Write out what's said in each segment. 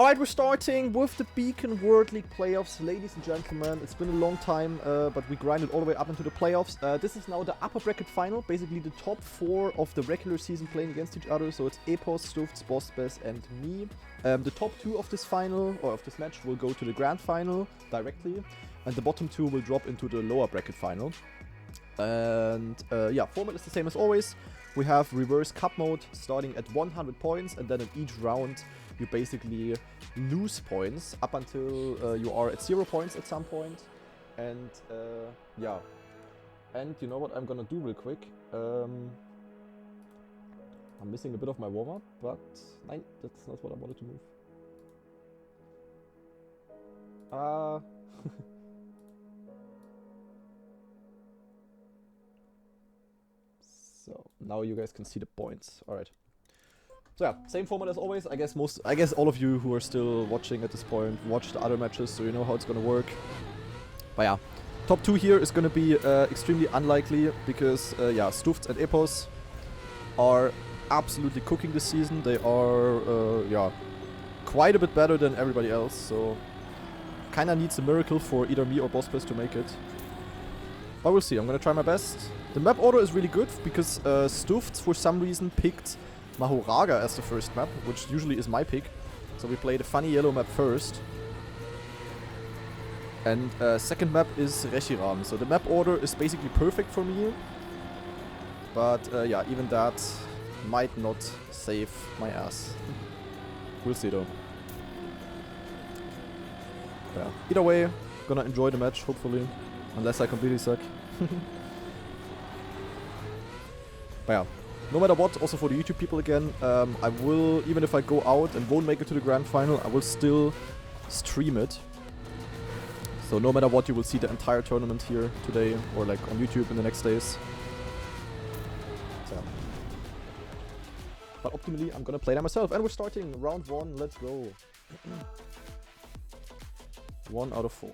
Alright, we're starting with the Beacon World League playoffs, ladies and gentlemen. It's been a long time, but we grinded all the way up into the playoffs. This is now the upper bracket final, basically the top 4 of the regular season playing against each other. So it's Epos, Stufts, Bospes, and me. The top 2 of this final, or of this match, will go to the grand final directly, and the bottom 2 will drop into the lower bracket final. And yeah, format is the same as always. We have reverse cup mode starting at 100 points, and then in each round you basically lose points up until you are at 0 points at some point. And yeah, and you know what I'm gonna do real quick? I'm missing a bit of my warm-up, but nein, that's not what I wanted to move. So now you guys can see the points. All right. So yeah, same format as always. I guess all of you who are still watching at this point watched the other matches, so you know how it's gonna work. But yeah, top 2 here is gonna be extremely unlikely because yeah, Stufts and Epos are absolutely cooking this season. They are yeah, quite a bit better than everybody else. So kinda needs a miracle for either me or Bospes to make it. But we'll see. I'm gonna try my best. The map order is really good because Stufts for some reason picked Mahoraga as the first map, which usually is my pick. So we play the funny yellow map first. And second map is Reshiram. So the map order is basically perfect for me. But yeah, even that might not save my ass. We'll see though. Yeah. Either way, gonna enjoy the match, hopefully. Unless I completely suck. But yeah. No matter what, also for the YouTube people again, I will, even if I go out and won't make it to the grand final, I will still stream it. So no matter what, you will see the entire tournament here today, or like on YouTube in the next days. So. But optimally, I'm gonna play that myself. And we're starting round 1, let's go. 1 out of 4.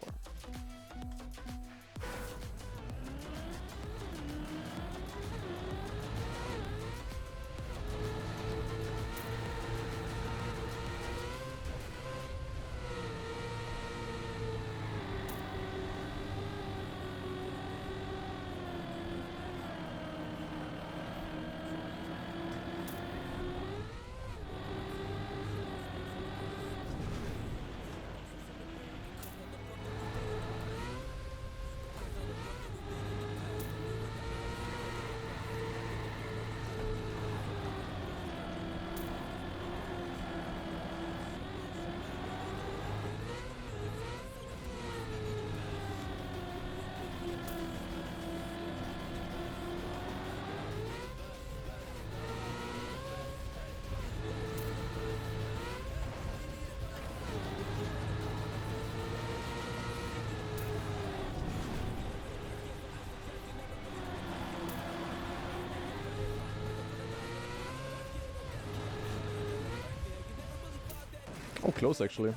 Oh, close actually.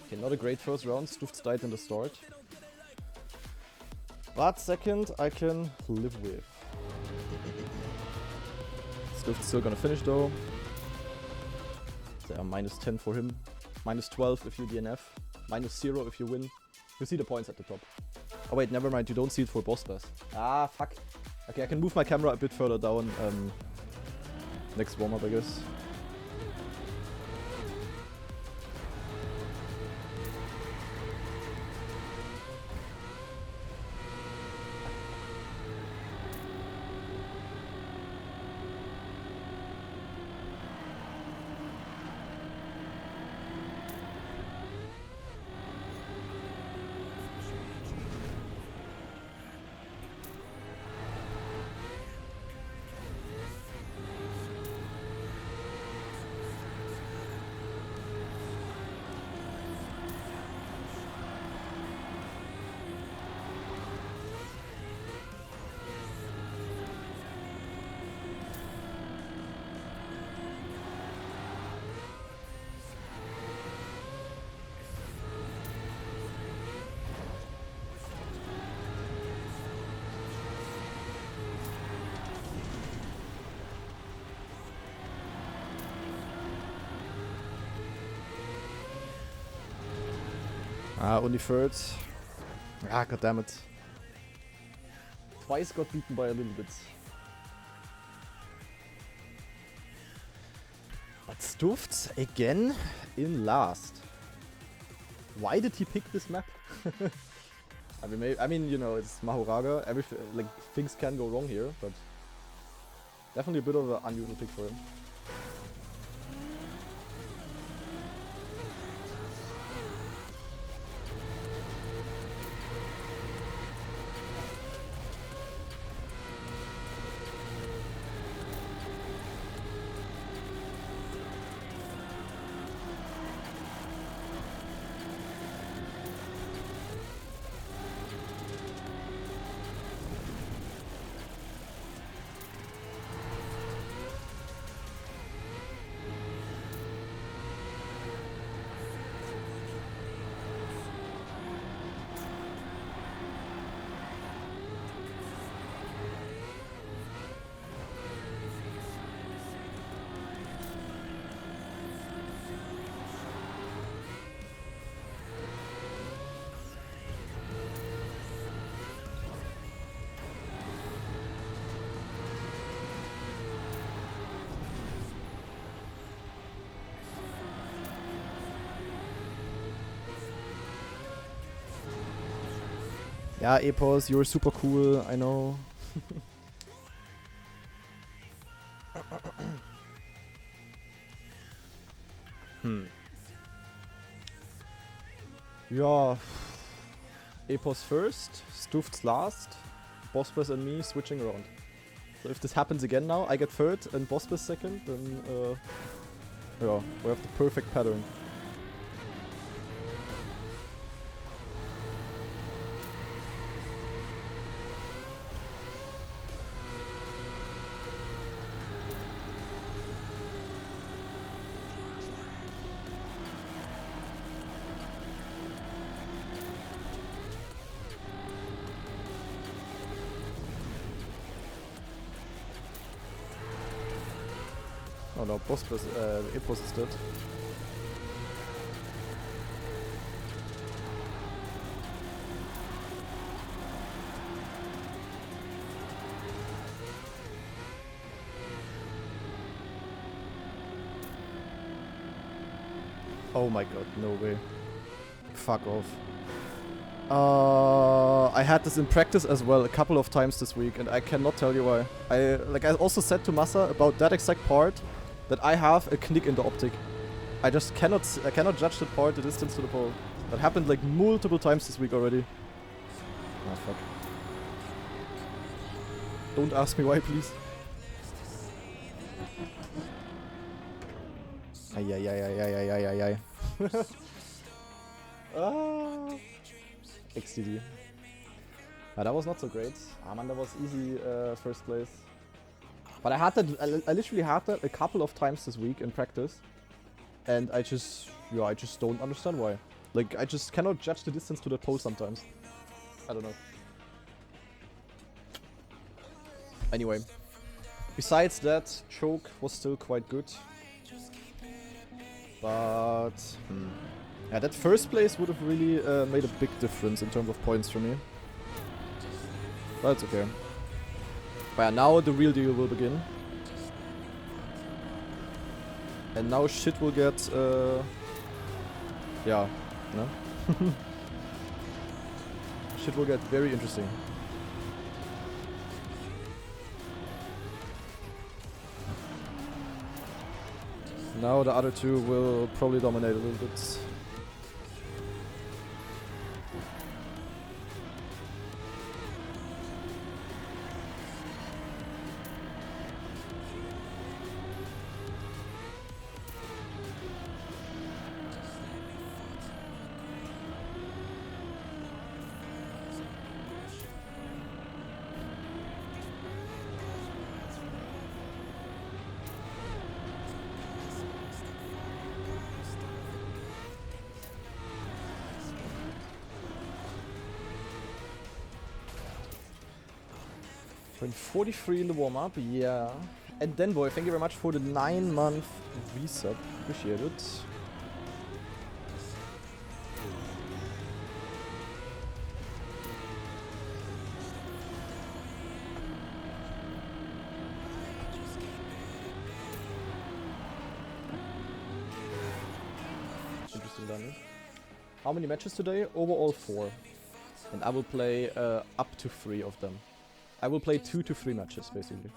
Okay, not a great first round. Stufts died in the start. But second, I can live with. Stufts still gonna finish though. So, minus 10 for him. Minus 12 if you DNF. Minus 0 if you win. You see the points at the top. Oh wait, never mind. You don't see it for Bospes. Ah, fuck. Okay, I can move my camera a bit further down. Next warm-up, I guess. Only third. Ah, god damn it. Twice got beaten by a little bit. But Stuft again in last. Why did he pick this map? I mean, you know, it's Mahoraga. Like, things can go wrong here, but definitely a bit of an unusual pick for him. Yeah, Epos, you're super cool, I know. Yeah. Epos first, Stuft's last, Bospers and me switching around. So if this happens again now, I get third and Bospers second, then yeah, we have the perfect pattern. Oh no, Bospers, Epos is dead. Oh my god, no way. Fuck off. I had this in practice as well a couple of times this week, and I cannot tell you why. I also said to Massa about that exact part that I have a knick in the optic. I just cannot judge that part, the distance to the pole. That happened like multiple times this week already. Ah, fuck. Don't ask me why, please. Ay. Ah. XDD. That was not so great. Ah man, that was easy first place. But I had that, I literally had that a couple of times this week in practice. And I just don't understand why. Like, I just cannot judge the distance to the pole sometimes. I don't know. Anyway. Besides that, choke was still quite good. But yeah, that first place would have really made a big difference in terms of points for me. But it's okay. But yeah, now the real deal will begin. And now shit will get, yeah, no? Shit will get very interesting. Now the other two will probably dominate a little bit. Went 43 in the warm-up, yeah. And then, boy, thank you very much for the 9-month resub. Appreciate it. interesting then. How many matches today? Overall 4. And I will play up to 3 of them. I will play 2 to 3 matches, basically.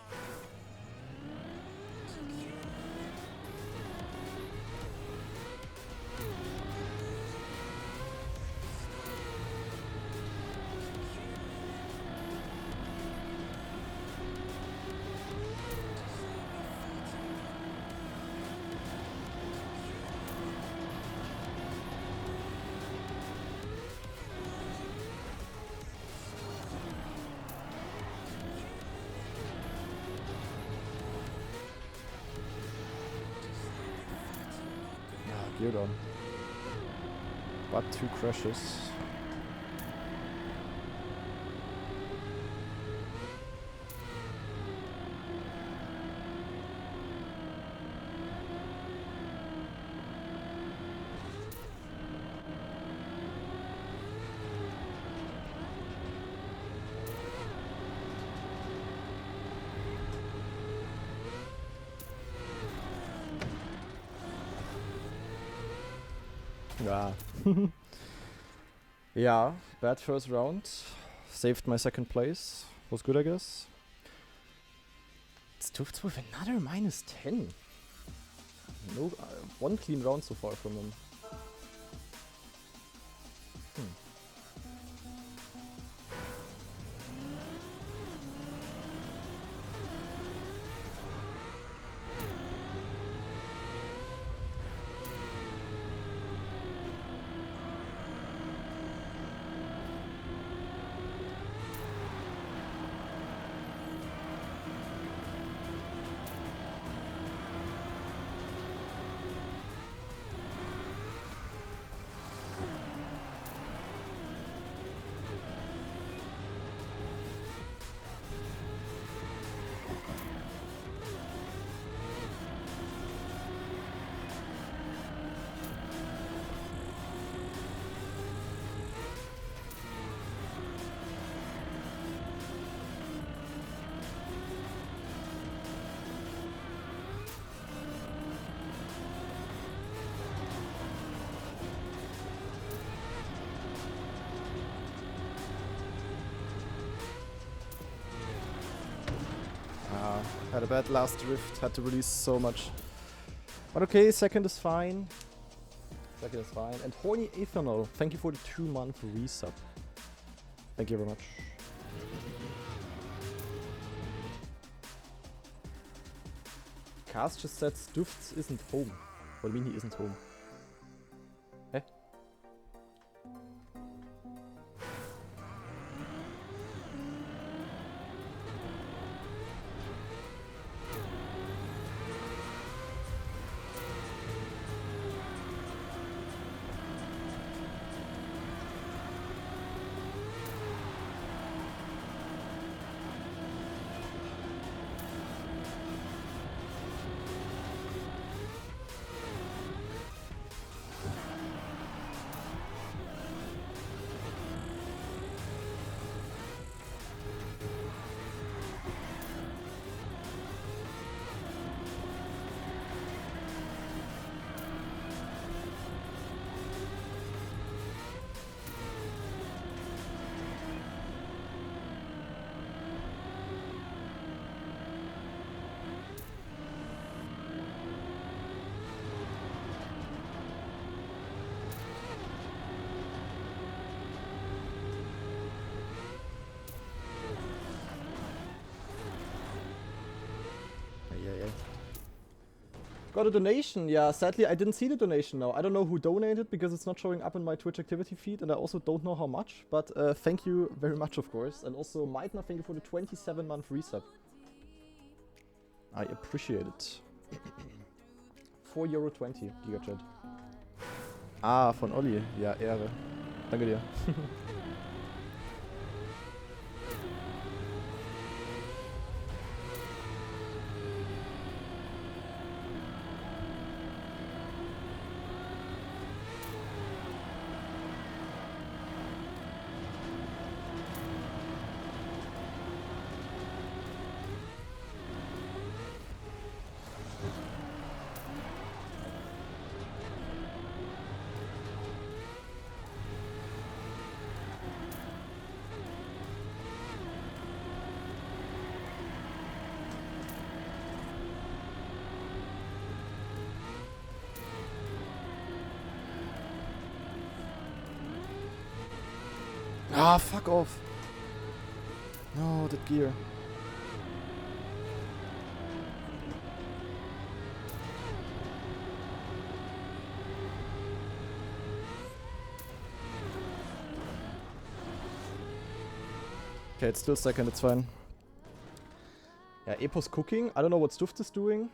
Gear down. But 2 crashes. Yeah. Yeah, bad first round. Saved my second place. Was good, I guess. Stuffed with another -10. No, one clean round so far from him. Had a bad last drift, had to release so much. But okay, second is fine. Second is fine. And Horny Ethanol, thank you for the 2-month resub. Thank you very much. Cast just said Stufts isn't home. What do you mean he isn't home? Eh? Got a donation. Yeah, sadly I didn't see the donation now. I don't know who donated because it's not showing up in my Twitch activity feed, and I also don't know how much, but thank you very much, of course. And also Meitner, thank you for the 27-month resub. I appreciate it. €4,20, Gigachat. Ah, von Olli. Ja, Ehre. Danke dir. Ah, fuck off. No, that gear. Okay, it's still second, it's fine. Yeah, Epos cooking. I don't know what Stuft is doing.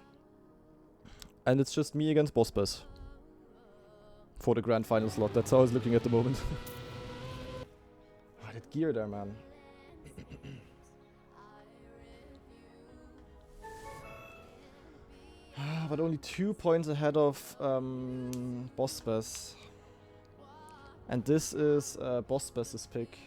And it's just me against Boss Bass. For the grand final slot. That's how I was looking at the moment. Ah, that gear there, man. But only 2 points ahead of Boss Bass. And this is Boss Bass's pick.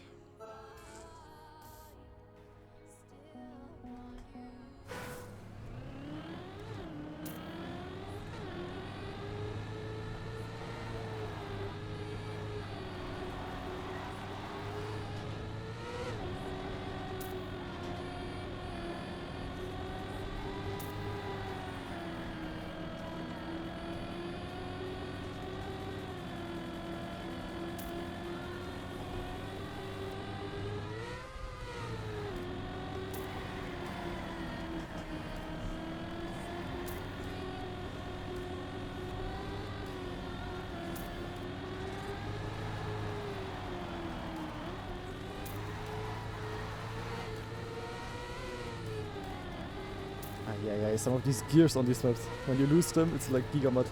Yeah, some of these gears on these maps. When you lose them, it's like Gigamud.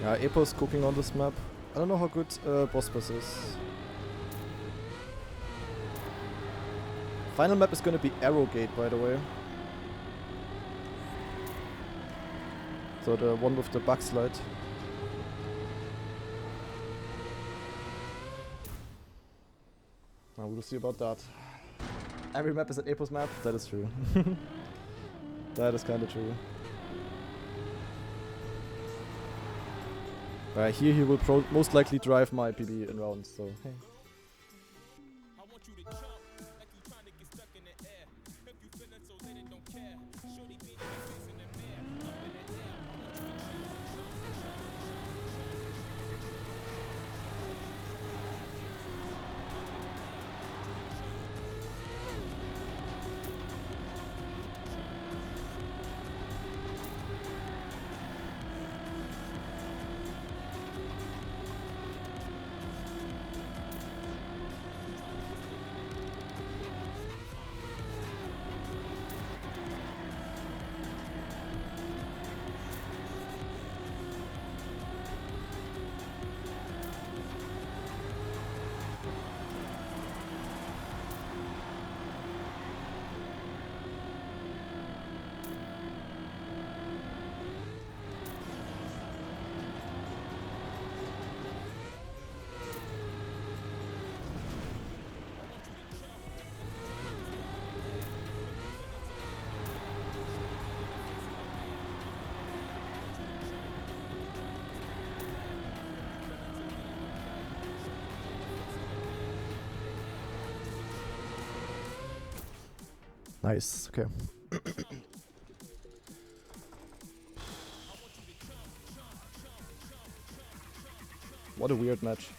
Yeah, Epos cooking on this map. I don't know how good Boss Bass is. Final map is gonna be Arrowgate, by the way. So the one with the backslide. Now we'll see about that. Every map is an Epos map. That is true. That is kinda true. Here he will most likely drive my PB in rounds, so hey. Nice, okay. What a weird match.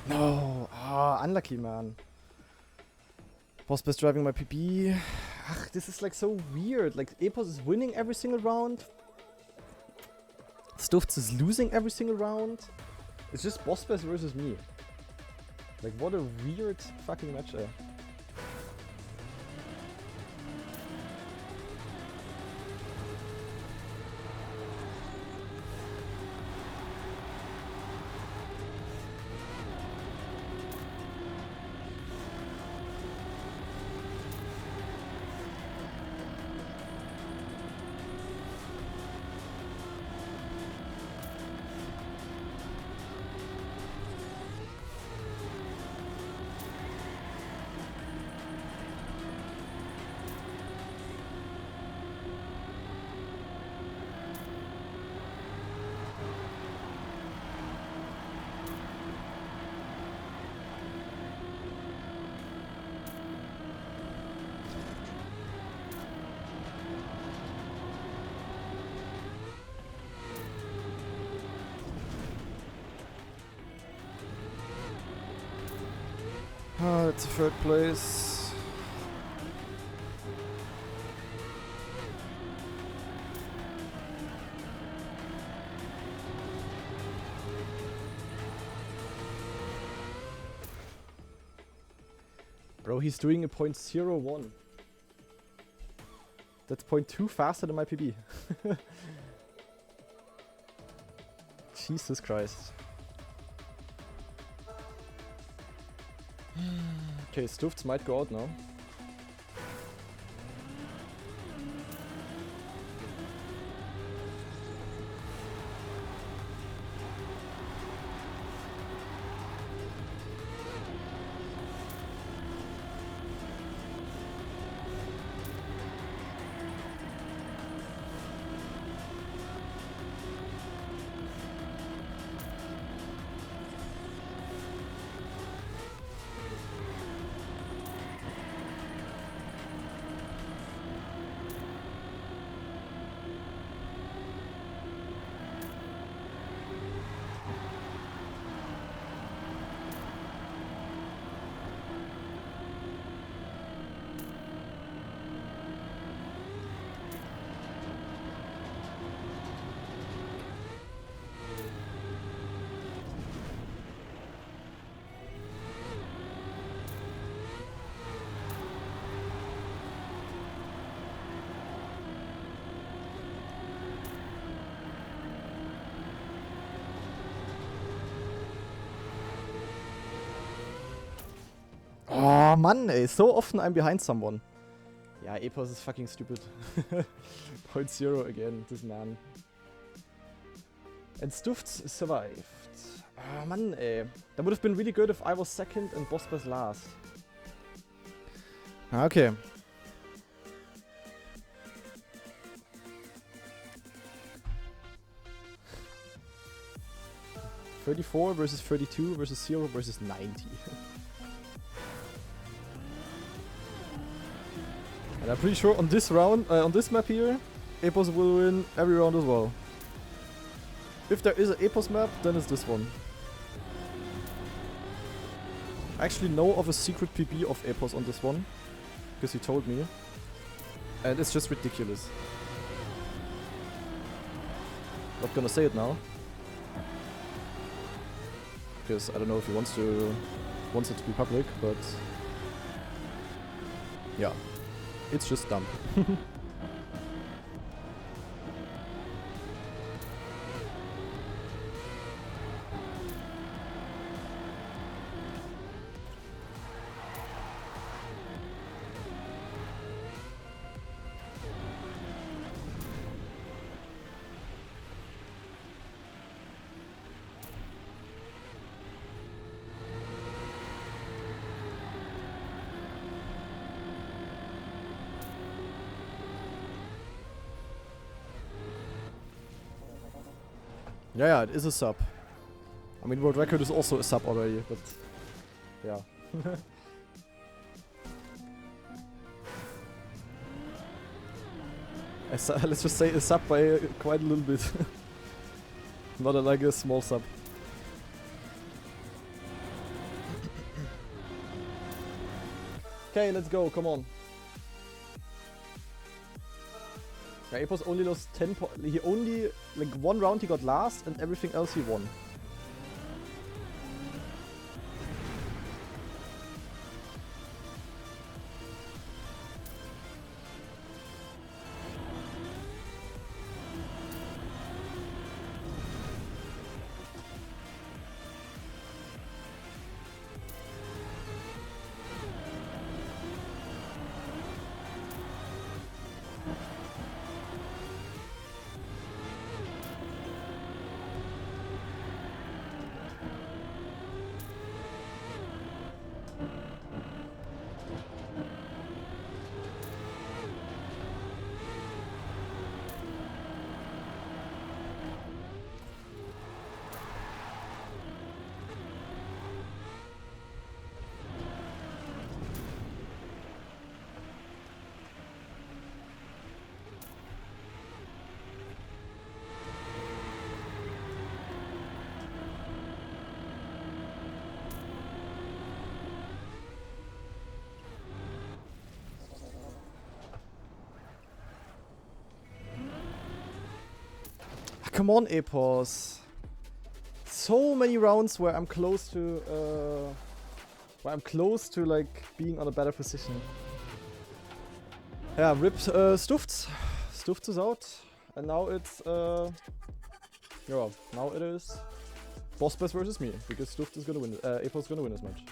No. Ah, unlucky, man. Boss best driving my PB. Ugh, this is like so weird. Like, Epos is winning every single round. Stufts is losing every single round. It's just boss best versus me. Like, what a weird fucking match. Oh, that's a third place. Bro, he's doing a 0.01. That's 0.2 faster than my PB. Jesus Christ. Okay, Stufts might go out now. Oh Mann, ey, so often I'm behind someone. Yeah, Epos is fucking stupid. 0.0 again, this man. And Stufts survived. Ah, Mann, ey. That would have been really good if I was second and Boss was last. Okay. $34 versus 32 versus 0 versus 90. And I'm pretty sure on this round, on this map here, Epos will win every round as well. If there is an Epos map, then it's this one. I actually know of a secret PB of Epos on this one, because he told me. And it's just ridiculous. Not gonna say it now. Because I don't know if he wants it to be public, but yeah. It's just dumb. Yeah, it is a sub. I mean, world record is also a sub already, but yeah. Let's just say a sub by quite a little bit. Not like a small sub. Okay, let's go, come on. Yeah, Epos only lost 10 points. He only, like, one round he got last and everything else he won. Come on, Epos. So many rounds where I'm close to like being on a better position. Yeah, rip Stufts. Stufts is out. And now it's yeah, now it is Boss Bass versus me, because Stuft is gonna win Epos is gonna win this match.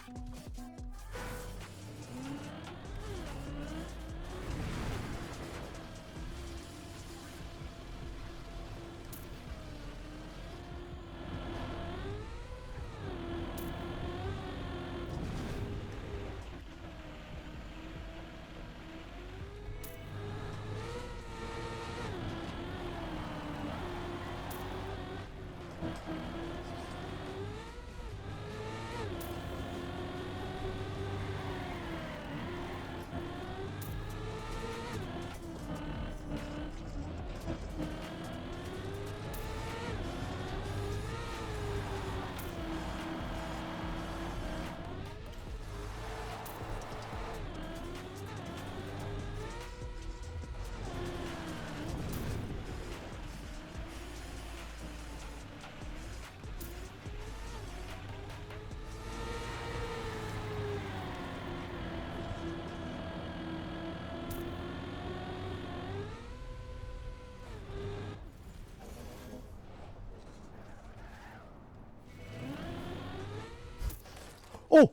Oh!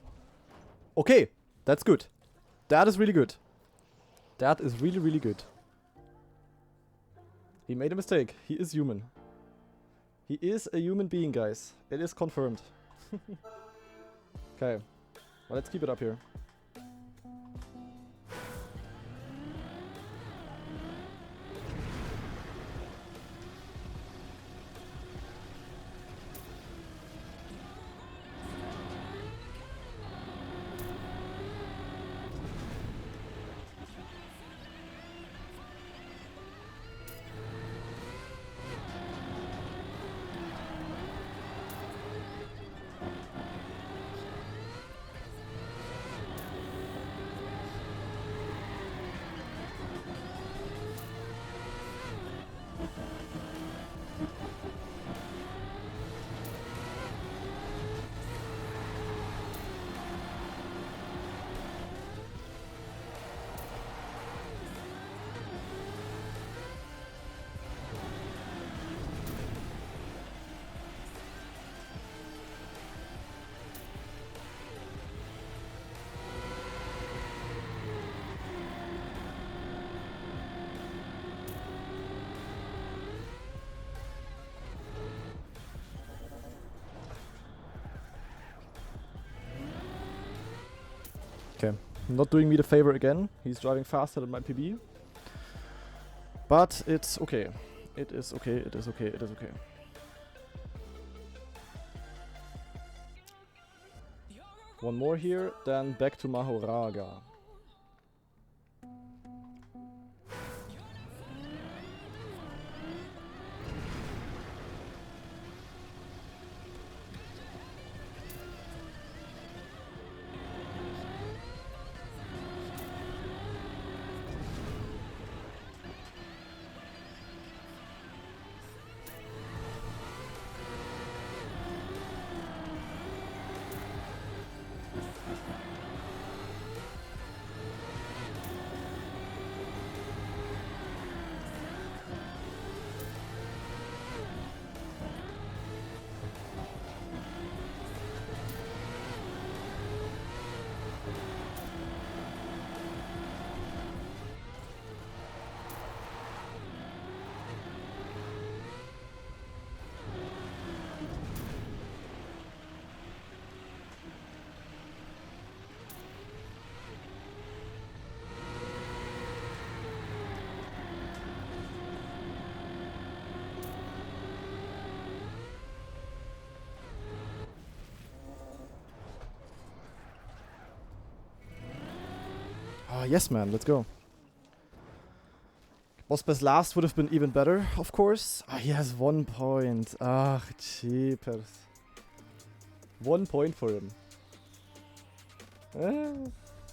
Okay, that's good. That is really good. That is really, really good. He made a mistake. He is human. He is a human being, guys. It is confirmed. Okay. Well, let's keep it up here. Okay, not doing me the favor again. He's driving faster than my PB. But it's okay. It is okay, it is okay, it is okay. One more here, then back to Mahoraga. Yes, man, let's go. Boss Best last would have been even better, of course. He has 1 point. Cheapers. 1 point for him.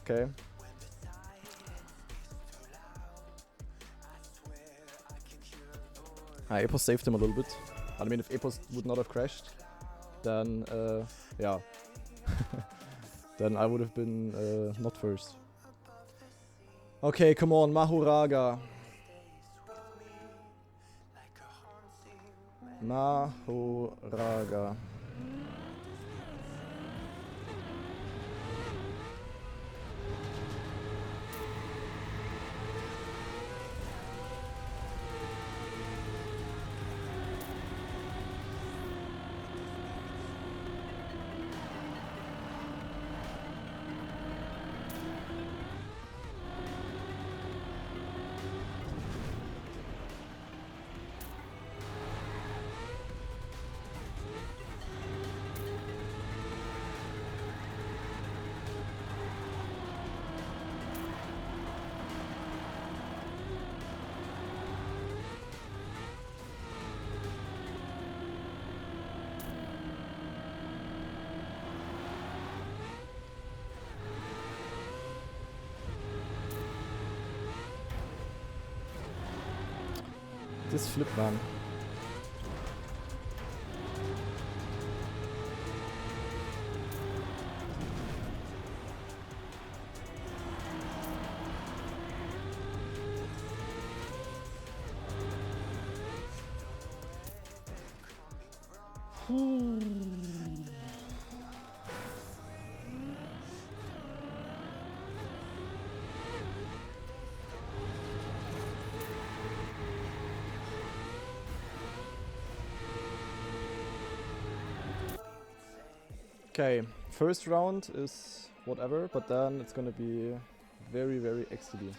Okay. Epos saved him a little bit. I mean, if Epos would not have crashed, then, yeah. Then I would have been not first. Okay, come on, Mahuraga. Mahuraga. This flip, man. Okay, first round is whatever, but then it's gonna be very, very XTD.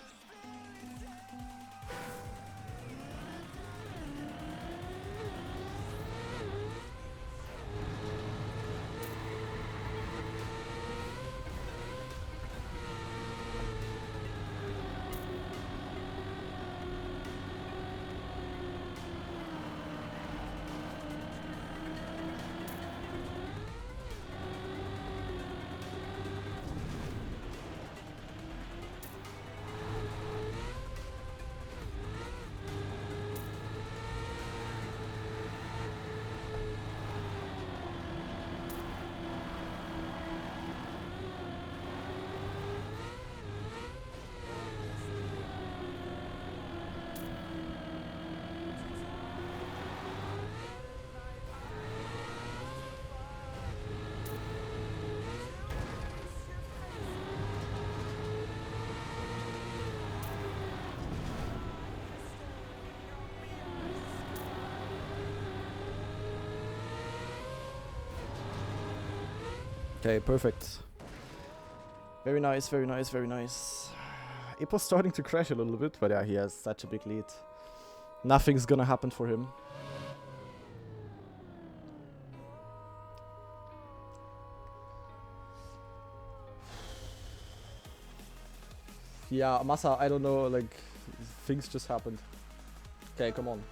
Okay, perfect. Very nice, very nice, very nice. Epos starting to crash a little bit, but yeah, he has such a big lead. Nothing's gonna happen for him. Yeah, Masa, I don't know, like, things just happened. Okay, come on.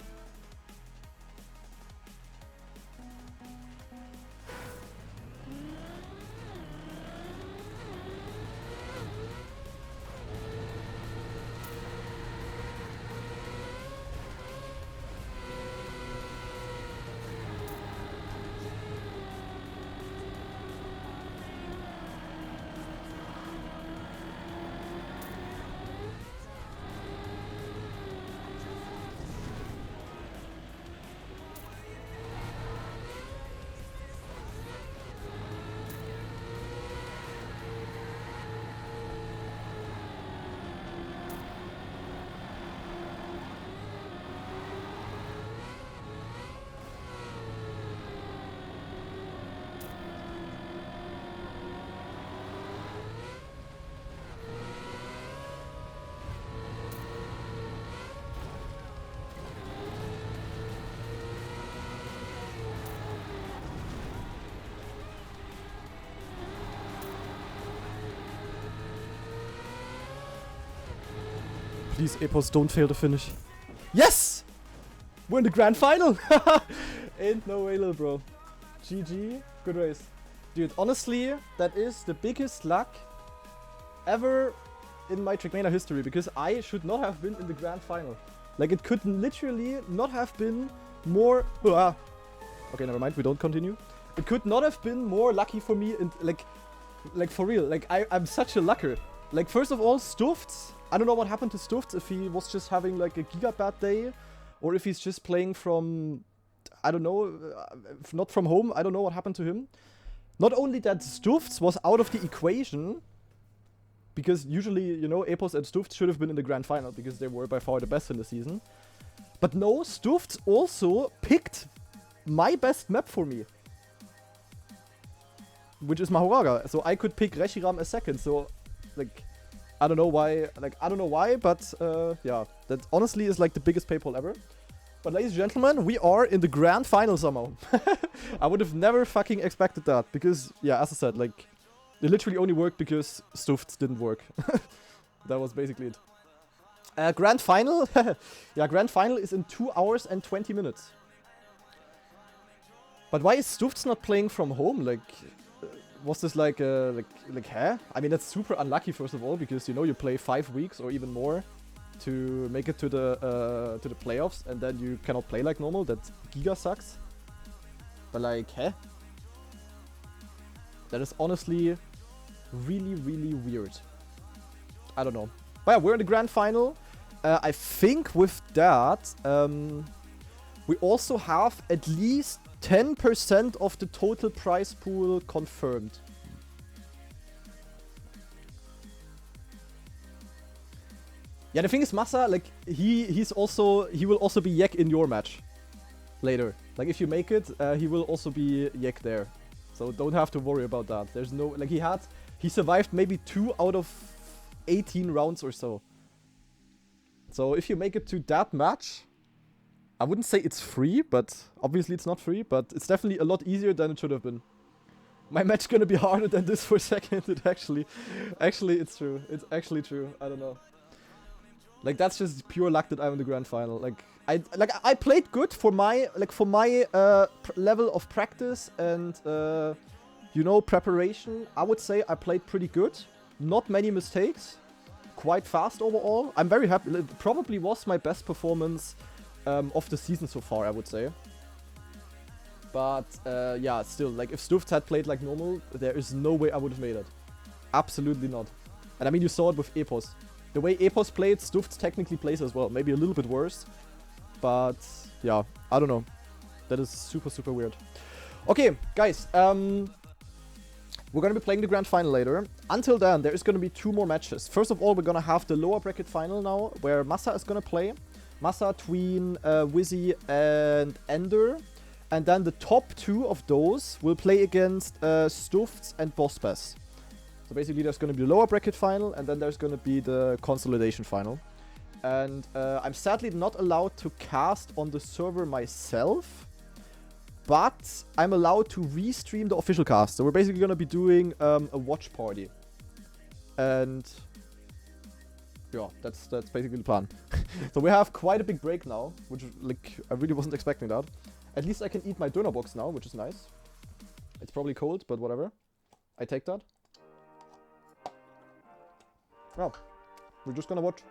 Please, Epos, don't fail to finish. Yes! We're in the grand final! Ain't no way, little bro. GG. Good race. Dude, honestly, that is the biggest luck ever in my trackmania history, because I should not have been in the grand final. Like, it could literally not have been more... Okay, never mind, we don't continue. It could not have been more lucky for me, and like for real. Like, I'm such a lucker. Like, first of all, Stufts. I don't know what happened to Stufts, if he was just having like a giga bad day, or if he's just playing from... I don't know, not from home. I don't know what happened to him. Not only that Stufts was out of the equation, because usually, you know, Epos and Stufts should have been in the grand final, because they were by far the best in the season. But no, Stufts also picked my best map for me, which is Mahoraga. So I could pick Reshiram a second. So, like, I don't know why. Like, I don't know why, but yeah, that honestly is like the biggest PayPal ever. But ladies and gentlemen, we are in the grand final somehow. I would have never fucking expected that, because, yeah, as I said, like, it literally only worked because Stufts didn't work. That was basically it. Grand final? Yeah, grand final is in 2 hours and 20 minutes. But why is Stufts not playing from home? Like, was this like, huh? I mean, that's super unlucky, first of all, because, you know, you play 5 weeks or even more to make it to the playoffs, and then you cannot play like normal. That giga sucks. But like, huh? That is honestly really, really weird. I don't know. But yeah, we're in the grand final. I think with that, we also have at least 10% of the total prize pool confirmed. Yeah, the thing is, Massa, like, he will also be Yek in your match later. Like, if you make it, he will also be Yek there. So don't have to worry about that. There's no, like, he survived maybe 2 out of 18 rounds or so. So if you make it to that match, I wouldn't say it's free, but obviously it's not free, but it's definitely a lot easier than it should have been. My match gonna be harder than this for second. It actually, it's true. It's actually true. I don't know. Like, that's just pure luck that I'm in the grand final. Like, I played good for my level of practice and you know, preparation. I would say I played pretty good. Not many mistakes. Quite fast overall. I'm very happy. It probably was my best performance of the season so far, I would say. But yeah, still, like, if Stufts had played like normal, there is no way I would have made it. Absolutely not. And I mean, you saw it with Epos. The way Epos played, Stufts technically plays as well. Maybe a little bit worse. But yeah, I don't know. That is super, super weird. Okay, guys. We're going to be playing the grand final later. Until then, there is going to be 2 more matches. First of all, we're going to have the lower bracket final now, where Massa is going to play. Massa, Tween, Wizzy, and Ender. And then the top 2 of those will play against Stufts and Bossbass. So basically, there's going to be the lower bracket final, and then there's going to be the consolidation final. And I'm sadly not allowed to cast on the server myself, but I'm allowed to restream the official cast. So we're basically going to be doing a watch party. And yeah, that's basically the plan. So we have quite a big break now, which, like, I really wasn't expecting that. At least I can eat my donor box now, which is nice. It's probably cold, but whatever. I take that. Well, we're just gonna watch.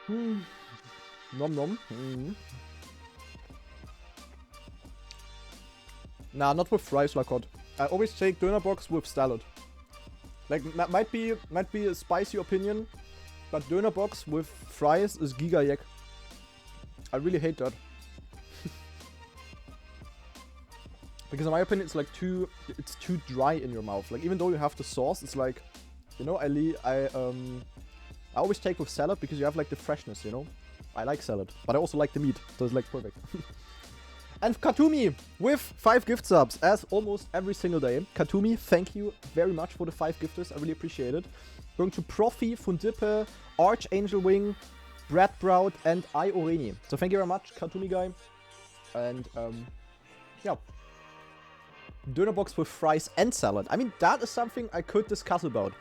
Nom nom. Nah, not with fries, Lakot. I always take donor box with salad. Like, might be a spicy opinion, but donor box with fries is giga yak. I really hate that. Because in my opinion, it's like it's too dry in your mouth. Like, even though you have the sauce, it's like, you know, I always take with salad because you have like the freshness, you know. I like salad, but I also like the meat, so it's like perfect. And Katumi with 5 gift subs, as almost every single day. Katumi, thank you very much for the 5 gifters. I really appreciate it. Going to Profi, Fundippe, Archangel Wing, Brad Brout, and I Oreni. So thank you very much, Katumi guy. And yeah. Donor box with fries and salad. I mean, that is something I could discuss about.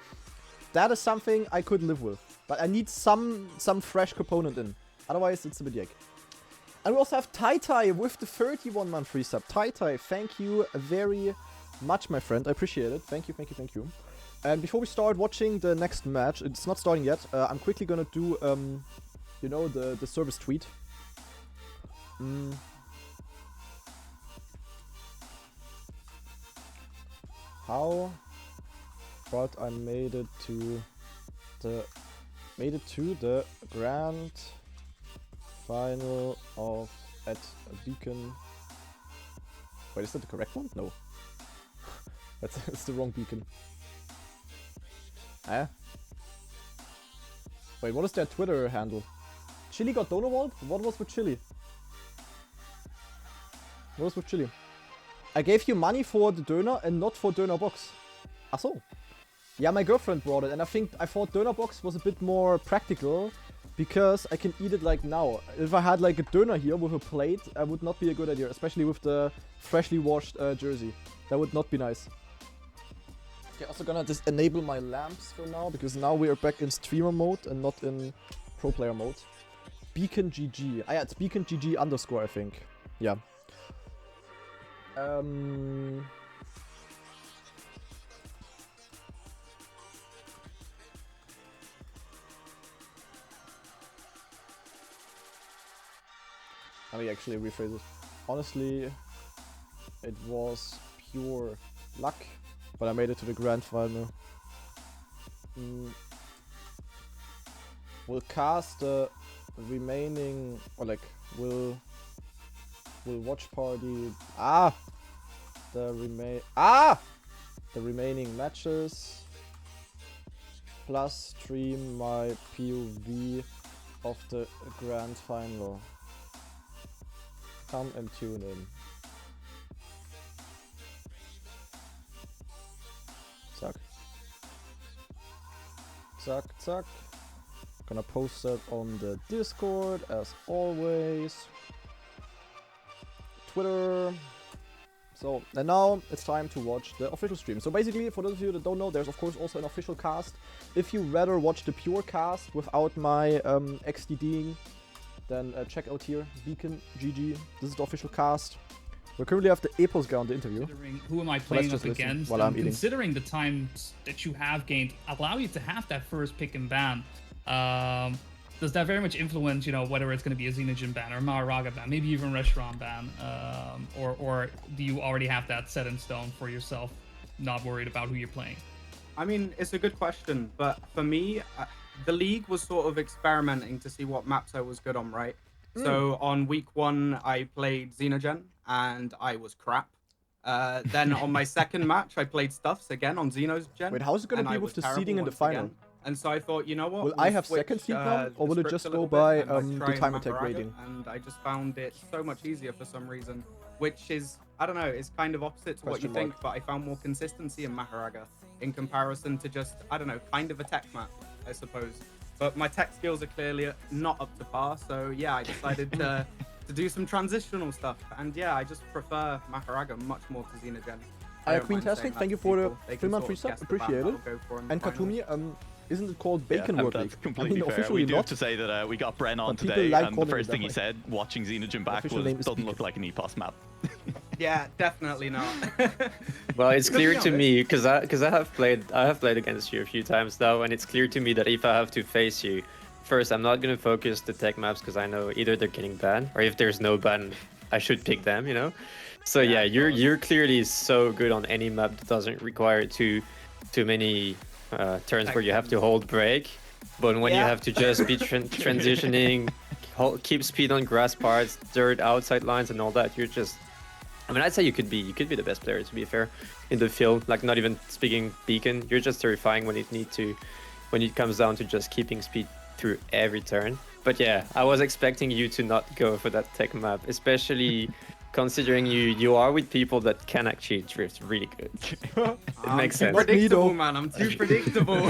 That is something I could live with. But I need some fresh component in. Otherwise, it's a bit yak. And we also have Tai with the 31-month free sub. Tai, thank you very much, my friend. I appreciate it. Thank you, thank you, thank you. And before we start watching the next match, it's not starting yet. I'm quickly gonna do, you know, the service tweet. How? But I made it to the grand final of at Beacon. Wait, is that the correct one? No. It's the wrong Beacon. Wait, what is their Twitter handle? Chili got Donor Vault? What was with Chili? What was with Chili? I gave you money for the Döner and not for Döner Box. Ach so. Yeah, my girlfriend brought it, and I thought Döner Box was a bit more practical because I can eat it like now. If I had like a Döner here with a plate, it would not be a good idea, especially with the freshly washed jersey. That would not be nice. Okay, also gonna just enable my lamps for now, because now we are back in streamer mode and not in pro player mode. Beacon GG. Ah yeah, it's Beacon GG _ I think. Yeah. Let me actually rephrase it. Honestly, it was pure luck, but I made it to the grand final. We'll cast the remaining, or like, we'll watch party. The remaining matches, plus stream my POV of the grand final. Come and tune in. Zack. Zack, zack. Gonna post that on the Discord as always. Twitter. So, and now it's time to watch the official stream. So basically, for those of you that don't know, there's of course also an official cast. If you rather watch the pure cast without my XDDing, then check out here, Beacon GG. This is the official cast. We currently have the Epos guy on the interview. Who am I playing up against? While I'm eating. Considering the times that you have gained allow you to have that first pick and ban, does that very much influence, you know, whether it's going to be a Xenogen ban or Maharaga ban, maybe even Restaurant ban, or do you already have that set in stone for yourself, not worried about who you're playing? I mean, it's a good question, but for me, the league was sort of experimenting to see what maps I was good on, right? So on week 1, I played Xenogen, and I was crap. Then on my second match, I played Stuffs again on Xenogen. Wait, how's it going to be with the seeding in the final? Again. And so I thought, you know what? Will I have second seed now, or will it just go by the time attack rating? And I just found it so much easier for some reason, which is, I don't know, it's kind of opposite to what you think, but I found more consistency in Maharaga in comparison to just, I don't know, kind of a tech map, I suppose. But my tech skills are clearly not up to par, so yeah, I decided to do some transitional stuff. And yeah, I just prefer Maharaga much more to Xenogen. Queen Tastic, thank you for the 3-month free sub, appreciate it. And Katumi, isn't it called Bacon World League? That's completely fair. We do have to say that we got Bren on today, and the first thing he said, watching Xenogen back, was doesn't look like an EPOS map. Yeah, definitely not. Well, it's clear to me, because I have played against you a few times now, and it's clear to me that if I have to face you, first I'm not gonna focus the tech maps because I know either they're getting banned, or if there's no ban, I should pick them, you know. So yeah, you're clearly so good on any map that doesn't require too many turns where you have to hold break, but when you have to just be transitioning, keep speed on grass parts, dirt, outside lines, and all that, you're just. I mean, I'd say you could be the best player, to be fair, in the field. Like, not even speaking Beacon, you're just terrifying when it comes down to just keeping speed through every turn. But yeah, I was expecting you to not go for that tech map, especially considering you are with people that can actually drift really good. It makes sense. Predictable, man. I'm too predictable.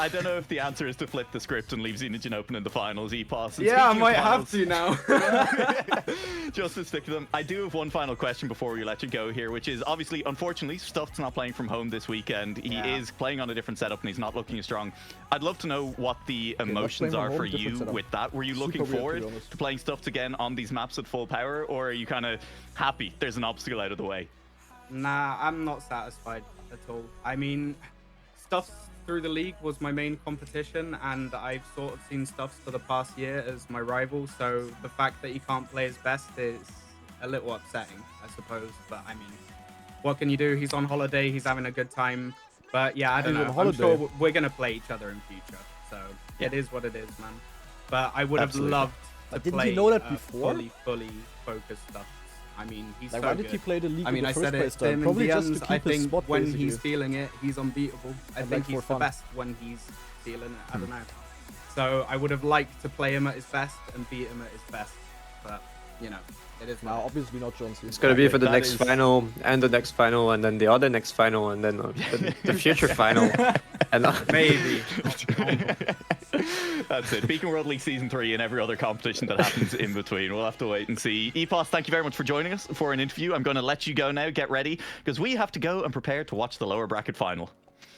I don't know if the answer is to flip the script and leave Xenogen open in the finals. E-Pass. Yeah, I might have to now. Just to stick to them. I do have one final question before we let you go here, which is obviously, unfortunately, Stuff's not playing from home this weekend. He is playing on a different setup and he's not looking as strong. I'd love to know what the emotions are for you with that. Were you looking forward to playing Stuffs again on these maps at full power, or are you kind of happy there's an obstacle out of the way? Nah, I'm not satisfied at all. I mean, Stuffs through the league was my main competition, and I've sort of seen Stuffs for the past year as my rival, so the fact that he can't play his best is a little upsetting, I suppose. But I mean, what can you do? He's on holiday, he's having a good time. But yeah, I don't know. I'm sure we're going to play each other in future, so it is what it is, man. But I would have loved to play you know that before? fully focused Stuffs. I mean, he's like, so why did he play the league? I mean, I said it to him in the end. I think when he's feeling it, he's unbeatable. I think he's the best when he's feeling it. I don't know. So I would have liked to play him at his best and beat him at his best. But, you know, it is now. Obviously not John Cena. It's going to be for the next final, and the next final, and then the other next final, and then the future final. And maybe. That's it. Beacon World League Season 3 and every other competition that happens in between. We'll have to wait and see. E-Pass, thank you very much for joining us for an interview. I'm going to let you go now. Get ready, because we have to go and prepare to watch the lower bracket final.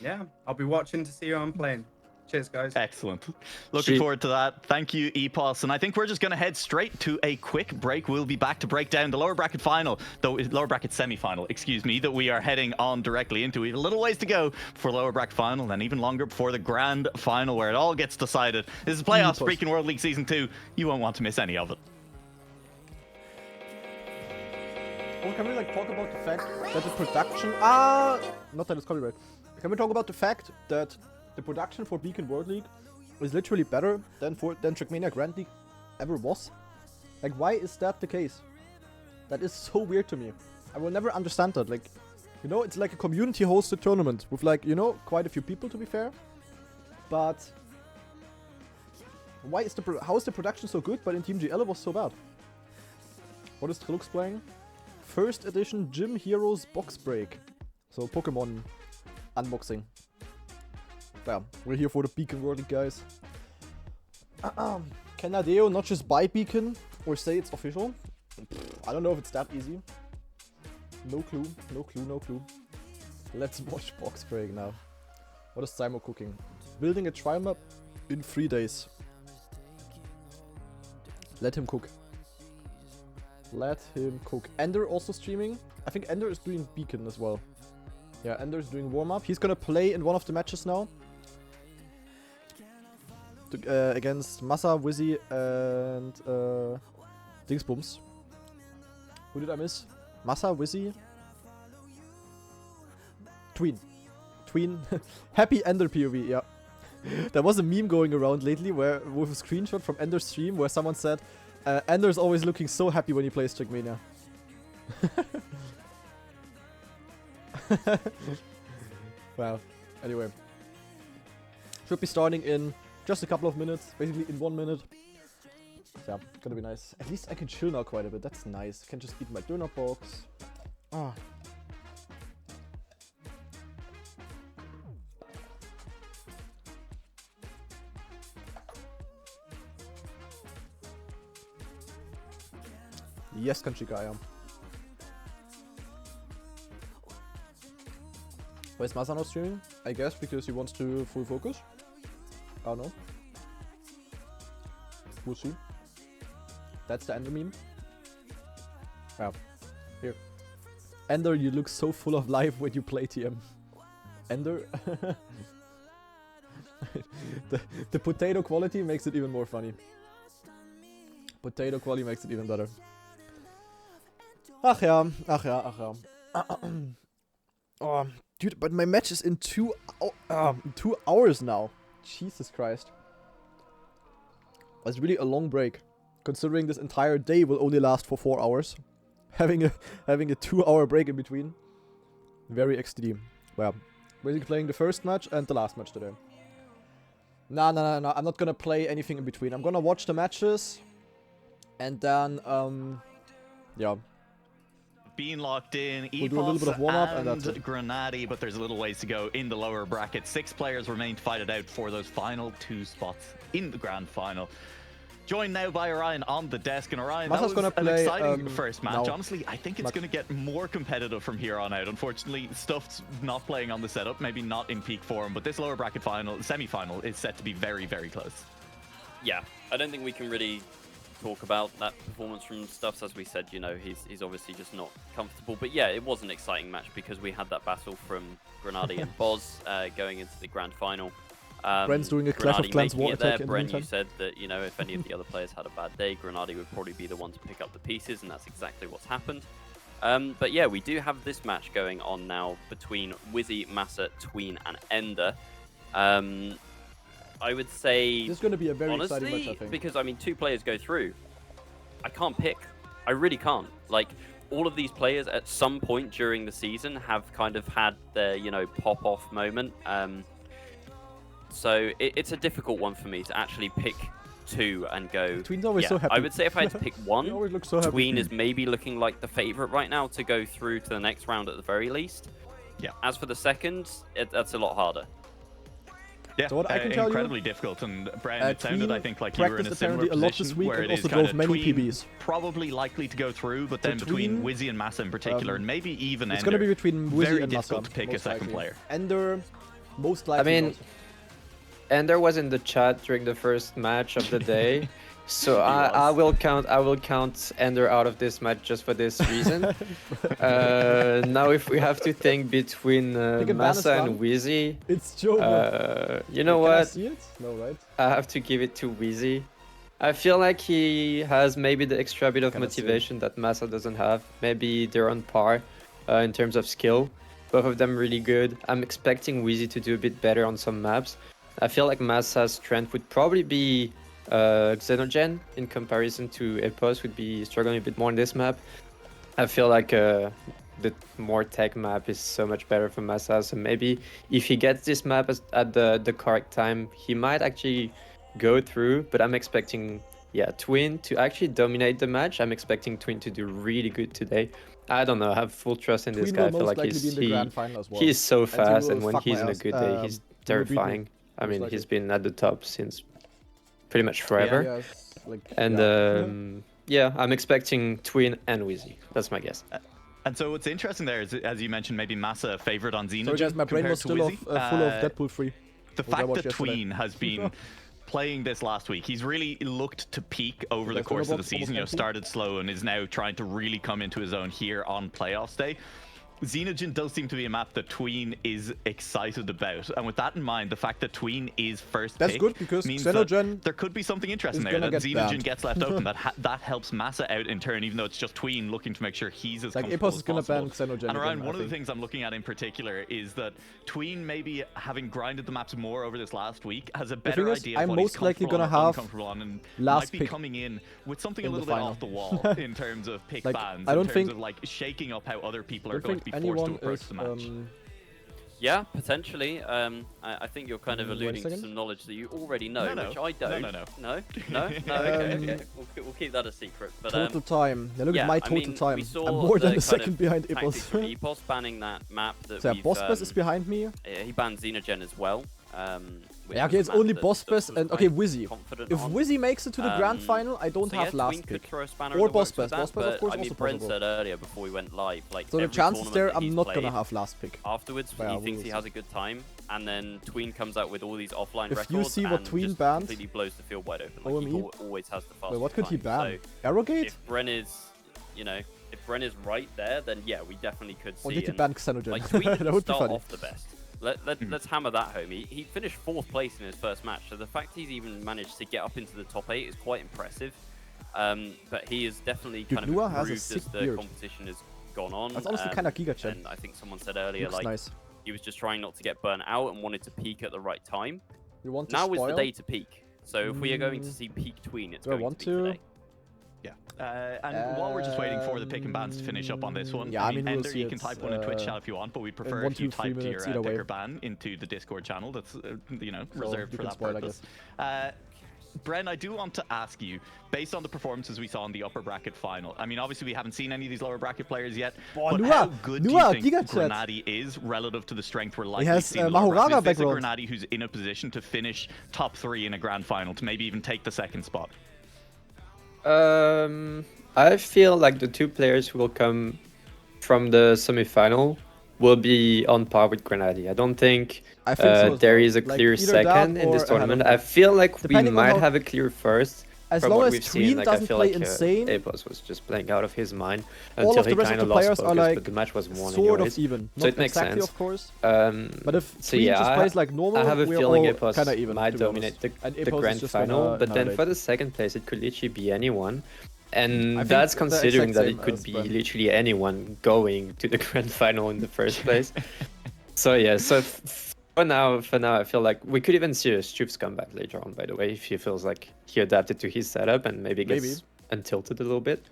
Yeah, I'll be watching to see who I'm playing. Cheers, guys. Excellent. Looking forward to that. Thank you, E-Pass. And I think we're just going to head straight to a quick break. We'll be back to break down the lower bracket final, lower bracket semi-final, excuse me, that we are heading on directly into. We have a little ways to go for lower bracket final, and even longer before the grand final, where it all gets decided. This is Playoffs, Beacon World League Season 2. You won't want to miss any of it. Well, can we talk about the fact that the production... not that it's copyright. Can we talk about the fact that the production for Beacon World League is literally better than Trackmania Grand League ever was? Like, why is that the case? That is so weird to me. I will never understand that. Like, you know, it's like a community-hosted tournament with, like, you know, quite a few people, to be fair. But why is how is the production so good, but in Team GL it was so bad? What is Trilux playing? First edition Gym Heroes box break. So Pokemon unboxing. Yeah, we're here for the Beacon World League, guys. Can Nadeo not just buy Beacon or say it's official? I don't know if it's that easy. No clue, no clue, no clue. Let's watch box break now. What is Simo cooking? Building a trial map in 3 days. Let him cook. Let him cook. Ender also streaming. I think Ender is doing Beacon as well. Yeah, Ender is doing warm-up. He's gonna play in one of the matches now. Against Massa, Wizzy, and Dingsbums. Who did I miss? Massa, Wizzy, Tween. Happy Ender POV, yeah. There was a meme going around lately where with a screenshot from Ender's stream where someone said, Ender's always looking so happy when he plays Trackmania. Wow. Anyway. Should be starting in just a couple of minutes, basically in 1 minute. Yeah, gonna be nice. At least I can chill now quite a bit, that's nice. I can just eat my donut box. Ah. Yes, Kanchika, I am. Why is Masa not streaming? I guess because he wants to full focus. I don't know. We'll see. That's the Ender meme. Wow. Here. Ender, you look so full of life when you play TM. Ender? the potato quality makes it even more funny. Potato quality makes it even better. Ach ja, ach ja, ach ja. Oh, dude, but my match is in 2 hours now. Jesus Christ. That's really a long break. Considering this entire day will only last for 4 hours. Having a 2-hour break in between. Very XD. Well, basically playing the first match and the last match today. No. I'm not gonna play anything in between. I'm gonna watch the matches. And then, Yeah. Being locked in, We'll do a little bit of warm-up and that's it. Grenady, but there's a little ways to go in the lower bracket. 6 players remain to fight it out for those final 2 spots in the grand final. Joined now by Orion on the desk, and Orion, that was gonna an play, exciting first match. no. Honestly, I think it's going to get more competitive from here on out. Unfortunately, Stuff's not playing on the setup, maybe not in peak form, but this lower bracket final, semi-final, is set to be very, very close. Yeah, I don't think we can really talk about that performance from Stuffs. As we said, you know, he's obviously just not comfortable. But yeah, it was an exciting match because we had that battle from Grenady and Boz going into the grand final. Bren's doing a Clash of Clans war attack in the Bren, meantime. you said that, you know, if any of the other players had a bad day, Grenady would probably be the one to pick up the pieces, and that's exactly what's happened. But yeah, we do have this match going on now between Wizzy, Massa, Tween, and Ender. I would say, This is going to be a very honestly, exciting match, I think. because, I mean, 2 players go through. I can't pick. I really can't. Like, all of these players at some point during the season have kind of had their, you know, pop-off moment. So it's a difficult one for me to actually pick 2 and go. Tween's always so happy. I would say if I had to pick one, He always looks so happy. Tween is maybe looking like the favorite right now to go through to the next round at the very least. Yeah. As for the second, that's a lot harder. Yeah, So what I can tell you, incredibly difficult. And Brian, it sounded, Tween I think, like you were in a practiced similar apparently a lot this position week where and it is also kind drove of many Tween PBs. probably likely to go through, but then between Tween, Wizzy and Massa in particular, and maybe even it's Ender, going to be between Wizzy very and difficult Massa, to pick a most second likely. player. Ender, most likely. I mean, not. Ender was in the chat during the first match of the day, so I will count Ender out of this match just for this reason. Now, if we have to think between Massa and Wizzy, It's Joe. you know Can I what? see it? No, right? I have to give it to Wizzy. I feel like he has maybe the extra bit of Cannot see it. motivation that Massa doesn't have. Maybe they're on par in terms of skill. Both of them really good. I'm expecting Wizzy to do a bit better on some maps. I feel like Massa's strength would probably be Xenogen in comparison to Epos, would be struggling a bit more on this map. I feel like the more tech map is so much better for Massa, so maybe if he gets this map at the correct time, he might actually go through, but I'm expecting, yeah, Tween to actually dominate the match. I'm expecting Tween to do really good today. I don't know, I have full trust in this Tween guy. I will feel most like likely be in the grand final as well. he's so he fast, will and when fuck he's my in a ass. good day, he's He will beat me, terrifying. I most mean, likely. he's been at the top since pretty much forever. Yes, like, And yeah. yeah, I'm expecting Tween and Wizzy. That's my guess. And so what's interesting there is, as you mentioned, maybe Massa favored on Xenogen. Sorry guys, my brain was compared still to full of Wizzy. Deadpool 3. The which I fact watched that yesterday. Tween has been playing this last week, he's really looked to peak over the Left course of the box, season. almost empty. Started slow and is now trying to really come into his own here on playoffs day. Xenogen does seem to be a map that Tween is excited about, and with that in mind, the fact that Tween is first That's pick good because means Xenogen that there could be something interesting is there. gonna That get Xenogen banned. gets left open. That helps Massa out in turn, even though it's just Tween looking to make sure he's as Like, comfortable Epos as is gonna ban possible. Xenogen And around again, one I of the think. things I'm looking at in particular is that Tween, maybe having grinded the maps more over this last week, has a better thing is, idea of I'm what he's most likely comfortable gonna and have uncomfortable on, and last might be pick coming in with something a in the little bit final. off the wall in terms of pick Like, bans, I don't in terms think- of like shaking up how other people I are don't going to think be forced to anyone approach is the match. Yeah, potentially. I think you're kind of Wait a alluding to second. some knowledge that you already know, No. which I don't. No. No. Okay. We'll keep that a secret. But Total time. Yeah, look yeah, at my I total mean, time. we saw I'm more than the a kind second of behind tactics Epos. from Epos banning that map that So yeah, we've, Bospes is behind me. he banned Xenogen as well. Which Yeah, okay, was it's a map only that Bospes Stubbs was and okay, quite Wizzy. confident If on. Wizzy makes it to the grand Um, final, I don't So have yeah, last Tween pick. could throw a spanner Or in the works with Bospes. that, Bospes, of but, course, I mean, also Brent possible. said earlier before we went live, like So the every chances tournament there, that I'm he's not gonna played, have last pick. afterwards, Well, he we thinks will he see. has a good time, and then Tween comes out with all these offline If records you see what and Tween just banned- completely blows the field wide open. Like OME? he always has the fastest Wait, what could he time. ban? Arrogate? So if Bren is, you know, if Bren is right there, then yeah, we definitely could see. Or did he and, ban Xenogen? like Tween That didn't would be start funny. off the best. Let's hammer that home. He finished 4th place in his first match, so the fact he's even managed to get up into the top 8 is quite impressive. But he is definitely Dude, kind of Lua has a improved sick as the beard. competition has gone on. That's honestly kind of Giga Chat. And I think someone said earlier, Looks like nice. he was just trying not to get burnt out and wanted to peak at the right time. You want to Now is spoil? the day to peak. So if we are going to see peak Tween, it's Do I going want to be to? today. Yeah. And while we're just waiting for the pick and bans to finish up on this one, yeah, I mean, we'll Ender, see you can it's, type one in Twitch chat if you want, but we'd prefer 1, if you 2, 3 typed minutes your either pick way. or ban into the Discord channel that's, So reserved you for can that spoil, I purpose. Bren, I do want to ask you, based on the performances we saw in the upper bracket final, I mean, obviously we haven't seen any of these lower bracket players yet, but how good do you think Grenady is relative to the strength we're likely to see in the lower bracket? Is this a Grenady who's in a position to finish top 3 in a grand final, to maybe even take the second spot? I feel like the 2 players who will come from the semi-final will be on par with Grenady. I don't think there is a clear second in this tournament. I feel like we might have a clear first. As long as Tween doesn't play insane, Apos was just playing out of his mind until he kind of lost focus, but the match was won sort anyways. of even. So it makes sense. Of course. But if Tween just plays like normal, I have a feeling Apos might dominate the grand final. But then for the second place, it could literally be anyone. And that's considering that it could be literally anyone going to the grand final in the first place. So yeah, so for now, I feel like we could even see a Stoops come back later on, by the way, if he feels like he adapted to his setup and maybe gets untilted a little bit.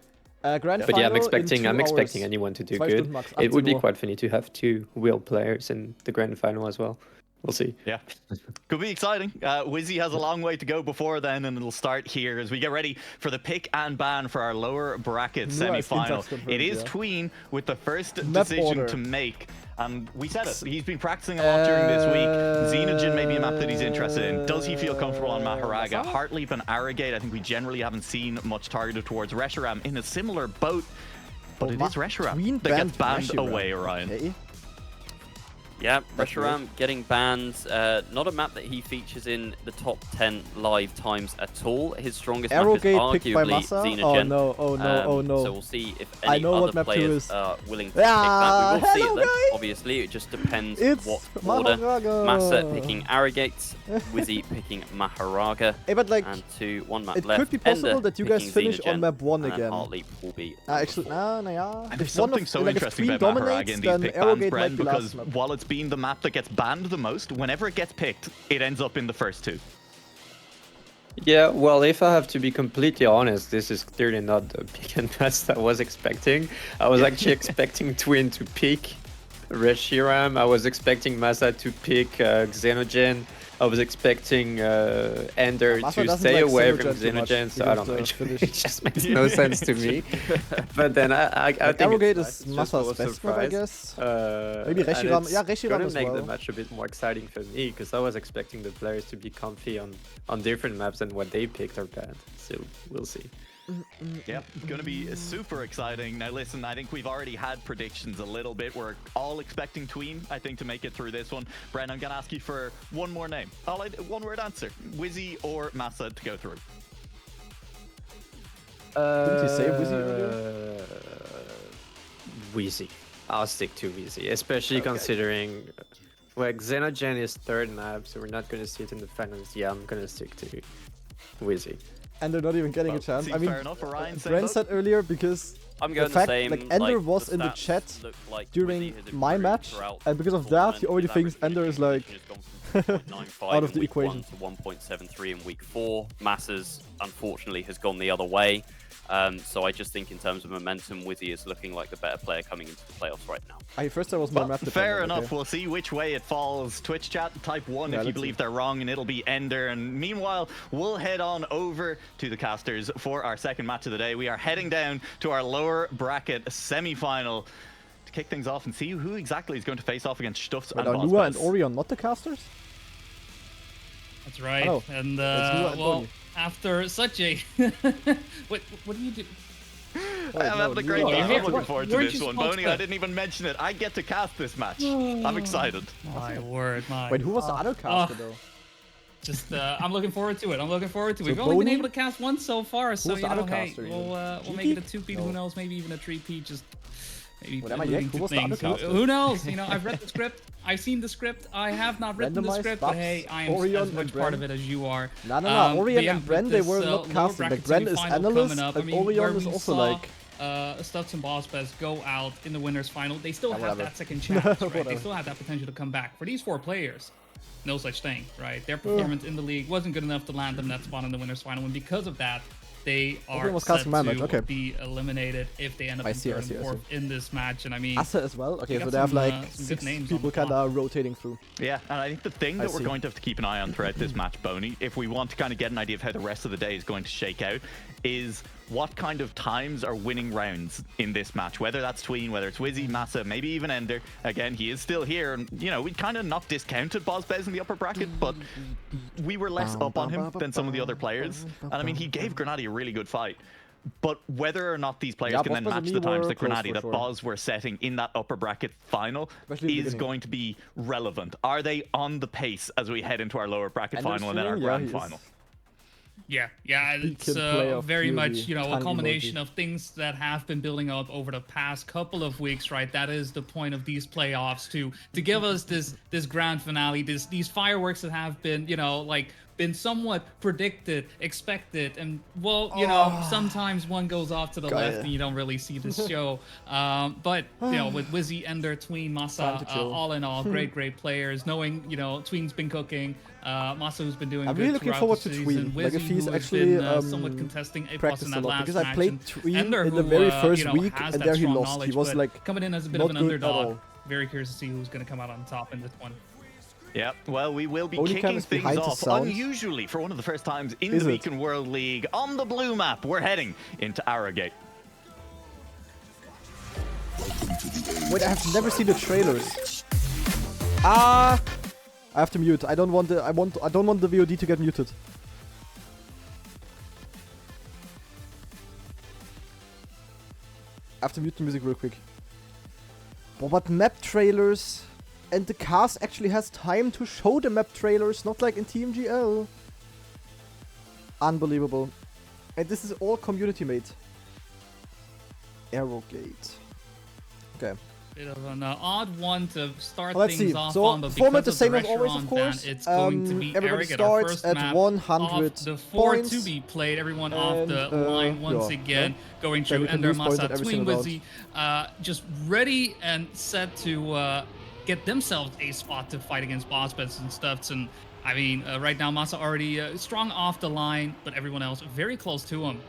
But yeah, I'm expecting anyone to do good. It would be quite funny to have 2 wheel players in the grand final as well. We'll see. Yeah, could be exciting. Wizzy has a long way to go before then, and it'll start here as we get ready for the pick and ban for our lower bracket semi-final. It is Tween with the first decision to make. And we said it, he's been practicing a lot during this week. Xenogen may be a map that he's interested in. Does he feel comfortable on Maharaga? Heartleap and Arrogate, I think we generally haven't seen much targeted towards Reshiram in a similar boat. But it is Reshiram that gets banned away, Orion. Okay. Yeah, Reshiram getting banned. Not a map that he features in the top 10 live times at all. His strongest map is arguably Xenogen. Oh no. So we'll see if any other players are willing to pick that. We will see it though. Obviously, it just depends what order. Massa picking Arrogate, Wizzy picking Maharaga, but like, and 1 map it left. Could be possible Ender that you guys finish Xenogen, on map 1 again. Heartleap will be actually, And there's something so interesting about Maharaga in these pick bans, Bren, because while it's been the map that gets banned the most, whenever it gets picked, it ends up in the first 2. Yeah, well, if I have to be completely honest, this is clearly not the pick and pass that I was expecting. I was actually expecting Twin to pick Reshiram. I was expecting Massa to pick Xenogen. I was expecting Ender to stay away from Xenogen, so I don't know. It just makes no sense to me. But then I think Arrogate is Massa's best map, I guess. Maybe Reshiram. Yeah, Reshiram as well. Make the match a bit more exciting for me, because I was expecting the players to be comfy on different maps, and what they picked are bad. So we'll see. Yeah, going to be super exciting. Now listen, I think we've already had predictions a little bit. We're all expecting Tween, I think, to make it through this one. Bren, I'm going to ask you for one more name. One word answer. Wizzy or Massa to go through. Didn't you say Wizzy earlier? Wizzy. I'll stick to Wizzy, especially considering Xenogen is 3rd map, so we're not going to see it in the finals. Yeah, I'm going to stick to Wizzy. And they're not even getting a chance. I mean, fair enough. Orion Bren said earlier, because I'm going the fact same, like Ender was in the chat during my match, and because of that, he already thinks Ender is like out of the equation. To 1.73 in week 4. Masses, unfortunately, has gone the other way. So I just think in terms of momentum, Wizzy is looking like the better player coming into the playoffs right now. First I was more math fair enough. Okay. We'll see which way it falls. Twitch chat, type 1 if you believe they're wrong, and it'll be Ender. And meanwhile, we'll head on over to the casters for our second match of the day. We are heading down to our lower bracket semi-final to kick things off and see who exactly is going to face off against Stuffs and Boss. Nua and Orion, not the casters? That's right. Oh, and well, after such a what do you do? I'm having a great game. I'm looking forward to this one. Boney, I didn't even mention it. I get to cast this match. I'm excited. My word, my. Wait, who was the other caster though? Just I'm looking forward to it. I'm looking forward to it. We've only been able to cast one so far, so you know, hey, we'll make it a 2-peat. Who knows? Maybe even a 3-peat. Just maybe who knows? You know, I've read the script. I've seen the script. I have not written the script, but hey, I am as much part of it as you are. No. Orion and Bren, they were not casting. Like, Bren is analyst, and Orion is also like... Stuts and Boss Best go out in the winners final. They still have that second chance, right? They still have that potential to come back. For these 4 players, no such thing, right? Their performance in the league wasn't good enough to land them that spot in the winners final, and because of that, they are was set casting man match, to okay. be eliminated if they end up I in see, I third see, I and fourth in this match. And I mean, Asa as well? Okay, got so they have some, like some good 6 names on people the kind top. of rotating through. Yeah, and I think the thing that we're see. going to have to keep an eye on throughout this match, Boney, if we want to kind of get an idea of how the rest of the day is going to shake out, is what kind of times are winning rounds in this match. Whether that's Tween, whether it's Wizzy, Massa, maybe even Ender. Again, he is still here, and you know, we kind of not discounted Bozbez in the upper bracket, but we were less up on him than some of the other players. And I mean, he gave Grenady a really good fight. But whether or not these players can then Bozbez and match me the times were that close Grenady, for that sure. Boz were setting in that upper bracket final Especially in the is beginning. going to be relevant. Are they on the pace as we head into our lower bracket final and then our grand final? Yeah, it's Beacon playoff very much, beauty, you know, a tiny culmination emoji. of things that have been building up over the past couple of weeks, right? That is the point of these playoffs to give us this grand finale, these fireworks that have been, you know, like been somewhat predicted, expected, and well, you know, sometimes one goes off to the left and you don't really see this show. But you know, with Wizzy, Ender, Tween, Massa, Time to chill. all in all, great players. Knowing, you know, Tween's been cooking. Massa, who's been doing I'm good really looking throughout forward the to season. Tween. Like, Wizzy, if he's who has actually, been, somewhat contesting A+ in practiced that a lot, last because I match, played and Tween Ender, in the who, very first you know, week, has and that there he strong lost. He knowledge, was but like coming in as a bit of not an good at all. underdog. Very curious to see who's going to come out on top in this one. Yeah, well, we will be Only kicking cameras things behind the off sound. unusually for one of the first times in Is the it? Beacon World League on the blue map. We're heading into Arrogate. Wait, I have never seen the trailers. I have to mute. I don't want the I don't want the VOD to get muted. I have to mute the music real quick. But map trailers, and the cast actually has time to show the map trailers, not like in TMGL. Unbelievable. And this is all community made. Arrowgate. Okay. Bit of an odd one to start Let's things see. off So on, but format because the of same the as always, of restaurant ban, course. it's going to be Everybody Arrogate, our starts first at map 100 off the 4 points. to be played. Everyone off And, the line once yeah, again, going Then through we can Ender, lose points Massa, at every Tween, single Wizzy, just ready and set to get themselves a spot to fight against Bozbez and stuff. And I mean, right now Massa already strong off the line, but everyone else very close to him.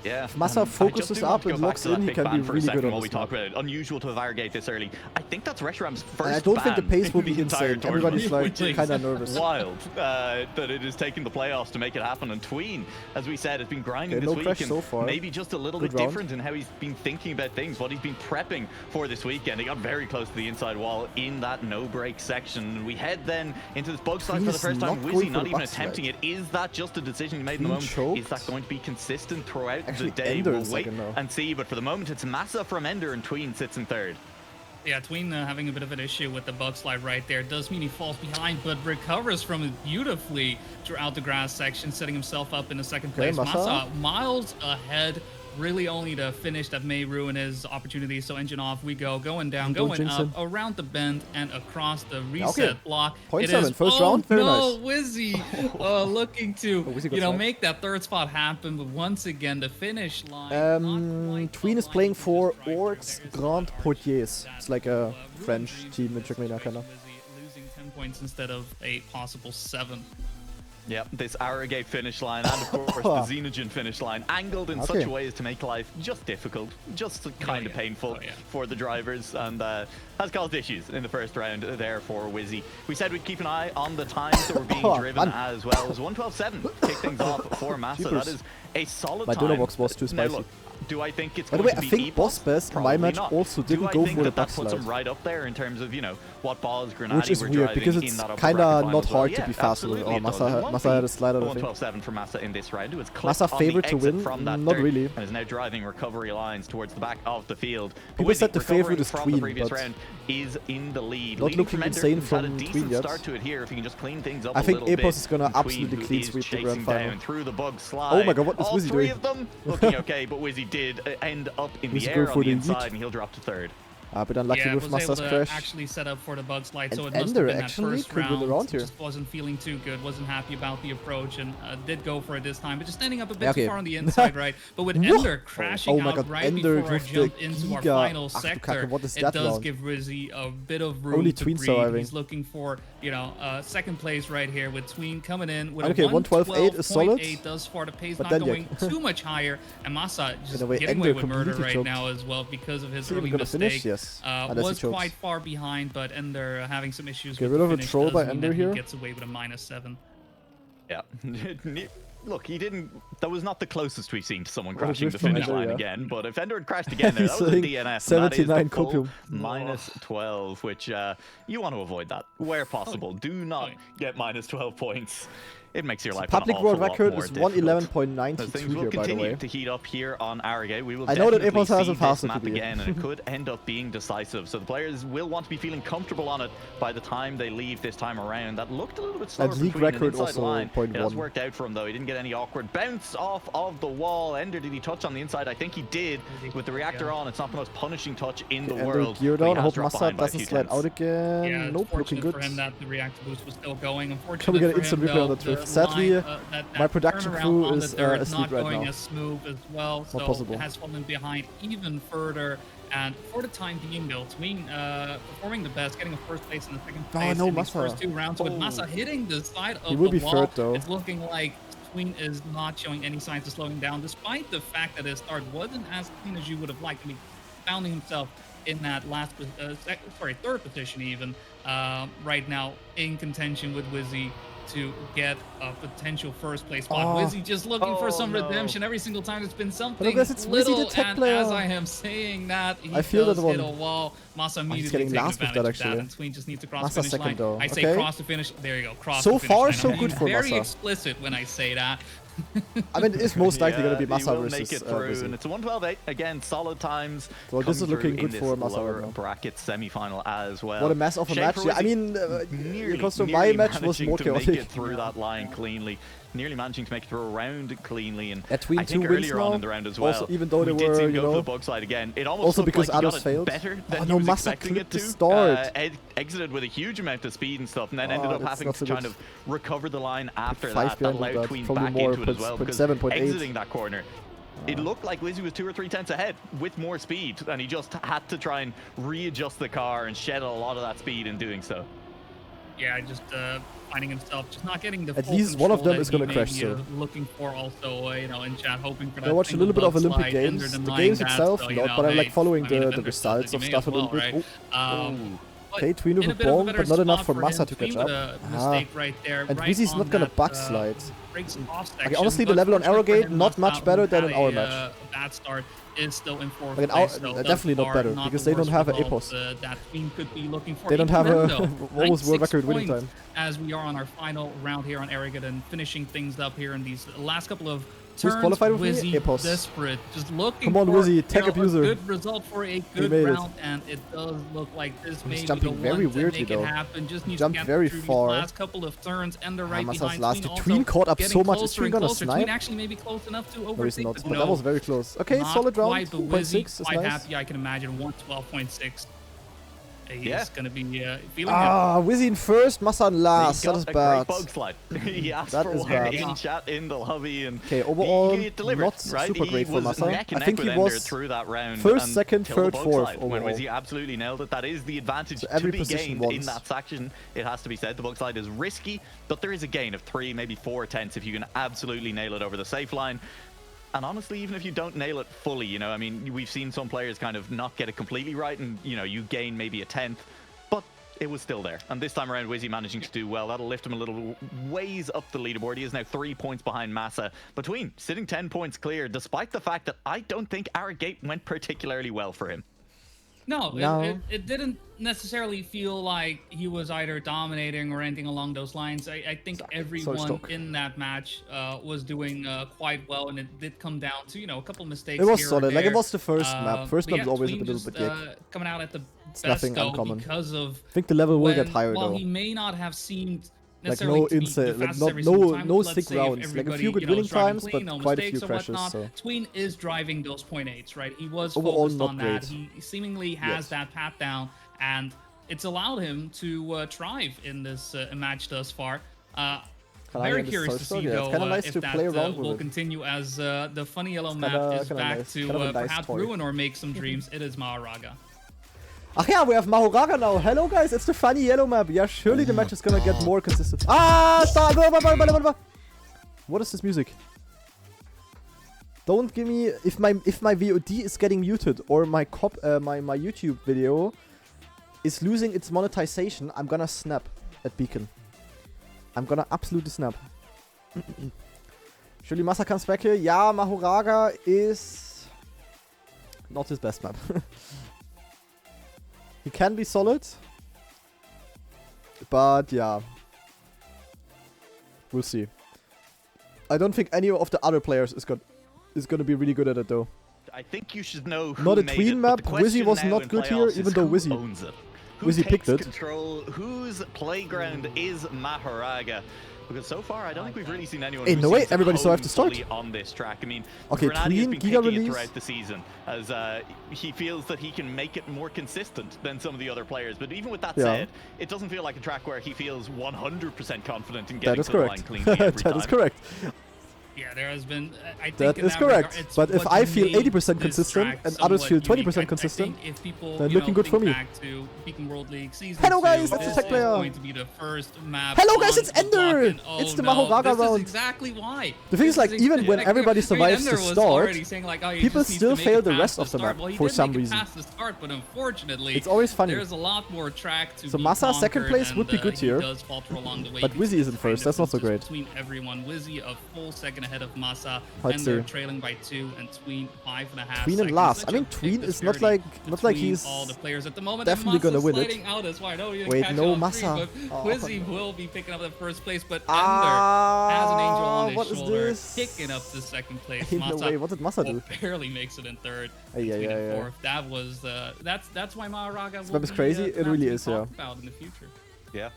Yeah. If Massa I just focuses do want up to go and back locks to that in, he pick can ban be for a really second good on while we this talk map. about it. Unusual to have Arrogate this early. I think that's Reshiram's first And I don't think the ban pace will in be the entire insane. tournament. Everybody's like Which kind of is nervous. Wild that it is taking the playoffs to make it happen. And Tween, as we said, has been grinding Okay, this no week crash and so far. maybe just a little Good bit round. different in how he's been thinking about things, what he's been prepping for this weekend. He got very close to the inside wall in that no-break section. We head then into this bug slide for the He's first time. not going Wizzy for not the even bug slide. attempting it. Is that just a decision he made in the Being moment? choked? Is that going to be consistent throughout Actually, the day? Ender We'll is wait second now. and see, but for the moment it's Massa from Ender and Tween sits in third. Yeah, Tween having a bit of an issue with the bug slide right there. Does mean he falls behind, but recovers from it beautifully throughout the grass section, setting himself up in the second Okay, place. Massa. Massa miles ahead, really only to finish that may ruin his opportunity. So engine off we go, going down, Don't going jinx up, him. around the bend and across the reset okay. block. Point It seven, is- first oh, round, very no, nice. Wizzy looking to, Wizzy got you know, sniped. make that third spot happen, but once again, the finish line. not quite Tween is aligned playing with for his driver. Orcs There is Grand another Portiers. that It's like a will, French ruin team in the Trackmania, perspective kinda. of Wizzy losing 10 points instead of a possible 7. Yep, this Arrogate finish line and of course the Xenogen finish line angled in such Okay. a way as to make life just difficult, just kind of yeah. painful Oh, yeah. for the drivers, and has caused issues in the first round there for Wizzy. We said we'd keep an eye on the times that were being Oh, driven man. as well. It was 1:12.7 kick things off for Massa. Jeepers. That is a solid My time. donor box was too Now spicy. look, do I think it's By the going way, to I be think Epos? Bozbez in my Probably match not. also Do didn't I go think for the that puts him backslide. right up there in terms of, you know, what Boz, Grenady Which is were weird, driving because in it's that upper kinda bracket not finals. hard Well, to yeah, be faster. absolutely Oh, it Massa does. had- It won't Massa had be a slider, I think. 1:12.7 for Massa in this round. It was clipped Massa on the favourite to exit win? from that Not dirt really. and is now driving recovery lines towards the back of the field. But People Wizzy, said the recovering favourite is from Tween, the previous but round is in the lead. not Leading looking from Ender, insane who's had a from decent Tween yet. start to it here. If he can just clean things up I a think little bit. Epos is gonna And Tween, absolutely who clean is sweep the chasing grand final. down through the bug slide. Oh my god, what is All Wizzy three doing? of them looking okay, but Wizzy did end up in Wizzy the go air for on the the inside, yeet. and he'll drop to third. A bit unlucky yeah, with was Masa's able to crash. actually set up for the bug slide, And so it must Ender have been that actually first could win the round here. Just wasn't feeling too good, wasn't happy about the approach, and did go for it this time, but just standing up a bit Yeah, okay. too far on the inside, right? But with No. Ender crashing Oh my out God, right Ender before I with jump the into our Giga. final Ach du sector, Kacke, what is it that does round? give Rizzy a bit of room Only to Tween breathe. surviving. He's looking for, you know, second place right here with Tween coming in with Okay, a 112.8 is solid. 112.8 thus far. The pace But not then going too much higher, and Masa just In a way, getting Ender away with murder completely right choked. now as well because of his Is he even early gonna mistake. finish? Yes. Unless he Was chokes. quite far behind, but Ender having some issues Get with rid the of a finish troll does by mean Ender that here. He gets away with a -7. Yeah. Look, he didn't. That was not the closest we've seen to someone Oh, crashing the drift from finish Ender, line yeah. again. But if Ender had crashed again, there, He's that was a saying DNF. and that is 79 the full copium. -12, which you want to avoid that where possible. Do not get -12 points. It makes your life Public an world awful lot record more is difficult. Those 111.92 things will here, by the continue way. to heat up here on Arrogate. We will I know that definitely Epos has see a faster this map TD. again, and it could end up being decisive. So the players will want to be feeling comfortable on it by the time they leave this time around. That looked a little bit slower. And league between an record inside also line. It has 0.1. worked out for him though. He didn't get any awkward bounce off of the wall. Ender, did he touch on the inside? I think he did. With the reactor on, it's not the most punishing touch in the Ender world. geared but he out. I has hope dropped Masa behind by a doesn't few slide tenths. out again. Yeah, it's Nope, looking fortunate good. for him that the reactor boost was still going. Unfortunately Can we get an for instant him, replay on though, the drift? the Sadly, line, that my production turnaround crew on is the dirt asleep not right going now. as smooth as well, so possible. it has fallen behind even further. And for the time being, though, Tween performing the best, getting a first place and a second place no, in these Masa. first 2 rounds. With Masa hitting the side of He will the be wall, third, though. it's looking like Tween is not showing any signs of slowing down, despite the fact that his start wasn't as clean as you would have liked. I mean, founding himself in that third position even, right now in contention with Wizzy to get a potential first place spot. Oh. Wizzy just looking for some no. redemption every single time. It's been something But I guess it's Wizzy, the little, tech and player. as I am saying that, he I feel does that hit one. a wall. Masa immediately getting taking last with advantage that, of that, actually. and Tween just needs to cross Masa the finish second, line. though. I say Okay. cross the finish. There you go. Cross So the finish far, line. so I'm good being for very Masa. explicit when I say that. I mean, it is most likely going to be Yeah, Masa he will versus make it through, Wizzy. and it's a 112.8 again. Solid times. Well, this is coming looking through good in for this Masa lower right now. bracket semi-final as well. What a mess of a Shame match. for Yeah, I Wizzy. mean, Nearly, because my nearly match was managing more to make chaotic. it through that line cleanly. Nearly managing to make it through a round cleanly, and At Tween I think 2 wins earlier now. on in the round as well. Also, even though they we did were, see him you go for know, the bug slide again. It almost also looked because like he got others it failed. better than Oh, he no, was Masa expecting clipped it the to. start. Exited with a huge amount of speed and stuff, and then Oh, ended up that's having not to so kind good. of recover the line after 5 that. That behind allowed that. Tween Probably back more, into it as well, because 0.7, 0.8. exiting that corner, it looked like Wizzy was 2 or 3 tenths ahead with more speed, and he just had to try and readjust the car and shed a lot of that speed in doing so. Yeah, just finding himself just not getting the At full least one of control them that is gonna he crash may be, still. looking for also, you know, in chat, hoping for that. I watched a single little bit of bug Olympic slide. Ender Games. The denying games that, itself, so, you not, know, but I like hey, following I mean, the Ender said results that of you may stuff a as little well, bit. right? Oh. But Okay, Tween with in a bit of bomb, better but not enough spot for him. Masa to Tween catch with up. a mistake right there, And right Wizzy's on not gonna that, bug slide. breaks off Okay, section, honestly, the but level on fortunately for Arrogate, him, not Masa, much better who than had in our a, match. bad start is still in fourth Like place, so thus definitely not far, better, not because the they don't worst have a result, Epos. that Tween could be looking for. They don't Even have then, a though, almost world 96 record winning points time. as we are on our final round here on Arrogate and finishing things up here in these last couple of Who's turns. qualified with me? Wizzy Epos. desperate, just looking Come on, for Wizzy, tech you know, abuser. a good result for a good made it. round, and it does look like this may be jumping the very one to weirdly, make though. it happen. Just needs Jumped to get very through far. these last couple of turns, and the right Masa's behind last. Tween, Tween also caught up getting so much. Is closer Tween and gonna closer. snipe? Tween actually may be close enough to No, he's overtake, not. but But no. that was very close. Okay, Not solid round. quite, but 2.6 Wizzy is quite nice. happy, I can imagine. 112.6. He's Yeah. gonna be feeling Ah, Wizzy in first, Masa in last. He That got is a great bad. bug slide. He asked That for is one bad. in chat in the lobby, and Okay, overall, he delivered, not right? super He great for was Masa. neck and I neck think with he Ender was through that round. first, second, until the third, bug fourth slide, when overall. Wizzy absolutely nailed it. That is the advantage So to every be position gained in once. that section. It has to be said. The bug slide is risky, but there is a gain of 3, maybe 4 tenths if you can absolutely nail it over the safe line. And honestly, even if you don't nail it fully, you know, I mean, we've seen some players kind of not get it completely right, and you know, you gain maybe a tenth, but it was still there. And this time around, Wizzy managing to do well. That'll lift him a little ways up the leaderboard. He is now 3 points behind Masa. Between sitting 10 points clear, despite the fact that I don't think Arrogate went particularly well for him. No, No. it didn't necessarily feel like he was either dominating or anything along those lines. I think everyone stock. in that match was doing quite well, and it did come down to, you know, a couple mistakes. It was here or solid. Like, it there. was the first map. First But map yeah, is always a Tween little just, bit yak. coming out at the best nothing though, uncommon. because of I think the level will get when- higher while though. he may not have seemed necessarily no to be insane, the like fastest every single time. no Let's sick say if rounds, like a everybody, few good you know, winning is driving times, but clean, no quite a mistakes few or crashes. whatnot, So Tween is driving those 0.8s, right? He was overall focused not on great. that. He seemingly has Yes. that path down, and it's allowed him to thrive in this match thus far. Very this curious to Soul see Star? Yeah, it's though kinda nice if to that play around with will it. continue as the funny yellow It's map kinda- is kinda back nice. to Kind of a nice perhaps toy. ruin or make some dreams. It is Maharaga. Ach yeah, we have Maharaga now. Hello guys, it's the funny yellow map. Yeah, surely the match is gonna get more consistent. Ah, stop! What is this music? Don't give me if my VOD is getting muted or my my YouTube video is losing its monetization. I'm gonna snap at Beacon. I'm gonna absolutely snap. Surely Masa comes back here. Yeah, Maharaga is not his best map. He can be solid, but yeah, we'll see. I don't think any of the other players is gonna be really good at it though. I think you should know who Not a made Tween it, but map. the Wizzy question was now not in good here, playoffs even is though who Wizzy- owns it. Who Wizzy takes picked it. control? Whose playground is Maharaga? Because so far, I don't think we've really seen anyone. Hey, who no way, seems to everybody still have hone to start. fully on this track. I mean, Okay, Grenadier has Tween, been Giga picking it release. throughout the season as he feels that he can make it more consistent than some of the other players. But even with that Yeah. said, it doesn't feel like a track where he feels 100% confident in That getting is to the line correct. cleanly every That time. is correct. Yeah, there has been. I think That in is that correct. regard, it's But if what I feel made 80% this consistent track and others somewhat feel unique. 20% I consistent, think if people, then you looking know, good for think me. back to Beacon World League season Hello, 2, guys, that's the this tech is player. going to be the first map. Hello, guys, on it's the block, Ender. and It's oh the no, Maharaga this round. is exactly why. The thing is, like, even when everybody survives Ender the was start, already saying, like, oh, he people just needs still to make fail it the past rest of the start. map Well, he for did some make it reason. past the start, but unfortunately, It's always funny. There's a lot more track to So be Masa second conquered, place would be and, good he here. does falter along the way. But You Wizzy can is in see first, the that's not so differences great. Between everyone, Wizzy a full second ahead of Masa, Let's Ender see. trailing by 2, and Tween 5.5 Tween in seconds. last. Such I mean, a big Tween is not disparity like between he's all the players at the moment. definitely And gonna Masa's win it. sliding out as well. I know you Wait, catch no, it on three, Masa. but Oh, Wizzy no. will be picking up the first place, but Ender Ah, has an angel on his what is shoulder, this? picking up the second place. Ain't no Masa way. What did Masa do? barely makes it in third. Ay, Tween ay, in ay, ay. fourth. That was that's why Maharaga will map is be, crazy. It perhaps really be is, yeah. talked about in the future. Yeah.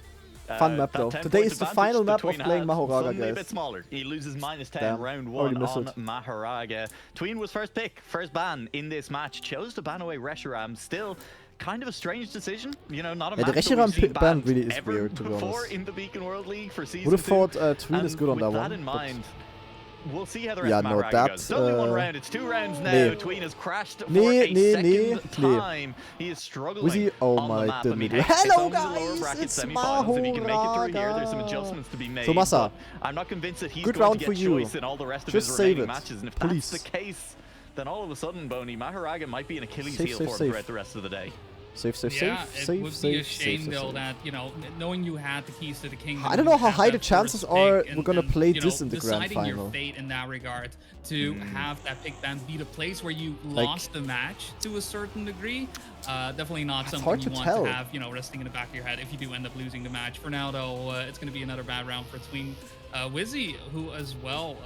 Fun map that though. 10 Today points is the advantage final that map of Tween playing had, Maharaga, suddenly a bit guys. smaller. He loses minus 10 Damn, round already 1 missed on it. Maharaga. Tween was first pick, first ban in this match. Chose to ban away Reshiram. Still kind of a strange decision. You know, not a Yeah, the map that Reshiram we've seen ban banned really is ever weird, to be before honest. in the Beacon World League for season Would have 2. thought Tween is And good on with that that one. in but- mind, we'll see how the rest Yeah, of no, Maharaga that, goes. It's only one round. It's 2 rounds now. nee. Tween has crashed for Nee, a nee, second nee, nee. time. He is struggling Wizzy, oh on the my map. I mean, goodness. hey, it's Hello, only the lower guys, bracket it's semi-finals. If he can make it through here, there's some Maharaga. adjustments to be made. So, Masa, but I'm not convinced that he's good going round to for get you. choice in all the rest of Just his save remaining it, matches. And if please. that's the case, then all of a sudden, Boney, Maharaga might be an Achilles Safe, heel safe, for him safe. throughout the rest of the day. Save, save, Yeah, save, it save, would save, be a shame save, though save. that, you know, knowing you had the keys to the kingdom. I don't you know how had high that the chances first are pick we're gonna play you know, this in the grand deciding your final. fate in that regard to have that pick ban be the place where you Like- lost the match to a certain degree. Definitely not It's something hard you to want tell. to have, you know, resting in the back of your head if you do end up losing the match. For now though, it's going to be another bad round for Tween. Wizzy, who as well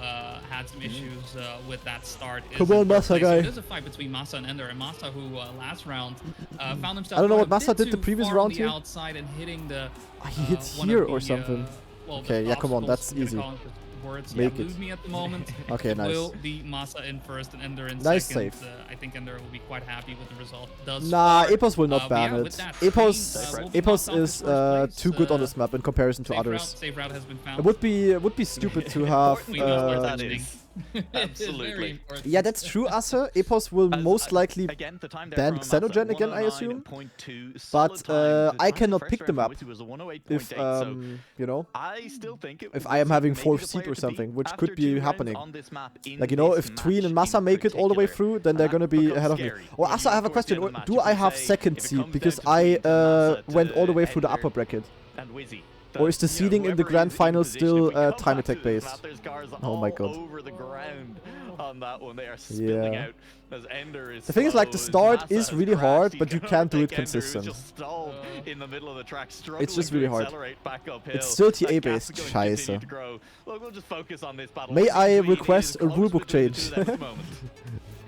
had some issues with that start. is Come in on, first Masa place. So guy. it is a fight between Masa and Ender, and Masa, who last round found himself. I don't know going what a Masa bit did the too previous far on round the here. outside and hitting the. He hit one here of or the, something. well, Okay, the yeah, come on, obstacles, that's I'm gonna easy. call them words. Make yeah, it. elude me at the moment. Okay, It nice. will be Masa in first and Ender in Nice second. save. I think Ender will be quite happy with the result. Thus Nah, far. Epos will not But ban yeah, it. with that, Epos, Tween, will be Epos knocked out in is first too place. good on this map in comparison to Safe route, others. safe route has been found. It would be stupid to have. Important to know where that uh, is. It is very Absolutely. important. Yeah, that's true, Asa. Epos will As- most likely Again, the time there ban from Masa, Xenogen again, I assume. 109.2, But, solid time. The I time cannot first pick the round from map Wizzy was a 108.8, if so you know, I still think it if was I am Wizzy having maybe fourth the seat player or to something, beat which after could be 2 rounds happening. on this map in Like, you know, this if Tween and match Masa in make it all the way particular. through, then they're And gonna that be becomes ahead of me. scary. Or You Asa, I have a know, towards the question. end of the match, Do if I you have say, second if it seed comes because down to I Tween versus went all the way through the Ender upper bracket? and Wizzy, Or is the you know, seeding in the whoever grand is in final position, still if we come time back to attack this based? map, there's cars Oh my all god. over the ground on that one. They are spilling Yeah. out as Ender is The thing is, like, the slow, start as Masa is has really crashed. hard, He's but you gonna can't do it overtake Ender, who's consistent. just stalled in the middle of the track, struggling It's just to really hard. accelerate back uphill. It's still That gap TA is based. going to continue Scheiße. to grow. Look, we'll just focus on this battle. May It seems I to be request the a close rulebook between the change? two of them at the moment.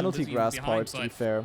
penalty Lizzie grass behind, parts, to be but fair.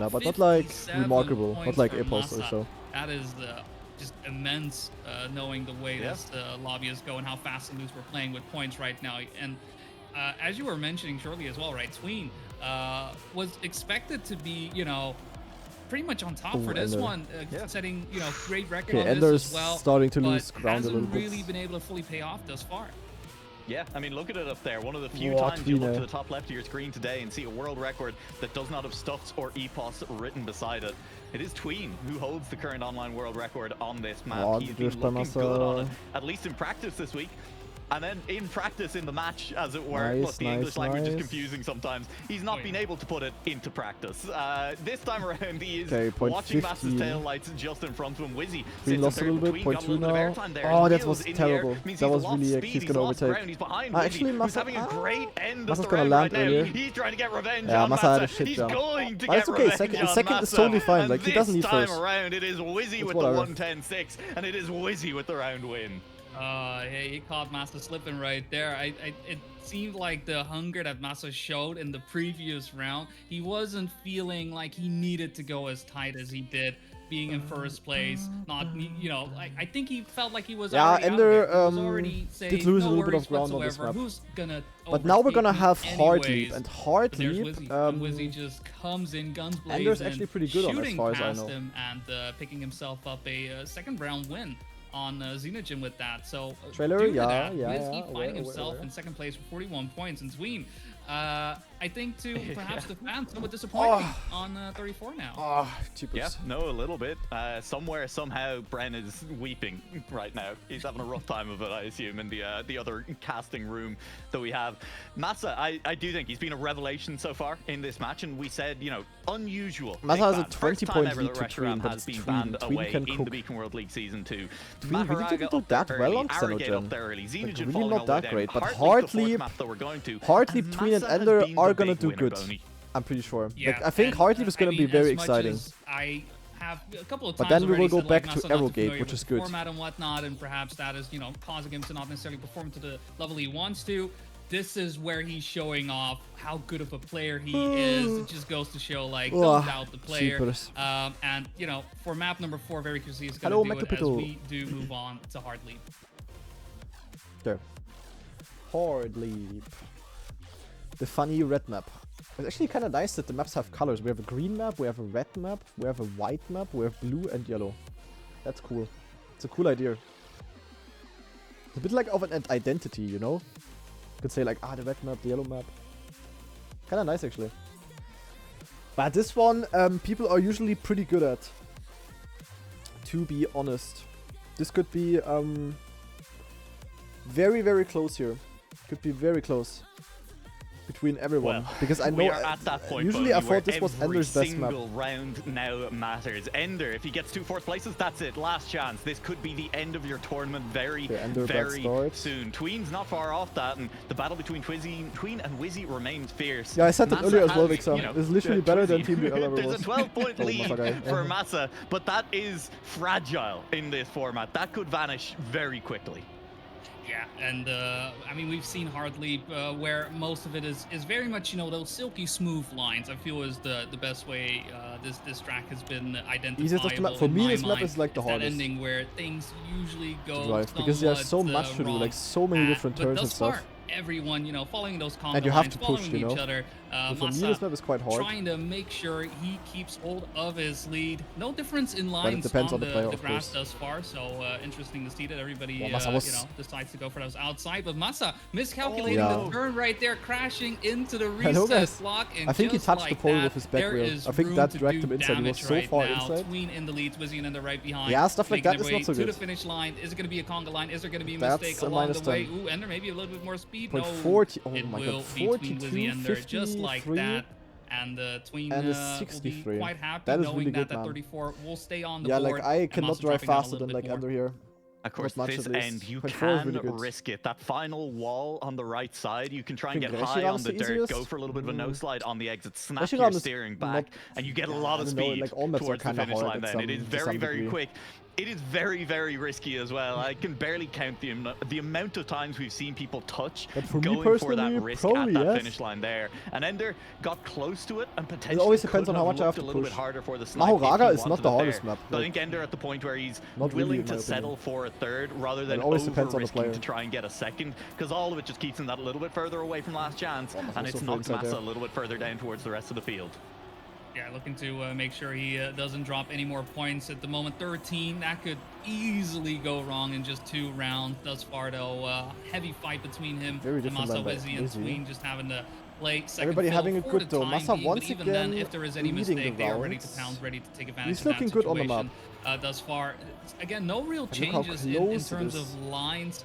mana, but not like 57 remarkable, not points like for Epos or Masa. so. That is just immense, knowing the way Yeah. this lobby is going, how fast and loose we're playing with points right now. And as you were mentioning shortly as well, right, Tween was expected to be, you know, pretty much on top Ooh, for this Ender. one, Yeah. setting, you know, great record Okay, on Ender's this as well. starting to but lose ground a little hasn't bit. really been able to fully pay off thus far. Yeah, I mean, look at it up there. One of the few What times you we look know. to the top left of your screen today and see a world record that does not have Stuffs or Epos written beside it. It is Tween who holds the current online world record on this map. Oh, He's been drift by looking good on Masa. it, at least in practice this week. And then in practice, in the match, as it were, Nice, look, the nice, English language is nice. confusing sometimes. He's not been able to put it into practice. This time around, he is Okay, point watching Mass's 15. tail lights just in front of him. Wizzy Tween sits lost a in little third, bit, Tween point got a 2 little bit of now. airtime there. Oh, His that heels was in the terrible. air means That he's was lost really speed, he's he's gonna lost overtake. ground, he's behind Actually, Wizzy, who's Massa, having a great end of Massa's the gonna round land right now. earlier. He's trying to get revenge Yeah, on Massa had a Massa. shit He's jump. going to But get it's okay, revenge second on is Massa. totally fine, And like, he doesn't need this time first. around, it is Wizzy It's with whatever. the 110-6, and it is Wizzy with the round win. Hey, he caught Massa slipping right there. It seemed like the hunger that Massa showed in the previous round, he wasn't feeling like he needed to go as tight as he did, being in first place. Not, I think he felt like he was already out Ender there. He was already saying, did lose a no little bit of worries ground on this whatsoever. map. Who's gonna But now we're gonna overtake me have Hard Leap, anyways? and Hard But there's Leap, Wizzy, and Wizzy just comes in, guns blazing, Ender's actually pretty good on as shooting far as I past know. him and picking himself up a second round win on Xenogen with that. So Trailer, due to yeah, that, yeah, Wizzy yeah, finding aware. himself in second place with 41 points, and Tween, I think to perhaps the fans, somewhat disappointing on 34 now. Oh, cheapers. Yeah, no, a little bit. Somewhere, somehow, Bren is weeping right now. He's having a rough time of it, I assume, in the other casting room that we have. Massa, I do think he's been a revelation so far in this match, and we said, unusual. Massa has a Big ban. First 20-point time ever lead that to Reshiram Tween, but has it's been Tween. banned Tween away can in cook. the Beacon World League Season 2. Tween really Maharaga didn't do up there that well early, on Arrogate up Xenogen. there early, Xenogen really falling not all the way that down. great, but Hard Hard Leap's the fourth Leap- map that we're going to. Hard Leap, And Tween, and Massa has Ender been the are gonna big do winner, good. Boney. I'm pretty sure. Yeah, Like, I think and, Hard Leap is gonna be very as much exciting. as I have a couple of But times then we will already go said, like, back to Massa not too Arrogate, familiar which with is the good. format and whatnot, and perhaps that is, causing him to not necessarily perform to the level he wants to. This is where he's showing off how good of a player he is. It just goes to show, like, don't doubt the player. Cheapers. And, for map number 4, very curious he's going Hello, to do it as Mectopito. we do move on to Hard Leap. There. Hard Leap. The funny red map. It's actually kind of nice that the maps have colors. We have a green map, we have a red map, we have a white map, we have blue and yellow. That's cool. It's a cool idea. It's a bit like of an identity, You could say like, the red map, the yellow map. Kind of nice actually. But this one, people are usually pretty good at. To be honest. This could be very, very close here. Could be very close between everyone, Well, because I know we are at that point, usually I Boney, where thought this was Ender's best map. every single round now matters. Ender, if he gets 2 fourth places, that's it. Last chance. This could be the end of your tournament very, Okay, Ender, bad very start. soon. Tween's not far off that, and the battle between Tween and Wizzy remains fierce. Yeah, I said that Massa earlier as well, has, Vixar. It's literally better than Team Blue ever There's was. a 12-point Oh, lead Massa guy. for Massa, but that is fragile in this format. That could vanish very quickly. Yeah, and we've seen Hard Leap where most of it is very much those silky smooth lines. I feel is the best way this track has been Easiest of the map. identifiable. For in me, my this map mind. is like the It's that hardest ending where things usually go to drive, because there's so somewhat, much to do, wrong. like so many different but turns thus and stuff. far, everyone following those conga And you have lines, to push, following each other. So for me, Massa this map is quite hard. trying to make sure he keeps hold of his lead. No difference in it lines depends on on the player, the of grass course. thus far. So interesting to see that everybody Yeah, Massa was- decides to go for those outside. But Massa miscalculating Oh, yeah. the turn right there, crashing into the I know, reset guys. block. And I think he just touched like the pole that, with his back there wheel. is I think room that to dragged do him inside. He was damage so right far now. inside. Tween in the lead, Wizzy and the right behind. Yeah, stuff like making that is their not so way to good. the finish line. Is it going to be a conga line? Is there going to be a That's mistake a along minus the way? 10. Ooh, Ender maybe a little bit more speed. Point No, 40. Oh it my will god, be Tween, 42, Wizzy, Ender, just like 53. that. And Tween And a will 63. be quite happy That is knowing really that good, that man. 34 will stay on the Yeah, board. like I and cannot Massa drive dropping down a faster little than bit like more. Ender here. Of course, Not much this at least. end, you 24 is can really good. risk it. That final wall on the right side, you can try and Think get Reshiram high on is the the dirt, easiest? go for a little bit of a no slide on the exit, snap Reshiram your is steering not- back, and you get a lot of I don't know, speed like all maps are towards the kinda finish hard line at then. It is some- to very, some very degree. quick. It is very, very risky as well. I can barely count the amount of times we've seen people touch But for me going for personally, that risk probably, at that yes. finish line there. And Ender got close to it and potentially always depends could on how have much I have looked to a little bit push. harder for the snipe if Maharaga he is not wanted the it hardest there. map, But I like, think Ender at the point where he's not really, willing in to my settle opinion. for a third rather than always depends on the over-risking player. to try and get a second, because all of it just keeps him that a little bit further away from last chance, Almost and also it's for knocked inside Massa there. a little bit further down towards the rest of the field. Yeah, looking to make sure he doesn't drop any more points at the moment. 13, that could easily go wrong in just 2 rounds thus far, though. Heavy fight between him Very and different Massa, line by Wizzy, and Wizzy. Tween just having to play second Everybody fill having it for good, the though. time Massa being, once but even then, again if there is any leading the mistake, they are ready to rounds. pound, ready to take advantage He's of that looking good on the situation. Thus far, again, no real And look how changes in close it terms is. of lines.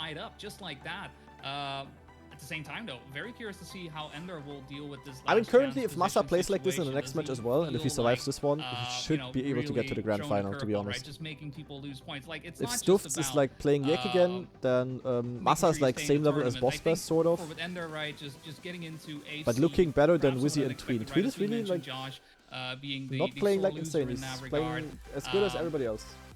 tied up just like that. At the same time, though, very curious to see how Ender will deal with this. I mean, last currently, round if Massa position plays like this in the situation, next does match he as well, and if he feel survives like, this one, he should be able to get to the grand really final, to be throwing the honest. curveball, right? Just making people lose points. Like, it's If not just Stuffs is about, like playing Yek again, then Massa is like same level as Boss Best, sort of. With Ender, right, just getting into AC, But looking better than perhaps Wizzy a and little Tween. unexpected, Tween right, is as we really mentioned, like Josh, being not the playing sore like loser insane. in He's that regard. playing as good as everybody else.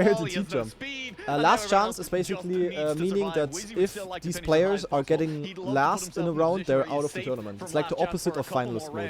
Where wall, the he has T no jump? speed, and Last everyone chance else is just basically needs to meaning survive. that Wheezy would if still like to these finish as high players as are possible. getting He'd love to put last in himself a in a round, position where they're he's out of the safe tournament. from It's like the last chance opposite for a of couple finalist more mode.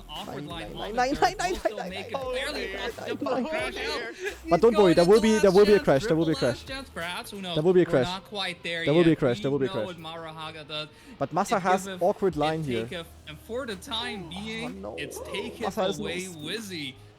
an awkward line. nine, on nine, the nine, dirt, nine, will still nine, make nine, it barely across the jump nine, and crash out. But don't worry, there will be a He's crash. There will be a going crash. into the last chance, perhaps, who knows? There will be a We're crash. not quite there There will be a yet. crash, there will be a We know crash. what Maruhaga does. But Masa It has giveth- awkward it line here. taketh- And for the time being, no. it's taken Masa has no away speed. Wizzy.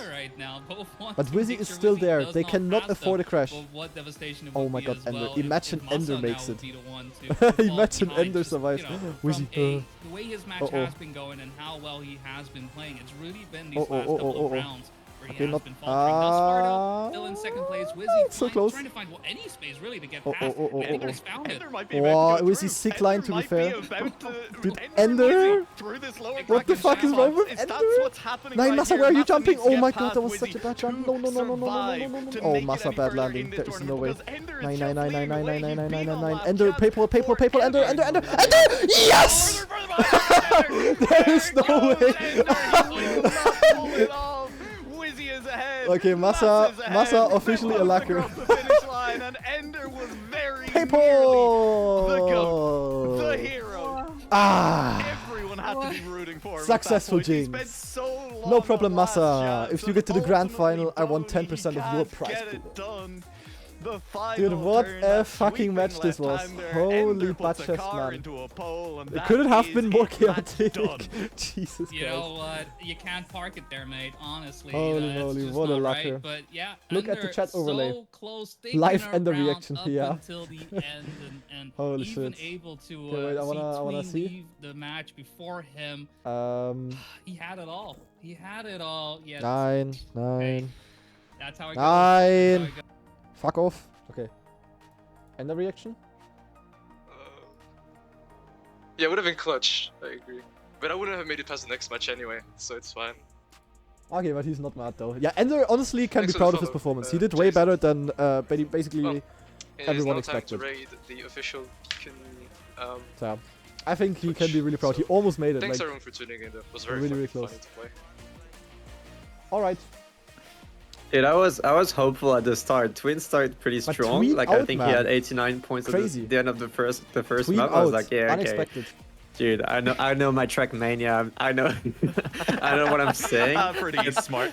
around. Right now. Both want But to Wizzy make is sure still Wizzy there. does They not cannot pass afford a them. crash. But what devastation it Oh would my be god, as Ender. well Imagine if Ender Masa makes now it. would be the one to fall Imagine behind. Ender Just, survives. you know, Wizzy. from the way his match Uh-oh. has been going and how well he has been playing, it's really been these Uh-oh, last couple uh-oh, of uh-oh. rounds where he Okay, has not- been faltering thus far, though. Ah, Still in second place. so Wizzy close. trying to find any space really to get Oh, past. oh, oh, I think oh, he's found it. Ender might be Wow, about to it go was through. his sick line, to be might fair. about to... Dude, Ender Ender? Wizzy through this lower What bracket the fuck is challenge. wrong with If Ender? that's what's happening Nine, right Massa, here, where are you Massa jumping? needs to Oh get my god, past that was Wizzy such a bad jump. to No, no, no, no, no, no, no, survive, no, no, to no. Oh, make it Massa, any bad further landing. in this There is no way. tournament, because Ender is 9, just 9, 9, 9, leading 9, the way. 9, 9, 9, 9, He's been 9, on 9. lap Ender, just PayPal, PayPal, PayPal, Ender, forever. Ender, Ender, Ender! Yes! Further by Ender. There is no goes way. Ender. He will not pull it off. Wizzy is ahead. Okay, Massa Mass is ahead. officially a Almost lacquer. across the finish line, and Ender was very nearly PayPal! the GOAT, the hero. Ah! Everyone had to be rooting for him. at Successful that point. He Jinx. spent so long No problem, on last Massa. chance, If you and get to the grand ultimately, final, I want Tony, 10% of he your can't prize get pool. it done. The Dude, final what turn, a that fucking sweeping match this was. left-hander. Holy Ender puts butt a chest, car man. into a pole, and It that couldn't have is been more it. Match chaotic. done. Jesus You know Christ. what? You can't park it there, mate. Honestly, Holy it's moly, just what a not lucker. right. But yeah, Look at the Ender chat overlay. So close, sticking Live Ender around reaction, up yeah. until the end, and Holy even shit. able to Okay, wait, I wanna see see. Tween leave the match before him. He had it all. He had it all. Yes. 9, 9. That's how it 9. goes. Fuck off. Okay. Ender reaction? Yeah, it would have been clutch. I agree. But I wouldn't have made it past the next match anyway, so it's fine. Okay, but he's not mad though. Yeah, Ender honestly can Thanks be for the proud of his follow, performance. He did way Jason. better than basically. Well, It Everyone is now time expected. to raid the official. Can, So, I think he can Which- be really proud. He so, almost made it. thanks Like, everyone for tuning in. That was very really, fun, really close. funny to play. all right. Dude, I was hopeful at the start. Twin started pretty But strong. Tween like out, I think man. he had 89 points Crazy. at the end of the first Tweet map. out. I was like, yeah, okay. Unexpected. Dude, I know my trackmania. I know I know what I'm saying. Pretty smart.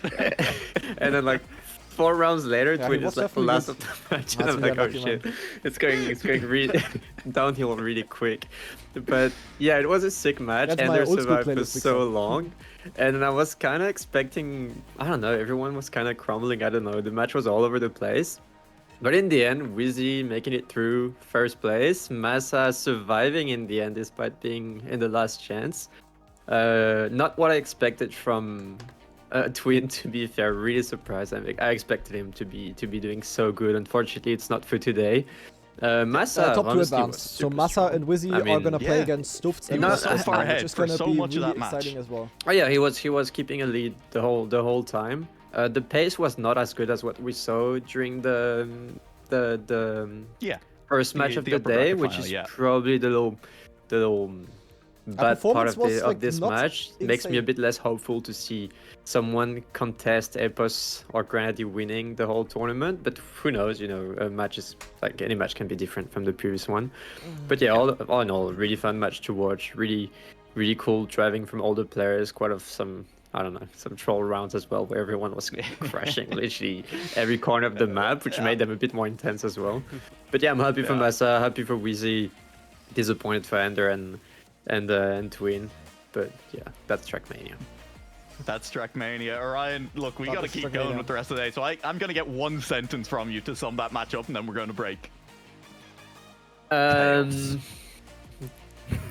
And then like 4 rounds later, Yeah, he Twin was is like the definitely last good. of the match. That's And I'm really like, oh unlucky, man. shit, it's going really downhill really quick. But yeah, it was a sick match. That's my Ender old school survived for playlist, big so fan. long, and then I was kind of expecting. I don't know. Everyone was kind of crumbling. I don't know. The match was all over the place. But in the end, Wizzy making it through first place, Massa surviving in the end despite being in the last chance. Not what I expected from Twin, to be fair. Really surprised. I expected him to be doing so good. Unfortunately, it's not for today. Massa Top 2 honestly was advanced. So super Massa strong. and Wizzy I are mean, gonna play yeah. against Stufts He and was Massa so as far well, ahead which is for gonna so be much of really that match. exciting as well. Oh yeah, he was keeping a lead the whole time. The pace was not as good as what we saw during the Yeah. first match of the the upper day, bracket which final, is yeah. probably the little bad part performance of was, like, this not match. Makes me a insane. bit less hopeful to see someone contest Epos or Grenady winning the whole tournament. But who knows? You know, a match is like any match can be different from the previous one. But yeah, all in all, really fun match to watch. Really cool driving from all the players. Quite of some. I don't know, some troll rounds as well, where everyone was crashing literally every corner of the map, which made them a bit more intense as well. But yeah, I'm happy for Massa, happy for Wizzy, disappointed for Ender and Twin. But yeah, that's Trackmania. That's Trackmania. Orion, look, we That got to is keep Trackmania. going with the rest of the day. So I'm going to get one sentence from you to sum that match up, and then we're going to break.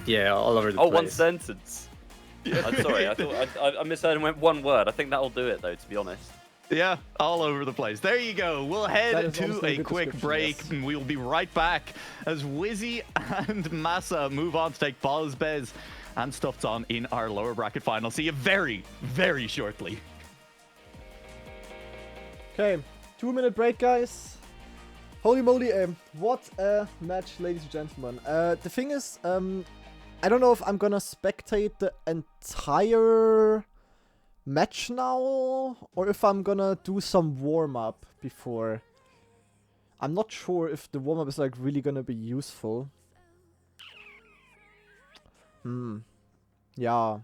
Yeah, all over the Oh, place. one sentence. I'm sorry, I thought I misheard and went one word. I think that'll do it though, to be honest. Yeah, all over the place. There you go. We'll That head is to honestly a a good quick description, break, yes. and we'll be right back as Wizzy and Massa move on to take Bozbez and Stuffed On in our lower bracket final. See you very, very shortly. Okay, 2-minute break, guys. Holy moly, what a match, ladies and gentlemen. The thing is, I don't know if I'm gonna spectate the entire match now, or if I'm gonna do some warm-up before. I'm not sure if the warm-up is like really gonna be useful. Yeah.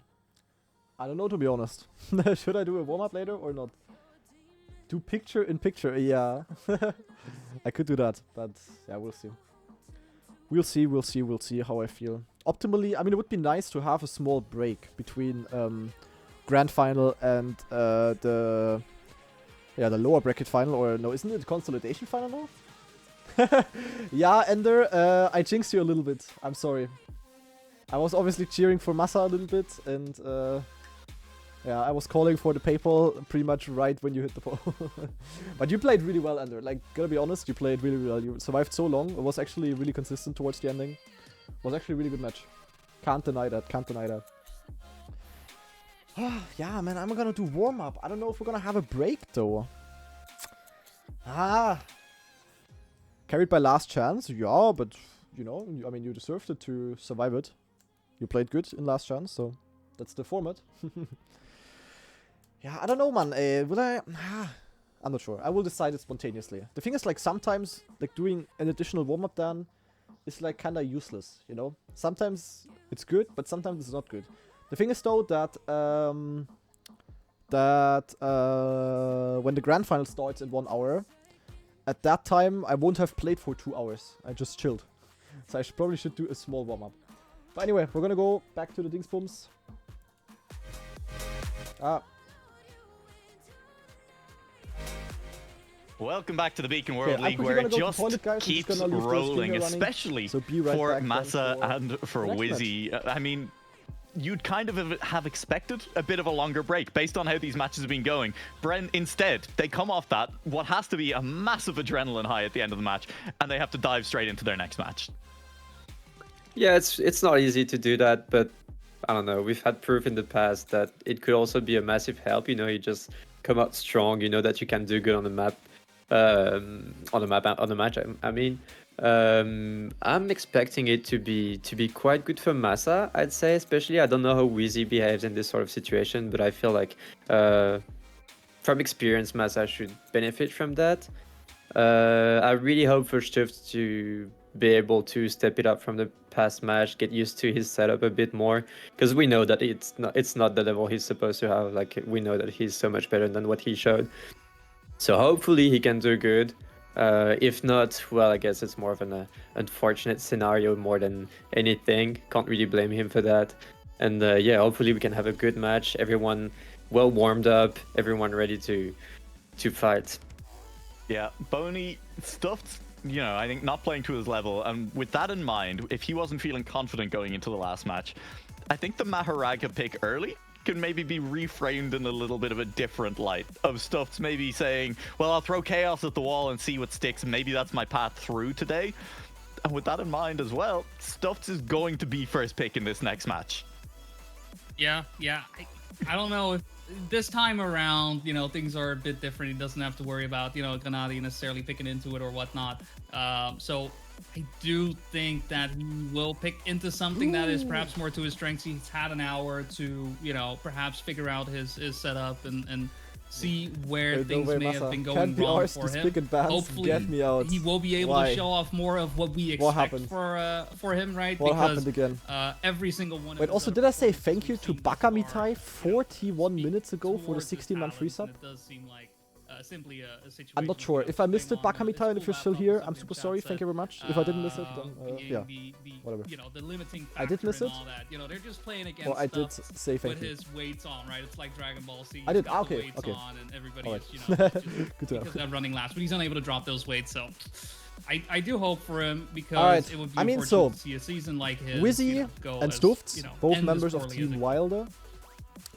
I don't know, to be honest. Should I do a warm-up later or not? Do picture-in-picture, yeah. I could do that, but yeah, we'll see. We'll see how I feel. Optimally, I mean, it would be nice to have a small break between Grand Final and the lower bracket final, or no, isn't it the Consolidation final now? Yeah, Ender, I jinxed you a little bit. I'm sorry. I was obviously cheering for Massa a little bit, and Yeah, I was calling for the PayPal pretty much right when you hit the pole. But you played really well, Ender. Like, gotta be honest, you played really, really well. You survived so long. It was actually really consistent towards the ending. It was actually a really good match. Can't deny that. Can't deny that. Yeah, man, I'm gonna do warm-up. I don't know if we're gonna have a break, though. Carried by last chance? Yeah, but, you know, I mean, you deserved it to survive it. You played good in last chance, so that's the format. Yeah, I don't know, man. Will I? I'm not sure. I will decide it spontaneously. The thing is, like, sometimes, like, doing an additional warm-up then is, like, kinda useless, you know? Sometimes it's good, but sometimes it's not good. The thing is, though, that, when the grand final starts in 1 hour, at that time, I won't have played for 2 hours. I just chilled. So I probably should do a small warm-up. But anyway, we're gonna go back to the Dingsbums. Welcome back to the Beacon World League, I'm where it quickly just gonna go to toilet, guys. I'm just keeps gonna leave the rolling, stream here running. especially So be right for back then Massa for and for the next Wizzy. I mean, you'd kind of have expected a bit of a longer break based on how these matches have been going. Bren, instead, they come off that, what has to be a massive adrenaline high at the end of the match, and they have to dive straight into their next match. Yeah, it's not easy to do that, but I don't know. We've had proof in the past that it could also be a massive help. You know, you just come out strong. You know that you can do good on the map, on the match. I mean, I'm expecting it to be quite good for Massa. I'd say, especially I don't know how Wheezy behaves in this sort of situation, but I feel like from experience, Massa should benefit from that. I really hope for Stuft to be able to step it up from the past match, get used to his setup a bit more, because we know that it's not the level he's supposed to have. Like, we know that he's so much better than what he showed. So hopefully he can do good. If not, well, I guess it's more of an unfortunate scenario more than anything. Can't really blame him for that. And yeah, hopefully we can have a good match. Everyone well warmed up, everyone ready to fight. Yeah, Boney, Stuffed, you know, I think not playing to his level, and with that in mind, if he wasn't feeling confident going into the last match, I think the Maharaga pick early can maybe be reframed in a little bit of a different light, of Stuffed maybe saying, well, I'll throw Chaos at the wall and see what sticks, maybe that's my path through today. And with that in mind as well, Stuffed is going to be first pick in this next match. Yeah. I don't know if this time around, you know, things are a bit different. He doesn't have to worry about, you know, Gennady necessarily picking into it or whatnot. So I do think that he will pick into something that is perhaps more to his strengths. He's had an hour to, you know, perhaps figure out his setup and see where things may have been going wrong for him. Hopefully, he will be able to show off more of what we expect for him, right? What happened again? Every single one. Wait, also, did I say thank you to Bakamitai 41 minutes ago for the 16-man free sub? It does seem like simply a situation. I'm not sure. If I missed it, Bakamitai, and if you're still here, I'm super sorry. Thank you very much. If I didn't miss it, then yeah, whatever. You know, the limiting I did miss it. that. You know, they're just playing against. Well, I did say thank you. With his weights on, right? It's like Dragon Ball Z. I did. Okay. Okay. On and everybody Right. is, you know, good to know. because they're running last, but he's unable to drop those weights. So, I do hope for him because Alright, it would be I mean, unfortunate so, to see a season like his. Wizzy go and as, Stuft, you know, both end as members of poorly as Team it- Wilder.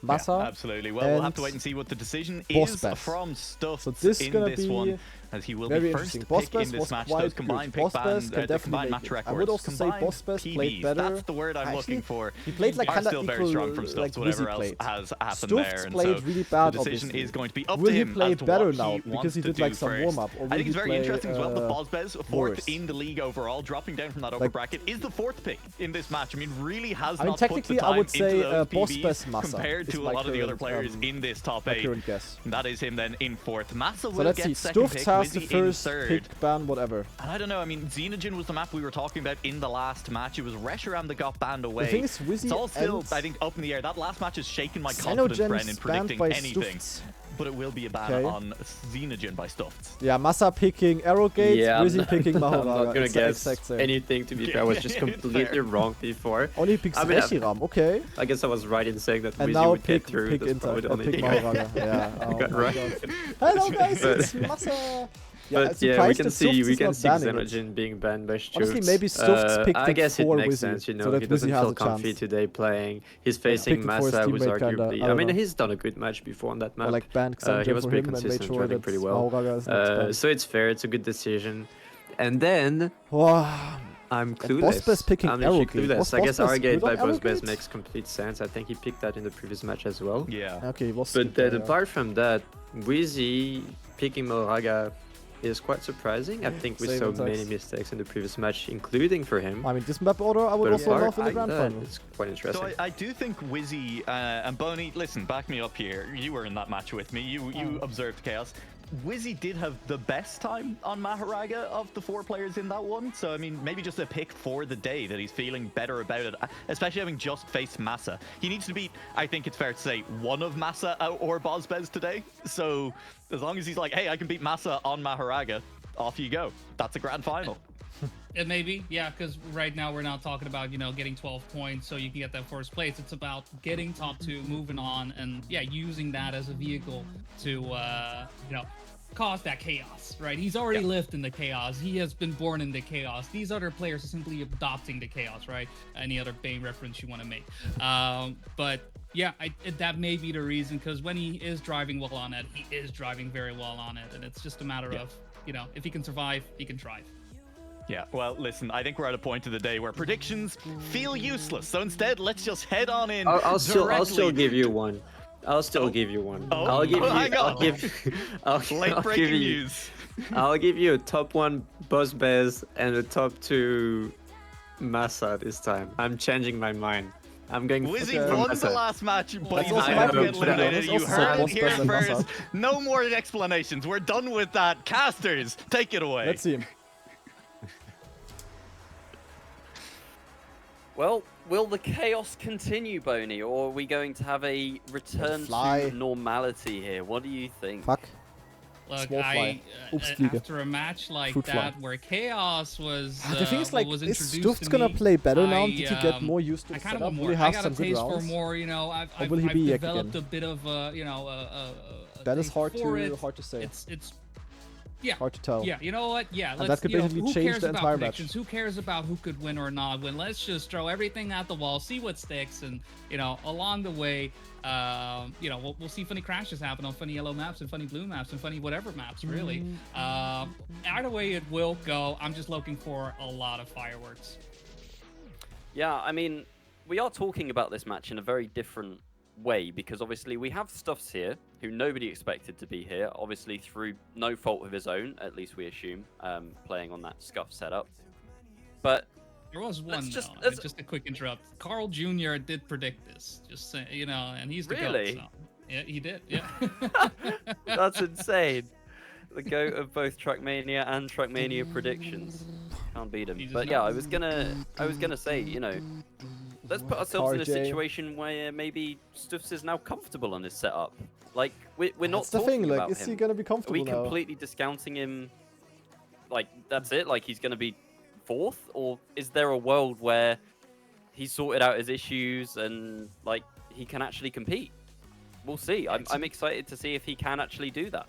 Massa. Yeah, absolutely. Well, we'll have to wait and see what the decision Boss is Bass. from Stuffed So this is in gonna this be one, as he will very be first interesting. pick Boss in Bass this was match. quite Those combined good. pick Boss Bass band, can the definitely combined make match it. records. I would also say combined Boss Bass played PBs, better. That's the word I'm looking for. He played like are kind of still very strong from Stuffed, like whatever Wizzy else played. has happened Stuffed there. And played so really bad, the decision obviously. is going to be up Will to he him play as to better what now? he Because wants he to did do like some first. warm-up. Or I will think he it's very play, interesting as well that Bozbez, fourth worse? in the league overall, dropping down from that upper Like- bracket, is the fourth pick in this match. I mean, really has I mean, not put the technically, I time would into say those Boss PBs Bass Massa compared is to a my lot of the other current, players in this top my 8. current guess. That is him then in fourth. Massa So will let's get see. second Stuft pick, has the Wizzy in first third. pick ban, whatever. And I don't know, I mean, Xenogen was the map we were talking about in the last match. It was Reshiram that got banned away. The thing is, Wizzy It's all still, and I think, up in the air. That last match has shaken my confidence, Xenogen's Bren, in banned predicting by anything. Stuft. But it will be a ban Okay. on Xenogen by Stuft. Yeah, Massa picking Arrowgate, Yeah, Wizzy picking I'm Maharaga. not gonna It's the guess exact same. anything. To be fair, I was just It's completely fair. wrong before. Only picks I mean, Reshiram, okay. I guess I was right in saying that And Wizzy now would pick get through. pick That's Inter, probably the only pick thing Maharaga. Yeah, oh got my right. God. Hello guys, But- it's Massa. Yeah, But yeah, we can see Stuff's not banning it. Xenogen being banned by Stuffs. Honestly, maybe Stuff's picked I it guess it for makes Wizzy, sense, you so know. that He Wizzy doesn't has feel a comfy chance. today playing. He's Picked facing it for his Massa, who's teammate, kinda, arguably. I I don't mean, know. he's done a good match before on that map. Or like banned He Xenogen was for pretty him and made consistent, sure running that pretty well. Maharaga is not banned. So it's fair. It's a good decision. And then Wow. I'm clueless. Bossbez picking I'm literally Arrowgate. clueless. Was I guess Bossbez Arrowgate good on by Bossbez Arrowgate? makes complete sense. I think he picked that in the previous match as well. Yeah. Okay, he was But good then there, yeah. apart from that, Wizzy picking Maharaga is quite surprising. I think we Same saw attacks. many mistakes in the previous match, including for him. I mean, this map order I would But also apart love in the from grand that, final. it's quite interesting. So I do think Wizzy and Boney, listen, back me up here. You were in that match with me. You observed chaos. Wizzy did have the best time on Maharaga of the 4 players in that one. So, I mean, maybe just a pick for the day that he's feeling better about it, especially having just faced Massa. He needs to beat, I think it's fair to say, one of Massa or Bossbez today. So, as long as he's like, hey, I can beat Massa on Maharaga, off you go. That's a grand final. It may be, yeah, because right now we're not talking about, you know, getting 12 points so you can get that first place. It's about getting top 2, moving on, and yeah, using that as a vehicle to, you know, cause that chaos, right? He's already lived in the chaos. He has been born in the chaos. These other players are simply adopting the chaos, right? Any other Bane reference you want to make. But yeah, that may be the reason, because when he is driving well on it, he is driving very well on it. And it's just a matter of, you know, if he can survive, he can thrive. Yeah, well, listen, I think we're at a point of the day where predictions feel useless. So instead, let's just head on in. I'll still directly. give you one. I'll still give you one. Oh, I'll give you. hang on. I'll give. Late I'll breaking give you. news. I'll give you a top 1 Bossbez and a top 2 Massa this time. I'm changing my mind. I'm going Wizzy for won Massa. the last match. Boys also have my been pick. eliminated. That's You also heard it Bossbez here and Massa. first. No more explanations. We're done with that. Casters, take it away. Let's see him. Well, will the chaos continue, Boney, or are we going to have a return fly. to normality here? What do you think? Fuck. Look, Small fly. Oops, Fliege. after a match like Fruit fly. that where chaos was, The thing is, like, was is introduced Stuff's to gonna me, play better now? I, Did he get more used to I the kind of setup? want Will more. he I have got some a good taste for rounds? more. You know, I've will he be Yak developed again? a bit of, you know, a That is taste hard for to it. to say. It's yeah. Hard to tell. Yeah, you know what? Yeah, And let's. that could you know, basically who change cares the about entire predictions? match. Who cares about who could win or not win? Let's just throw everything at the wall, see what sticks, and you know, along the way, you know, we'll see funny crashes happen on funny yellow maps and funny blue maps and funny whatever maps, really. Either way it will go. I'm just looking for a lot of fireworks. Yeah, I mean, we are talking about this match in a very different way, because obviously we have Stuffs here, who nobody expected to be here, obviously through no fault of his own, at least we assume, playing on that scuff setup. But There was one, just- though, just a quick interrupt. Carl Jr. did predict this, just saying, you know, and he's the Really? GOAT, so. Yeah, he did, yeah. that's insane. The GOAT of both Trackmania and Trackmania predictions. Can't beat him. He just But yeah, knows. I was gonna say, you know, let's put ourselves in a Car J. situation where maybe Stuffs is now comfortable on his setup. Like, we're not That's the talking thing, like, about is him. he gonna be Are comfortable we now? completely discounting him? Like, that's it? Like, he's going to be 4th? Or is there a world where he's sorted out his issues and, like, he can actually compete? We'll see. I'm excited to see if he can actually do that.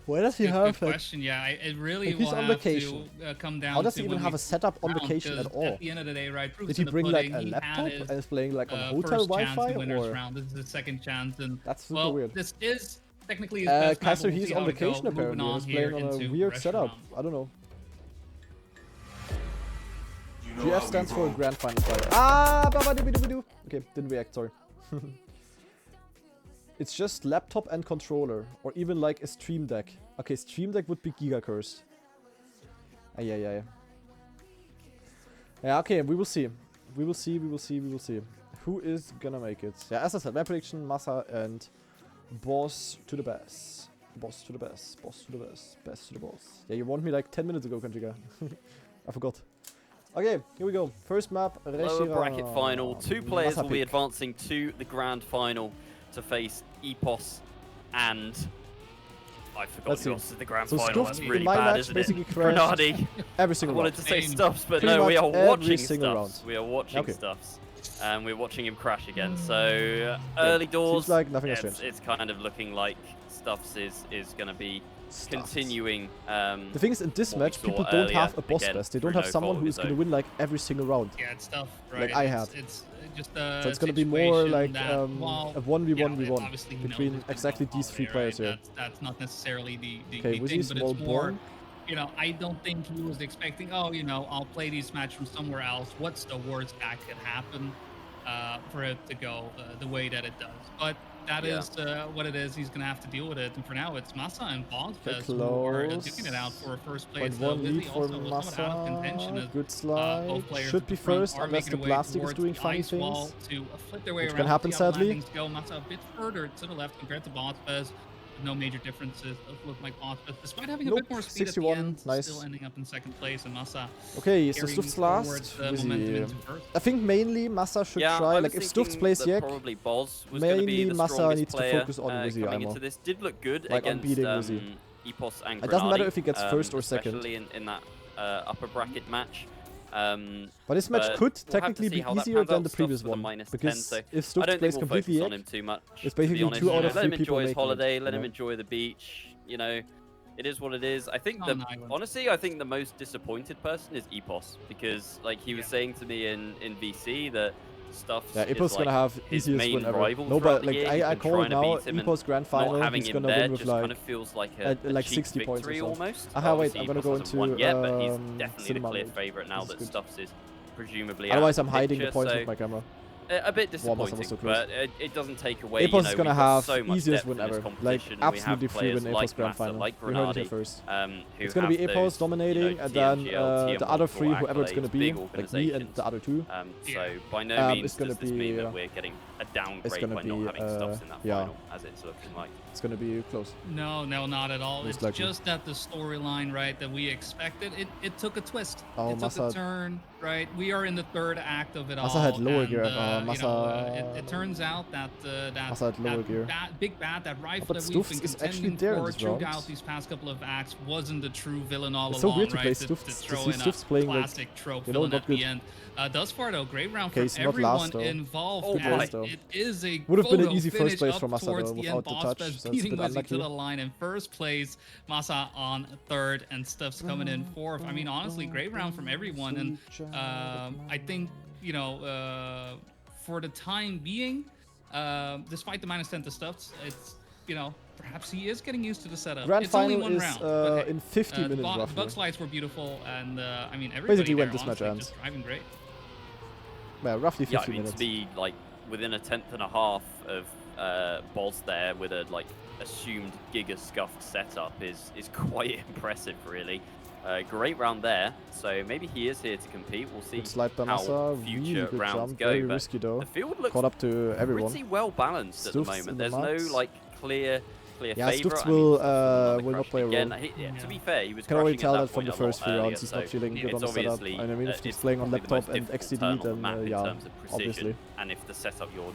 Where does he Good have it? question, yeah. It really Like, he's will on have vacation. to come down How does to he even when have we a setup on round, vacation at 'cause all? At the end of the day, right? Did he bring like a He had laptop his, and is playing like on hotel first chance Wi-Fi in winners or? round. This is the second chance, and That's super well, weird. this is technically his best map, Caster, but we'll he's see on how it vacation goes. Moving apparently. He's here playing on a into weird restaurant. setup. I don't know. GF stands for Grand Final Fighter. Ah, babadibidibidu. Okay, didn't react, sorry. It's just laptop and controller, or even like a Stream Deck. Okay, Stream Deck would be Giga Cursed. Yeah, okay, we will see. We will see. Who is gonna make it? Yeah, as I said, my prediction, Massa and Boss to the best. Boss to the best. Boss to the best. Best to the boss. Yeah, you warned me like 10 minutes ago, Kanjiga. I forgot. Okay, here we go. First map, Lower bracket final. 2 players Massa will be pick. advancing to the grand final to face Epos and... I forgot Let's who see. else is the grand So final. Stuffs That's in really my bad, match isn't basically it? crashed Grenadi. every I single wanted round. to say Same. Stuffs, but Pretty no, we much are every watching single Stuffs. round. We are watching Okay. Stuffs. And we're watching him crash again. So, early doors. Seems like nothing has it's, changed. it's kind of looking like Stuffs is going to be Stuffs. continuing. The thing is, in this what we match, people saw don't earlier, have a boss again, best. They don't through have no someone fault of who's his going to own. win like every single round. Yeah, it's tough, right? Like I had. It's just a So it's going to be more situation like that, a well, 1v1v1 obviously he knows between it's been exactly rough these three holiday, right? players here. That's not necessarily the Okay, thing, Wizzy, but small it's more, bomb. I don't think he was expecting, oh, I'll play this match from somewhere else. What's the worst that could happen for it to go the way that it does? But that is what it is. He's going to have to deal with it. And for now, it's Masa and Bozfez who are duking it out for first place. 0.1 lead Wizzy for also was somewhat out of contention Masa. as Good slide. both players Should at be the front first, are unless the making their way Blastic is towards doing the funny ice wall things. to flip their way Which around. can happen, See how the sadly. landings go. Masa a bit further to the left compared to Bozfez. No major differences. Doesn't look like Bozfez, despite having a bit more speed 61, at the end, nice. still ending up in second place. And Masa Okay, so carrying Stuff's forward last. the momentum Wizzy. into first. I think mainly Masa should Yeah, try, I like was if Stuff's thinking plays that Yek, probably Boz was going to be mainly the Masa strongest needs to player focus on Wizzy coming IMO. into this. Did look good Like, on against beating Wizzy. Epos and It doesn't matter Grenadi, if he gets first or second. especially in that upper bracket match. But this match but could we'll have to technically see be how that easier pans than out. the Stuff's previous with a one. -10, Because so if I Stuff don't think plays we'll completely focus on Yek, him too much. it's to be basically honest. 2 out You of know, 3 let him people enjoy his making it, holiday, let you him know? enjoy the beach. It is what it is. I think On an island. honestly, I think the most disappointed person is Epos, because like he was saying to me in VC that Stuffs Yeah, is Epos like gonna have his easiest main win ever. rival No, throughout but the like year. He's I been call it trying to now. beat him, and Epos grand final, not having he's him gonna there win with just like kind of feels like like a cheap 60 points or victory so. almost. Wait, Obviously, I'm gonna Epos go hasn't into won yet, but he's definitely cinema the clear mode. favorite now This that is good. Stuffs is presumably Otherwise, out I'm of the hiding the picture, points so with my camera. a bit Warm was disappointing, so close. but it doesn't take away. Epos is gonna we've got have so much easiest depth win in this ever. Like competition. absolutely we have free win players Epos like grand Massa, final. like We heard it here Grenadi, first. who It's gonna be have Epos those, dominating, and then the other 3, whoever it's gonna be, like me and the other 2. So by no means it's gonna does this mean be, that we're getting a downgrade gonna by be, not having Stuffs in that yeah. final, as it's looking like. It's gonna be close. No, not at all. Most It's likely. just that the storyline, right, that we expected, it took a twist. Oh, it took a Masa- turn, right? We are in the third act of it Masa all. had lower and, gear. it turns out that Masa had lower gear. big bad, that rifle but that we've Stuffs been is actually contending there in for this throughout round. these past couple of acts wasn't the true villain all It's so along, weird to right? play To Stuffs, to throw see in Stuffs a playing, like, classic trope you know, villain not at the good. end. Thus far, though, great round Okay, from he's not everyone last, though. involved. Oh, and my. though. it is a Would have been an photo easy first finish place up for Masa, towards though, the end. without the touch, Bozfez so it's a beating bit Wizzy unlucky. to the line in first place. Masa on third, and Stuff's coming in fourth. I mean, honestly, great round from everyone, and I think for the time being, despite the -10 to Stuffs, it's perhaps he is getting used to the setup. Grand it's only final one is round. Okay. in 50 The minutes bug roughly. slides were beautiful, and I mean, everybody Basically when there, this match honestly, ends. just driving great. Yeah, roughly 50 Yeah, I mean, minutes. to be like within a tenth and a half of Boz there with a like assumed giga scuffed setup is quite impressive, really. Great round there, so maybe he is here to compete. We'll see Good slide by how Masa, future really good rounds jump, go. very But risky though. the field looks Caught up to everyone. pretty well balanced at the Stuffs in moment. the There's no mats. like clear Yeah, favorite. Stuffs I mean, will, Stuffs was will not crushed play a again. role. To be fair, he was Can already crushing tell at that that from the point a lot first 3 earlier, rounds. He's so not feeling good it's on the setup. obviously, And I mean, if he's it's playing on probably the laptop most and difficult XDD, turn on the then map in yeah, terms of precision. obviously. And if the setup you're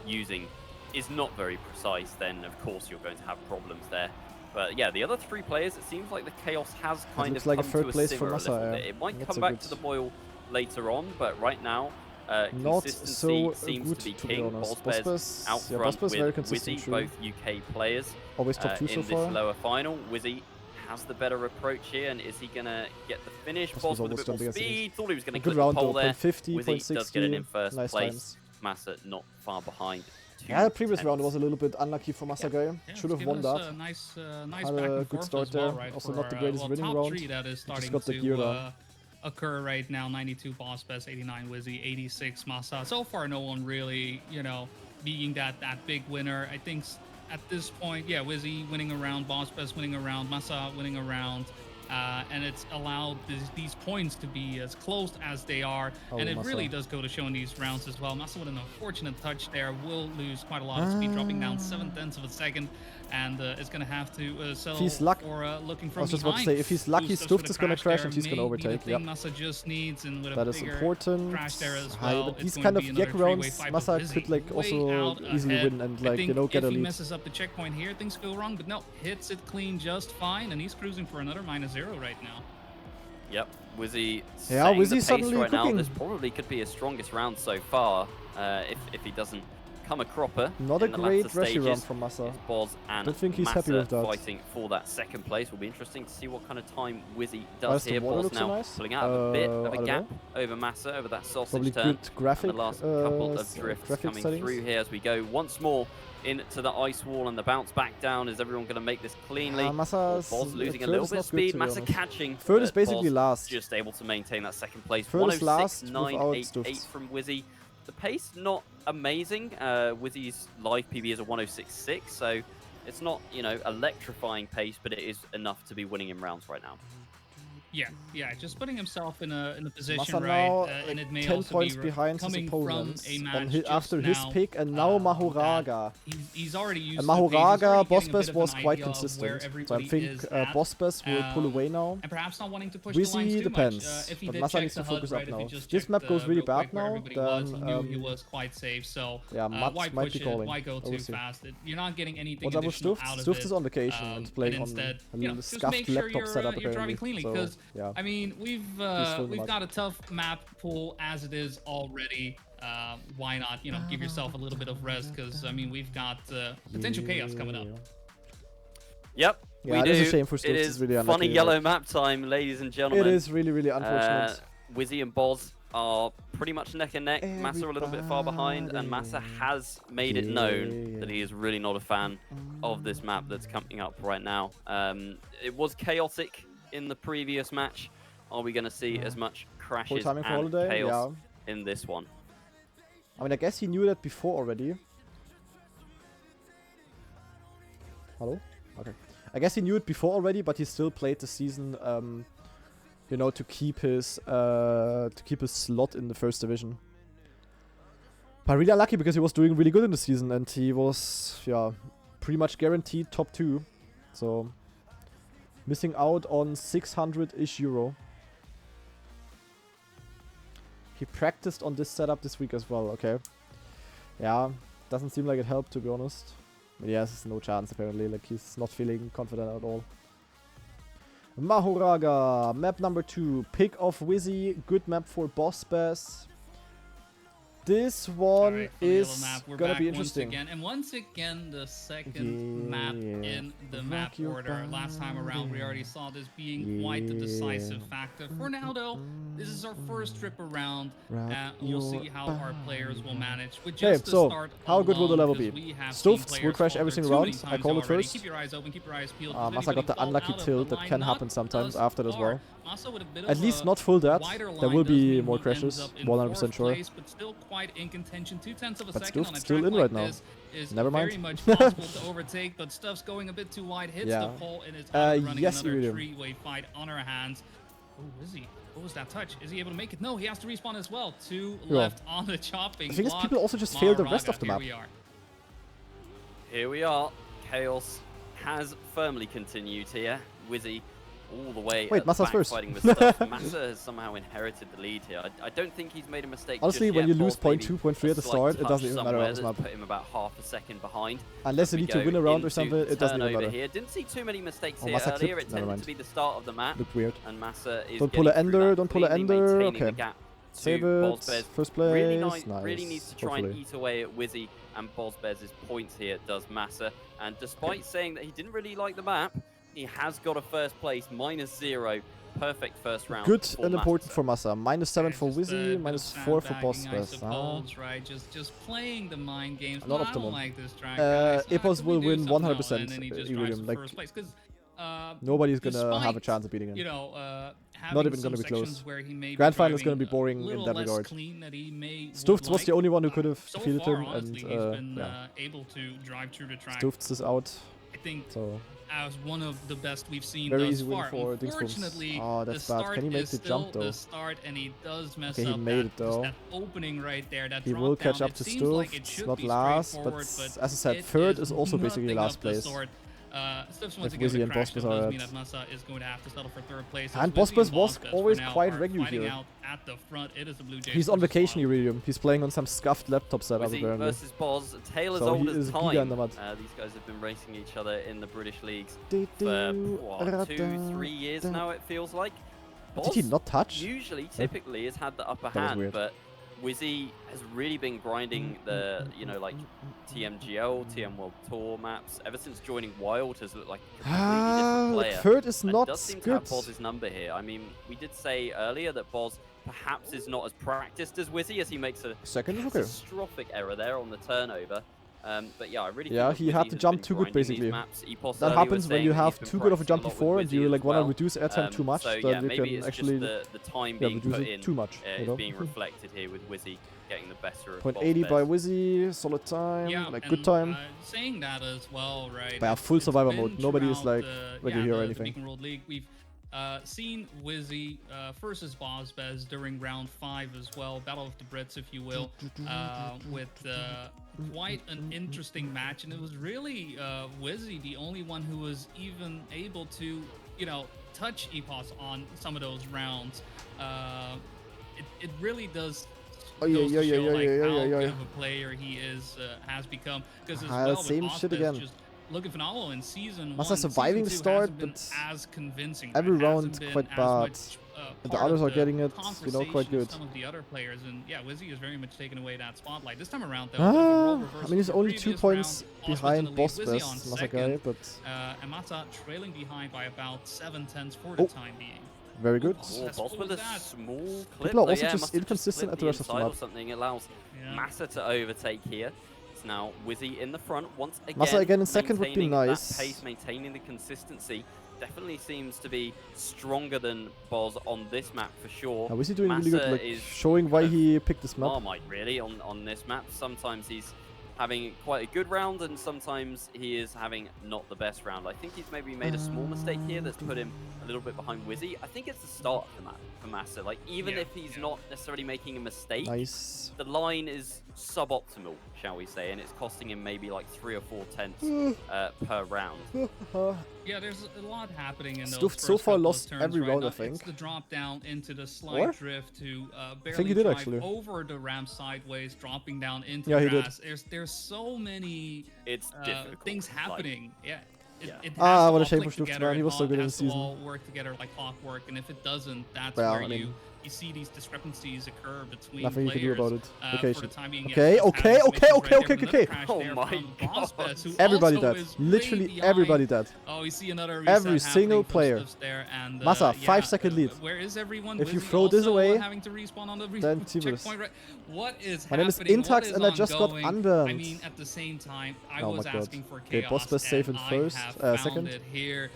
using is not very precise, then of course you're going to have problems there. But yeah, the other 3 players, it seems like the chaos has kind looks of like a come third to a place for simmer a Masa, little yeah. bit. It might That's come a back good- to the boil later on, but right now, Not consistency so seems good, to be to be king. honest. Bozfez Bozfez- out yeah, front Bozfez very with consistent, Wizzy, true. both UK players. Always top 2 in so this far. lower final. Wizzy has the better approach here, and is he gonna get the finish? Bozfez Boz with a almost bit more jumped against speed. Thought he was gonna Good clip the round pole though, there. 0.50, Wizzy does get it in 0.60. first Nice place. times. Massa not far behind. Yeah, the previous round was a 2/10. little bit unlucky for Masagae. Yeah, Should have it's won given that. us a nice Had back a and good forth start as well, there. right, Also for not the greatest winning top round. 3 that is starting got the gear to down. occur right now. 92 Bozfez, 89 Wizzy, 86 Masa. So far, no one really, being that big winner. I think at this point, yeah, Wizzy winning a round, Bozfez winning a round, Masa winning a round. And it's allowed these points to be as close as they are. Oh, and it Masa. really does go to show in these rounds as well. Masa with an unfortunate touch there will lose quite a lot of speed, dropping down 7/10 of a second. And is going to have to settle he's luck- for looking from I was just about to behind. say, if he's lucky, Boost us Stuffs with a is gonna crash there. and he's gonna Maybe the overtake, thing yep. Masa just needs, and with That a is bigger important. crash there as High, well, but it's these going kind to of be another Yak rounds, three-way fight, Masa but Wizzy could like way also out easily ahead. win and I like, think get a if he lead. messes up the checkpoint here, things go wrong, but no, hits it clean just fine, and he's cruising for another -0 right now. Yep, Wizzy. Yeah, setting the Wizzy's pace suddenly right now. cooking. This probably could be his strongest round so far. If he doesn't come a cropper. Not a in the great latter Reshi run stages. from Massa. It's Boz and Don't think he's happy Massa with that. fighting for that second place. Will be interesting to see what kind of time Wizzy Why does does the here. water Boz look so now nice? pulling out a bit I of a don't gap know. over Massa, over that sausage Probably turn. good graphic, And the last couple of s- drifts graphic coming settings. through here as we go once more into the ice wall and the bounce back down. Is everyone going to make this cleanly? Massa's Boz losing a third little is bit of not good, speed. to be Massa honest. catching. Third is but basically Boz last. just able to maintain that second place. Third is last 106.988 without Stuffs. from Wizzy. The pace not amazing. Wizzy's live PB is a 106.6, so it's not, you know, electrifying pace, but it is enough to be winning in rounds right now. Yeah, just putting himself in a position, Massa right? now And it may 10 also points be behind his coming opponents from a on match after just his now, pick, and now that Mahoraga. He's already used And to the pace. He's Mahoraga, already getting a Bospes bit of was an quite idea of where consistent. So I everybody think is at, Bospes will pull away now. and perhaps not wanting to push the lines Wizzy too depends, much. If he but did Massa check needs the to HUD, focus right, up if he now. just This checked, map goes really real bad quick where now, everybody was, he knew then he was quite safe. So yeah, Mats why might push be it? calling. Why go too Obviously. fast? You're not getting anything What's up with additional Stuft? out of Stuft it. is on vacation and playing on instead, a you know, little just scuffed make sure laptop you're, setup you're driving apparently. cleanly. So, Because yeah. I mean, we've mud. got a tough map pool as it is already. Why not, you know, give yourself a little bit of rest? Because I mean, we've got potential chaos coming up. Yep. Yeah, we it is do. a shame for Stuft. It It's is really funny unlucky, yellow like- map time, ladies and gentlemen. It is really unfortunate. Wizzy and Boz are pretty much neck and neck. Massa a little bit far behind, and Massa has made it known that he is really not a fan of this map that's coming up right now. It was chaotic in the previous match. Are we going to see as much crashes timing and for Holiday? chaos in this one? I mean, I guess he knew that before already. Hello? Okay. I guess he knew it before already, but he still played the season, you know, to keep his slot in the first division. But really unlucky because he was doing really good in the season and he was, yeah, pretty much guaranteed top 2. So, missing out on 600-ish euro. He practiced on this setup this week as well, okay. Yeah, doesn't seem like it helped, to be honest. But yeah, there's no chance apparently, like he's not feeling confident at all. Mahoraga, map number 2, pick of Wizzy, good map for Boss Bass. This one Alright, is We're gonna back be interesting. Once again. And once again, the second map in the map your order. Last time around, we already saw this being quite the decisive factor. For now, though, this is our first trip around. We'll see how our players will manage. With Okay, just the so start how good will the alone, level because be? we have Stuffs seen will players crash every falter single too round. many I times call it already. first. Keep your eyes open, keep your eyes peeled. Massa got the unlucky tilt that can happen sometimes after as well. At least not full death. There will be more crashes, 100% sure. But still quite in contention. 0.2 of a But second Stuff's on a still track in like right now. this is Never mind. very much possible to overtake, but Stuff's going a bit too wide, hits Yeah. the pole, and is out and running yes, another Iridium. three-way fight on our hands. Oh, is he? What was that touch? Is he able to make it? No, he has to respawn as well. 2 Yeah. left on the chopping The thing is, block. people also just fail the rest of the Here map. we are. Here we are. Chaos has firmly continued here. Wizzy all the way Wait, at the Massa's back first. fighting with stuff. Massa has somehow inherited the lead here. I don't think he's made a mistake. Honestly, just when yet. you lose Boz maybe 0.2, 0.3 at the a slight start, it touch doesn't even matter somewhere on this that's map. put him about half a second behind. Unless you We need to go win a round or into something, the it doesn't even turnover matter. here. Didn't see too many mistakes Oh, here Massa earlier. clipped. It Never tended mind. to be the start of the map. Looked weird. And Massa is Don't pull getting a through ender, that, don't pull a cleanly ender, maintaining the okay. gap Save to it, Bozbez. first place, Really, nice, really needs to try and hopefully. eat away at Wizzy and Bozbez's points here, does Massa. And despite saying that he didn't really like the map, he has got a first place, -0. Perfect first round. Good for and important Massa. for Massa. -7 for Just a Wizzy, bit of -4 for Boss sandbagging, I Bass. suppose, right? Just playing the mind games. Not I optimal. don't like this track, guys. Epos Could will we do win something? No, 100%, and then he just Iridium, drives to like, first place. 'Cause, Nobody's gonna have a despite, chance of beating him. You know, Not even having gonna some be close. sections where he may be Grand final is gonna driving be boring a in little that less regard. clean that he may would Stuffs was like. the only one who could have So defeated far, him, honestly, and he's been yeah. able to drive through the track. Stuffs is out, I think so as one of the best we've seen very thus easy win far. for Dingsbums. Unfortunately, Oh, the that's bad. start Can he make is the still jump though? the start, and he does mess Okay, he up made that, it, though. that opening right there. That He drop will catch down. up It to seems like it Stuffs, should not be last, but straightforward, as I said, it third is also nothing basically last of the place. sort. Stuffs once If again Wizzy the and crash, Bospez that does are mean at- that Massa is going to have to settle for third place. And Wizzy Bospez was Bospez always for now quite are regular fighting here. out at the front. It is the Blue Jays He's on versus vacation, Wild. Iridium. He's playing on some scuffed laptop setup Wizzy apparently. versus Boz, tale as So old he as is giga in time. the mud. These guys have been racing each other in the British leagues Do, for do, what, ra, 2-3 da, years da. now, it feels like. Did he Boz not touch? usually, typically, has had the upper That was hand, weird. but Wizzy has really been grinding the, you know, like TMGL, TM World Tour maps ever since joining Wild. Has looked like a completely different player. Third is And not does seem to good. have Boz's number here. I mean, we did say earlier that Boz perhaps is not as practiced as Wizzy, as he makes a Second is okay. catastrophic error there on the turnover. But yeah, I really Yeah, think that he had Wizzy to has jump been too good, grinding these basically. maps. Epos That earlier was happens when saying you that he's have been too good of a jump practicing a lot before with and Wizzy you as like want to well. reduce airtime too much, So then yeah, you maybe can it's actually just the time yeah, being reduce put it in too much. You is know? being reflected here with Wizzy getting the better of Point Boz 80 by Bez. Wizzy, solid time, Yeah, like and, good time. Saying that as well, right? But yeah, full survivor mode. Nobody is like ready here or the anything. Beacon World League. We've seen Wizzy versus Bozbez during round 5 as well, Battle of the Brits, if you will, with quite an interesting match, and it was really Wizzy the only one who was even able to, you know, touch Epos on some of those rounds. It really does. Oh yeah, goes yeah, to yeah, show, yeah, like, yeah, how yeah, good yeah. of a player he is, has become. Because as well with Same shit Bozbez, again. just looking phenomenal in season Massa 1. surviving the Season 2 start, hasn't been but as convincing. every right? round Hasn't been quite as bad. much, And the part others of are getting it, you know, quite conversation as good. Some of the other players, and yeah, Wizzy has very much taken away that spotlight. This time around, though, I mean, he's only 2 points behind Bozbez, Masakai, but and Masa trailing behind by about 7/10 for the time being. very good. Oh, Boz with a small clip. People are though, also yeah, just must have inconsistent clipped at the rest of the inside map. Or something. It allows Yeah. Massa to overtake here. It's now Wizzy in the front once again. Massa again in second would be maintaining nice. That pace, maintaining the consistency. Definitely seems to be stronger than Boz on this map for sure. Now, is he doing Massa really good, like is showing why kind of he picked this map? Marmite really on this map. Sometimes he's having quite a good round, and sometimes he is having not the best round. I think he's maybe made a small mistake here that's put him a little bit behind Wizzy. I think it's the start of the map for Massa. Like, even if he's not necessarily making a mistake, Nice. the line is suboptimal, shall we say, and it's costing him maybe like 3 or 4 tenths per round. Yeah, there's a lot happening in those Stuff first so far couple of lost turns every right round, now. I think. It's the drop down into the Or? slide drift to barely think he did, drive actually. over the ramp sideways, dropping down into Yeah, he did. grass. There's so many It's difficult. things like, happening. Yeah. It Yeah. has Ah, to what a all shame click for Stuff, together, man. He it was so all good in has the to season. all work together like clockwork, and if it doesn't, that's Well, where I mean, you see these discrepancies occur between nothing you can do players. about it. For Okay, the shit. time being, Okay, yes, okay, having okay, situations okay, right okay, there, okay. another crash Oh there my from God. Bozbez, who Everybody also dead. is way Literally behind. everybody dead. Oh, you see another reset Every single happening from player. Stuffs there, and Massa, yeah, 5-second lead. Where is everyone? If you Wizzy throw this also away, having to respawn on the then Tibus. checkpoint. Right? What is My name is happening? What Intax is and I just got ongoing? unburned. I mean, at the same time, I Oh was my God. asking for Okay, chaos, Bozbez safe in and first, I have found second. it here.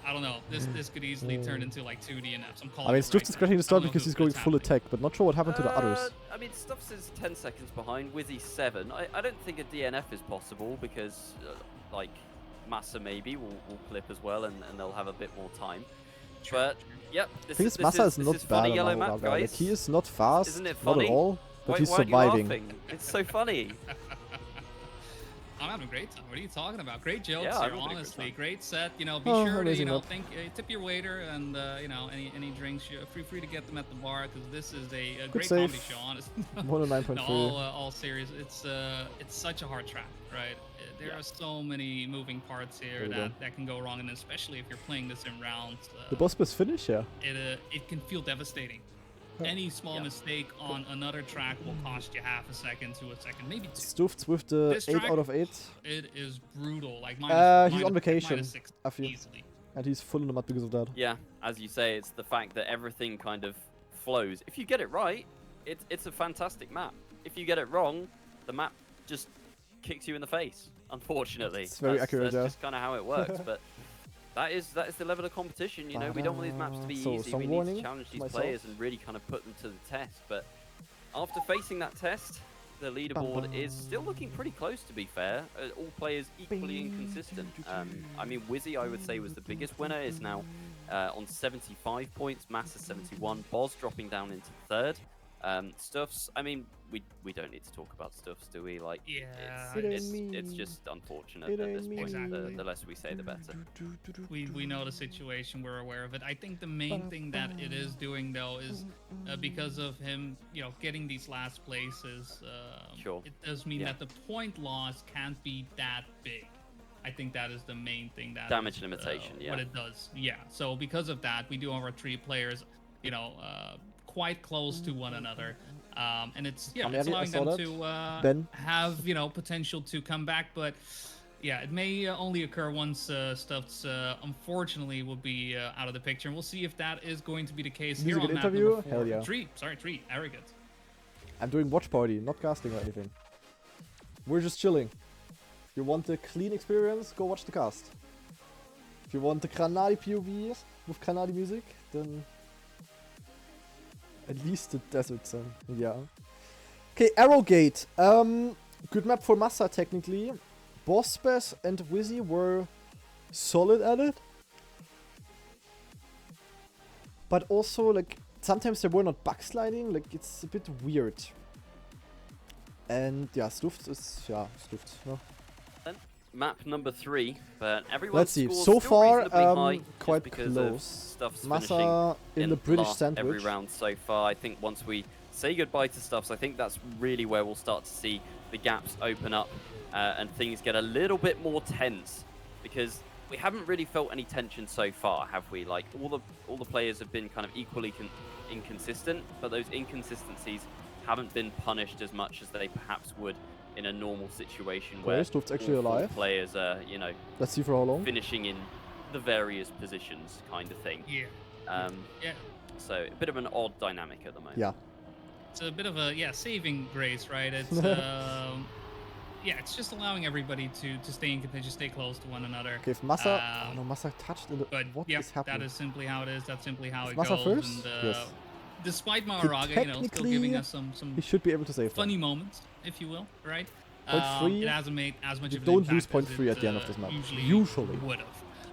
I don't know. This could easily turn into like 2 DNFs. I'm calling I mean, it Stuff right is now. crashing the I start don't know because who he's going it's full happening. attack, but not sure what happened to the others. I mean, Stuffs is 10 seconds behind. Wizzy 7. I don't think a DNF is possible because, like, Massa maybe will clip as well, and they'll have a bit more time. But, yep, I think this Massa is not bad funny on yellow Maho map, Raga. Like, guys. he is not fast, Isn't it not funny? at all, but he's Why aren't you surviving. laughing? It's so funny. I'm having a great time. What are you talking about? Great jokes Yeah, I'm here, having a great honestly. time. Great set. You know, be Oh, sure to, you amazing know, map. tip your waiter, and you know, any drinks. You're free to get them at the bar, because this is a Good great save. comedy show, honestly. 109.3. No, all serious. It's such a hard track, right? There are so many moving parts here There we go. that can go wrong, and especially if you're playing this in rounds, The Bozbez finish, yeah. it can feel devastating. Any small mistake on another track will cost you half a second to a second, maybe 2. Stuffed with the This 8 track- out of 8, It is brutal. Like he's on vacation, -6 I feel. easily. and he's full in the mud because of that. Yeah, as you say, it's the fact that everything kind of flows. If you get it right, it's a fantastic map. If you get it wrong, the map just kicks you in the face, unfortunately. It's very accurate, That's yeah. just kind of how it works, but that is the level of competition, you know. We don't want these maps to be So, easy. some We need warning to challenge to these myself. players and really kind of put them to the test, but after facing that test, the leaderboard is still looking pretty close, to be fair. All players equally inconsistent. I mean, Wizzy, I would say, was the biggest winner, is now on 75 points, Massa 71, Boz dropping down into third. Stuffs, I mean, we don't need to talk about Stuffs, do we? Like, Yeah, it's just unfortunate It at ain't this me. point. Exactly. The less we say, the better. we know the situation. We're aware of it. I think the main thing that it is doing, though, is because of him, you know, getting these last places. Sure. It does mean Yeah. that the point loss can't be that big. I think that is the main thing. That Damage is, limitation, yeah. What it does, yeah. So because of that, we do have our 3 players, you know, quite close to one another. And it's I mean, it's I allowing saw them that. to Ben? have potential to come back, but yeah, it may only occur once Stuffs unfortunately will be out of the picture, and we'll see if that is going to be the case here Music on and map interview? number 4. Hell yeah. Tree, arrogant. I'm doing watch party, not casting or anything. We're just chilling. If you want a clean experience, go watch the cast. If you want the Granadi POV with Granadi music, then at least the desert zone. Yeah. Okay, Arrowgate. Good map for Massa technically. Bospes and Wizzy were solid at it. But also, like, sometimes they were not backsliding, like, it's a bit weird. And, yeah, Stuft is, Stuft. No? Map number 3, but everyone. Let's see, scores so still far, reasonably high, just quite because close. of Stuff's Massa finishing in the British last sandwich. every round so far. I think once we say goodbye to Stuffs, I think that's really where we'll start to see the gaps open up and things get a little bit more tense, because we haven't really felt any tension so far, have we? Like, all the players have been kind of equally inconsistent, but those inconsistencies haven't been punished as much as they perhaps would in a normal situation where Stuft's actually all four alive. players are, Let's see for how long. finishing in the various positions kind of thing. Yeah. Yeah. So a bit of an odd dynamic at the moment. Yeah. It's a bit of a saving grace, right? It's it's just allowing everybody to stay in contention, stay close to one another. Okay, if Massa... oh no, Massa touched in the... But What yeah, is happening? that is simply how it is. That's simply how it Massa goes. first? And, Yes. Despite Okay, Maharaga, still giving us some he should be able to save funny moments, if you will, right? Point 3, it hasn't made as much you of an don't impact lose point as 3 it, at the end of this map. Usually would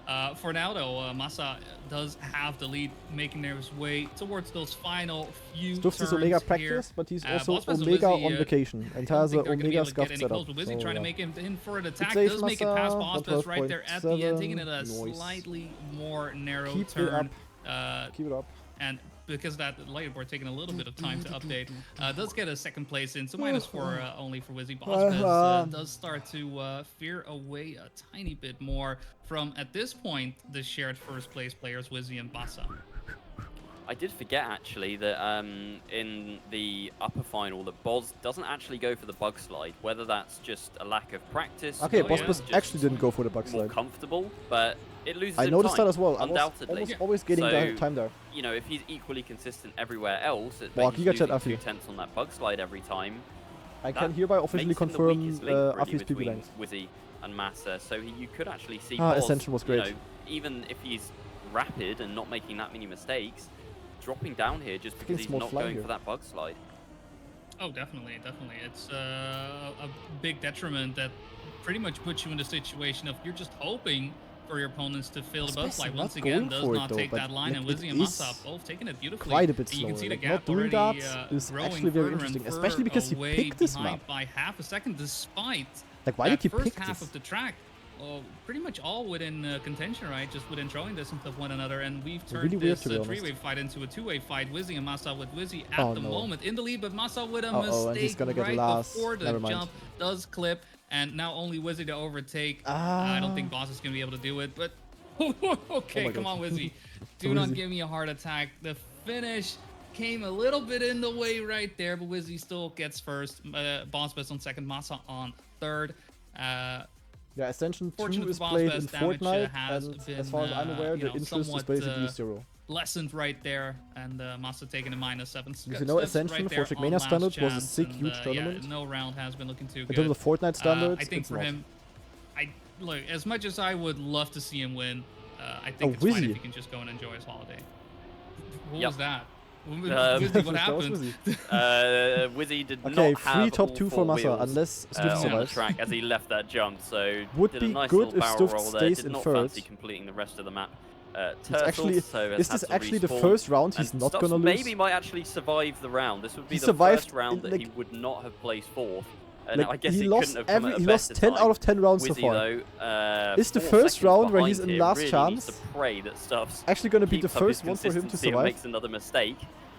have. For now, though, Massa does have the lead, making their way towards those final few Stuft is turns Omega here. practice, but he's also Bospes and Omega Wizzy, on vacation and has an Omega scuff set up. Wizzy trying to make him in for an attack, save does make it past Massa, Bospes right there at the end, taking it a 112.7. slightly more narrow Keep it turn. Keep it up. And because of that leaderboard taking a little bit of time to update, does get a second place in, so -4 only for Wizzy. Bospes does start to fear away a tiny bit more from, at this point, the shared first place players, Wizzy and Massa. I did forget actually that in the upper final that Boz doesn't actually go for the bug slide, whether that's just a lack of practice. Okay, or Bospes just actually didn't go for the bug more slide. comfortable, but it loses I in noticed time, that as well. I undoubtedly. was always getting So, the time there. If he's equally consistent everywhere else, it Wow, makes Giga Chat losing Afi. 2/10 on that bug slide every time. I That can hereby officially makes him the confirm weakest link, really, Afi's PB between length. Wizzy and Massa, so you could actually see Ah, Boz, Ascension was great. even if he's rapid and not making that many mistakes, dropping down here just because he's small not fly going here. for that bug slide. Oh, definitely. It's a big detriment that pretty much puts you in the situation of you're just hoping for your opponents to fail the bug slide. Especially Once not again, going does for it not though, take but, that line, like, and it Wizzy and Massa is both taking it beautifully. quite a bit And you can slower, see the like, gap not doing already that is growing actually very further interesting, and especially because he further picked this behind map. by half a second, despite Like, why that did he first pick half this? of the track. Pretty much all within contention, right? Just within throwing distance of one another, and we've turned really weird, this to be honest. three-way fight into a two-way fight. Wizzy and Massa with Wizzy at Oh, the no. moment in the lead, but Massa with a Uh-oh, and he's mistake gonna get right last. before the Never mind. jump does clip, and now only Wizzy to overtake. Ah. I don't think Boss is gonna be able to do it, but okay, my come God. on, Wizzy, do not Wizzy. give me a heart attack. The finish came a little bit in the way right there, but Wizzy still gets first. Boss on second, Massa on third. Yeah, Ascension 2 Fortunate is for played Boss in Best, damage, Fortnite, has and been, as far as I'm aware, you the know, interest is somewhat, basically 0. lessened right there, and Massa taking a -7. Because you know, Ascension for Trackmania standard was a sick, huge tournament. Yeah, no round has been looking too In good. terms of Fortnite standards, I think it's for not. him, look, as much as I would love to see him win, I think it's Wizzy. fine if he can just go and enjoy his holiday. What Yep. was that? Wizzy, That what was happened? Wizzy. Wizzy did Okay, not have free top all 2 for four Massa, wheels, unless Stuft on the survives. track as he left that jump, so Would did be a nice good little if barrel Stuft roll there. stays Did in not third. fancy completing the rest of the map. It's Turtles, actually, so has is had this to actually the respawn, first round he's and not Stubbs gonna lose? maybe might actually survive the round. This would be He the survived first round in, that like- he would not have placed fourth. And Like, I guess he he lost couldn't have come at a he lost better 10 time. out of 10 rounds so Wizzy, far. though, It's the 4 first seconds round where he's behind in here, last really chance. needs to pray that Stubbs Actually gonna be the keeps up his first one for him to consistency and survive. makes another mistake.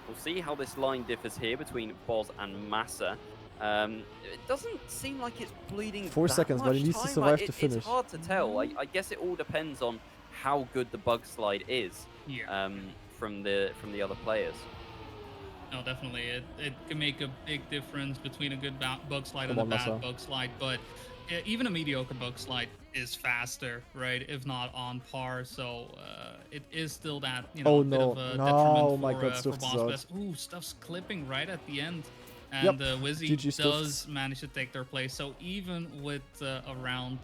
We'll see how this line differs here between Boz and Massa. It doesn't seem like it's bleeding 4 that seconds, but he much needs to time. survive to It's finish. hard to tell. I guess it all depends on how good the bug slide is Yeah. from the other players. No, definitely. It can make a big difference between a good bug slide Come and a on, bad Massa. bug slide, but even a mediocre bug slide is faster, right? If not on par, so it is still that, you know, Oh, a bit no. of a No, detriment oh my God, for Stuffed is Boss out. Best. Ooh, Stuff's clipping right at the end. Yep, And Wizzy GG Stuffs. does manage to take their place. So even with around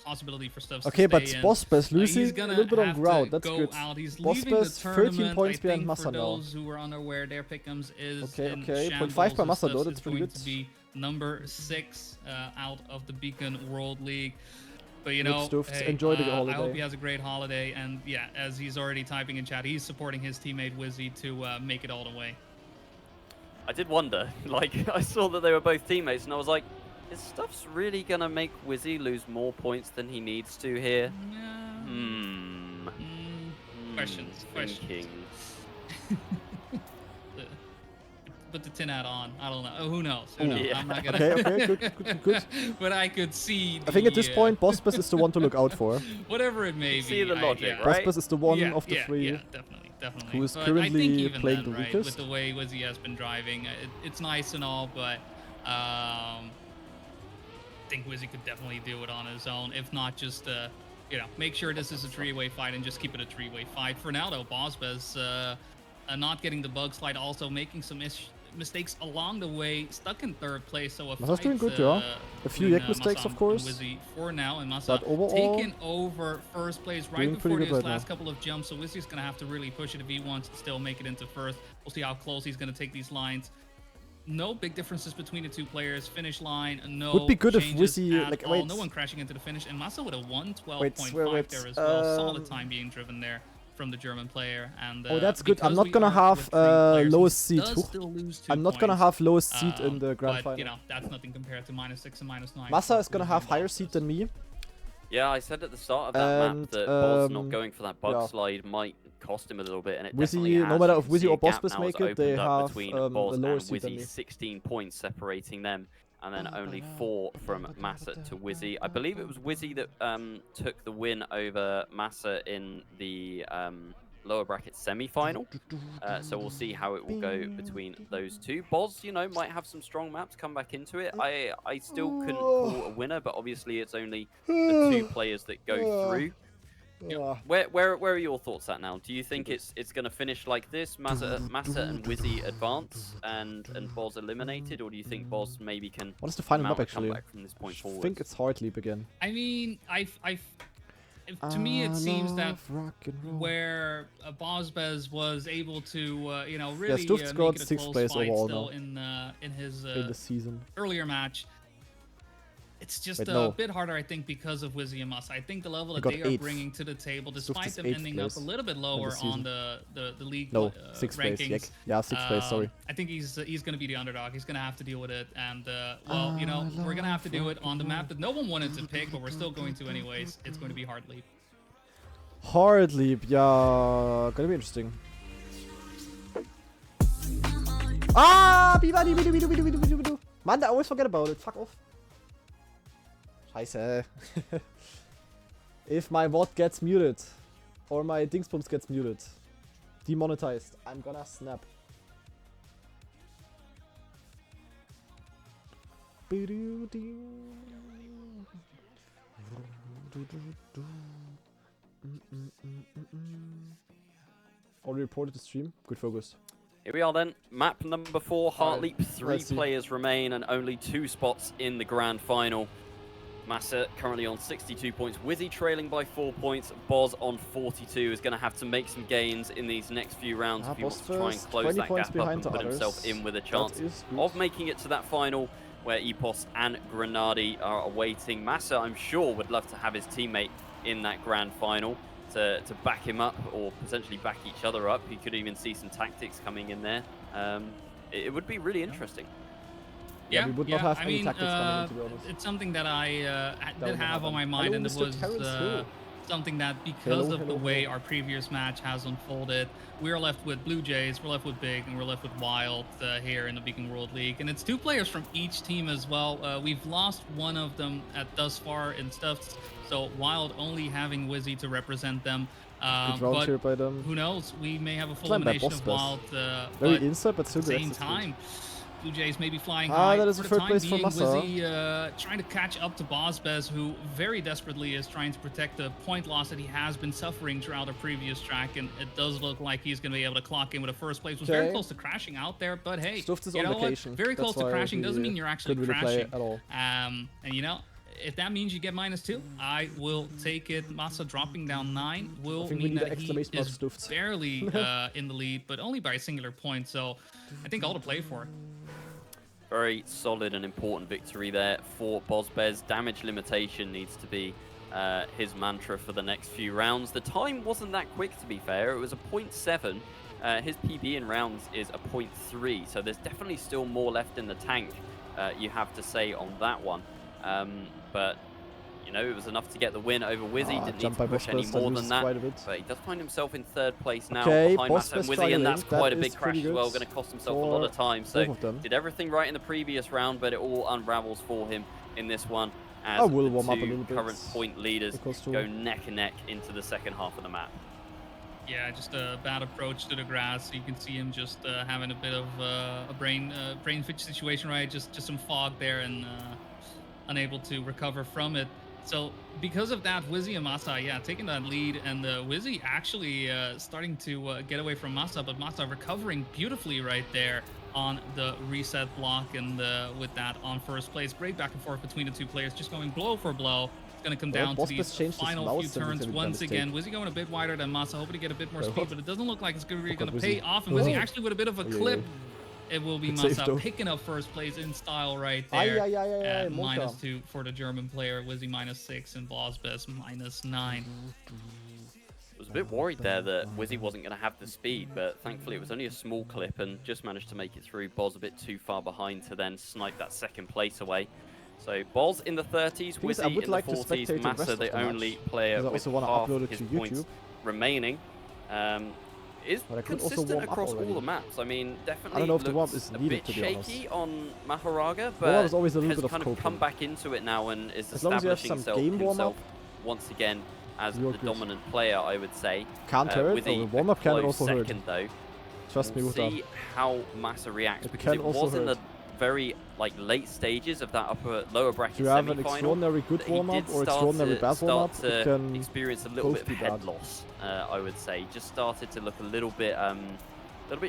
possibility for Stuffs Okay, to but stay in, Boss Best he's losing a gonna little bit on have ground. to That's go good. out. He's Boss leaving the Best, 13 tournament. points I behind think Massa for now. those who are unaware, their pick'ems is Okay, in okay. shambles. 0.5 by and Massa though, Stuffs that's is pretty going good. to be number 6 out of the Beacon World League. But you Rip know, Stuffs, hey, enjoy the I hope holiday. he has a great holiday. And yeah, as he's already typing in chat, he's supporting his teammate Wizzy to make it all the way. I did wonder, like, I saw that they were both teammates, and I was like, is Stuffs really gonna make Wizzy lose more points than he needs to here? Questions. Thinking. Put the tin hat on. I don't know. Oh, who knows? Who Ooh. knows? Yeah. I'm not gonna. Okay, good. But I could see. I think at this point, Boss Best is the one to look out for. Whatever it may be. See the logic, yeah. Boss right? Best is the one of the three. Yeah, definitely. who is But I currently think even playing then, the right, weakest. with the way Wizzy has been driving, it's nice and all, but I think Wizzy could definitely do it on his own. If not, just you know, make sure this is a three-way fight and just keep it a three-way fight. For now, though, Bossbez not getting the bug slide, also making some mistakes along the way, stuck in third place. So Massa's doing good, yeah. A few yak mistakes, of course. Wizzy for now, and Massa But overall, taking over first place right doing before pretty these good right last now. couple of jumps. So Wizzy's gonna have to really push it if he wants to still make it into first. We'll see how close he's gonna take these lines. No big differences between the two players. Finish line, no Would be good if changes Wizzy, at like, all. wait. No one crashing into the finish, and Massa with a 112.5 wait, there as well. Solid um, time being driven there from the German player. And Oh, that's good. I'm because not we gonna are have with three players, he lowest seed. does still lose 2 I'm not gonna points. have lowest seed in the grand But, final. you know, that's nothing compared to -6 and -9. Massa for is gonna Wizzy have and higher Boss seed Best. than me. Yeah, I said at the start of that And, map that Boz not um, going for that bug yeah. slide might cost him a little bit, and it Wizzy, definitely has. no matter You if can Wizzy see or a gap Boss now make has it, they opened up have between a Boz lower and seed than Wizzy, me. 16 points separating them, and then only 4 from Massa to Wizzy. I believe it was Wizzy that took the win over Massa in the lower bracket semi-final. So we'll see how it will go between those two. Boz, you know, might have some strong maps come back into it. I still couldn't call a winner, but obviously it's only the 2 players that go through. Where are your thoughts at now? Do you think it's going to finish like this, Massa and Wizzy advance and Boz eliminated, or do you think Boz maybe can What is the final mount map a actually? comeback from this point I forward? think it's Hard Leap again. I mean, to me, it seems that rock and roll. where Bozbez was able to, you know, really Stuff's make got it a 6th close place fight overall still now. in his In the season. earlier match. It's just Wait, a no. bit harder, I think, because of Wizzy and Massa. I think the level that got they are 8th. bringing to the table, Stuff's despite is them 8th ending up a place little bit in lower the on season. the league No, 6th place. rankings. Yeah, 6th place, sorry. I think he's going to be the underdog. He's going to have to deal with it. And, well, you know, we're going to have to do it on the map that no one wanted to pick, but we're still going to anyways. It's going to be Hard Leap. Hard Leap, yeah, gonna be interesting. Ah, bidu. Man, I always forget about it. Fuck off. Scheiße. If my VOD gets muted or my Dingsbums gets muted, demonetized, I'm gonna snap. Already reported the stream. Good focus. Here we are then. Map number 4, Heart Alright, Leap. 3 let's see. players remain and only 2 spots in the grand final. Massa currently on 62 points. Wizzy trailing by 4 points. Boz on 42 is going to have to make some gains in these next few rounds if he wants to try and Boz close 20 that points gap up behind and the put himself others. in with a That chance is good. of making it to that final where Epos and Grenadi are awaiting. Massa, I'm sure, would love to have his teammate in that grand final to back him up or potentially back each other up. You could even see some tactics coming in there. It would be really interesting. Yeah, we would not have I any mean, tactics coming in, to be honest. it's something that I would did not have on happen. my mind, Hello, and it Mr. was Terrence Hill. something that because Hello, of the hello, way hello. our previous match has unfolded, we're left with Blue Jays, we're left with Big, and we're left with Wild here in the Beacon World League. And it's 2 players from each team as well. We've lost one of them thus far in Stuff's So Wild only having Wizzy to represent them. Good round But here by them. who knows? We may have a full Climb by elimination of Boss Wild. Very But inside, but still at the good same exit speed. time, Blue Jays may be flying high. That is a For third the time place for being, Massa. Wizzy trying to catch up to Bozbez, who very desperately is trying to protect the point loss that he has been suffering throughout the previous track, and it does look like he's going to be able to clock in with a first place. Was very close to crashing out there, but hey, Stuffed is you on know what? vacation. Very close That's to why crashing he doesn't mean you're actually couldn't really play crashing. at all. And you know, if that means you get -2, I will take it. Massa dropping down 9 will think we mean need that an he exclamation mark is Stuffed. barely in the lead, but only by a singular point. So I think all to play for. Very solid and important victory there for Bozbez. Damage limitation needs to be his mantra for the next few rounds. The time wasn't that quick, to be fair. It was a 0.7. His PB in rounds is a 0.3, so there's definitely still more left in the tank, you have to say, on that one. But, you know, it was enough to get the win over Wizzy. Didn't need to push any more than that. But he does find himself in 3rd place now behind Massa and Wizzy, and that's quite a big crash as well. Going to cost himself a lot of time. So did everything right in the previous round, but it all unravels for him in this one. As will the warm up a two little bit. current point leaders go neck and neck into the second half of the map. Yeah, just a bad approach to the grass. You can see him just having a bit of a brain fidget situation, right? Just some fog there and unable to recover from it. So because of that, Wizzy and Massa, yeah, taking that lead, and Wizzy actually starting to get away from Massa, but Massa recovering beautifully right there on the reset block, and with that on first place. Great back and forth between the two players, just going blow for blow. It's going to come down to these final few turns once again. Wizzy going a bit wider than Massa, hoping to get a bit more speed, but it doesn't look like it's really going to pay off. And Wizzy actually with a bit of a clip. It will be Massa picking up first place in style right there at -2 for the German player. Wizzy -6 and Bozbez -9. I was a bit worried there that Wizzy wasn't going to have the speed, but thankfully it was only a small clip and just managed to make it through. Boz a bit too far behind to then snipe that 2nd place away. So Boz in the 30s, Wizzy in the 40s, Massa the only player with half his points remaining. Is consistent across all the maps. I mean, definitely looks a bit shaky on Maharaga, but has kind of come back into it now and is establishing himself once again as the dominant player, I would say. With a warm-up can also hurt. Second though. Trust me with that. See how Massa reacts, because it was in the very late stages of that lower bracket Do you have semi-final. An extraordinary good warm-up or extraordinary bad warm-up? It can experience a little bit of head loss, I would say. Just started to look a little bit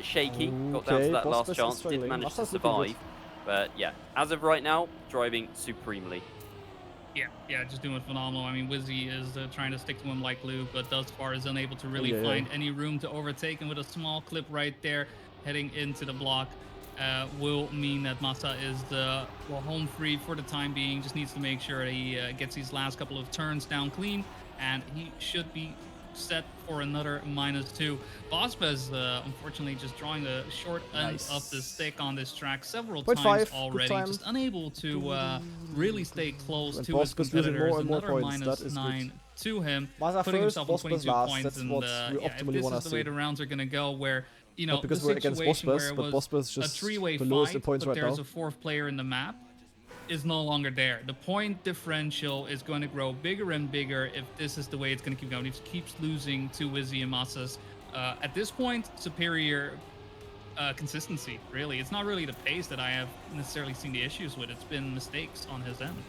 shaky. Got down to that last chance, did manage to survive. But yeah, as of right now, driving supremely. Yeah, just doing phenomenal. I mean, Wizzy is trying to stick to him like glue, but thus far is unable to really find any room to overtake him with a small clip right there, heading into the block. Will mean that Massa is home free for the time being. Just needs to make sure he gets these last couple of turns down clean, and he should be set for another -2. Bozbez, unfortunately, just drawing the short end of the stick on this track several times already. Just unable to really stay close to his competitors. Another -9 to him, putting himself on 22 points. And if this is the way the rounds are going to go, where because the we're against situation where it was Bozbez just a three-way the lowest fight, points but right there's now. a 4th player in the map, is no longer there. The point differential is going to grow bigger and bigger if this is the way it's going to keep going. It keeps losing to Wizzy and Massa's, at this point, superior consistency, really. It's not really the pace that I have necessarily seen the issues with. It's been mistakes on his end.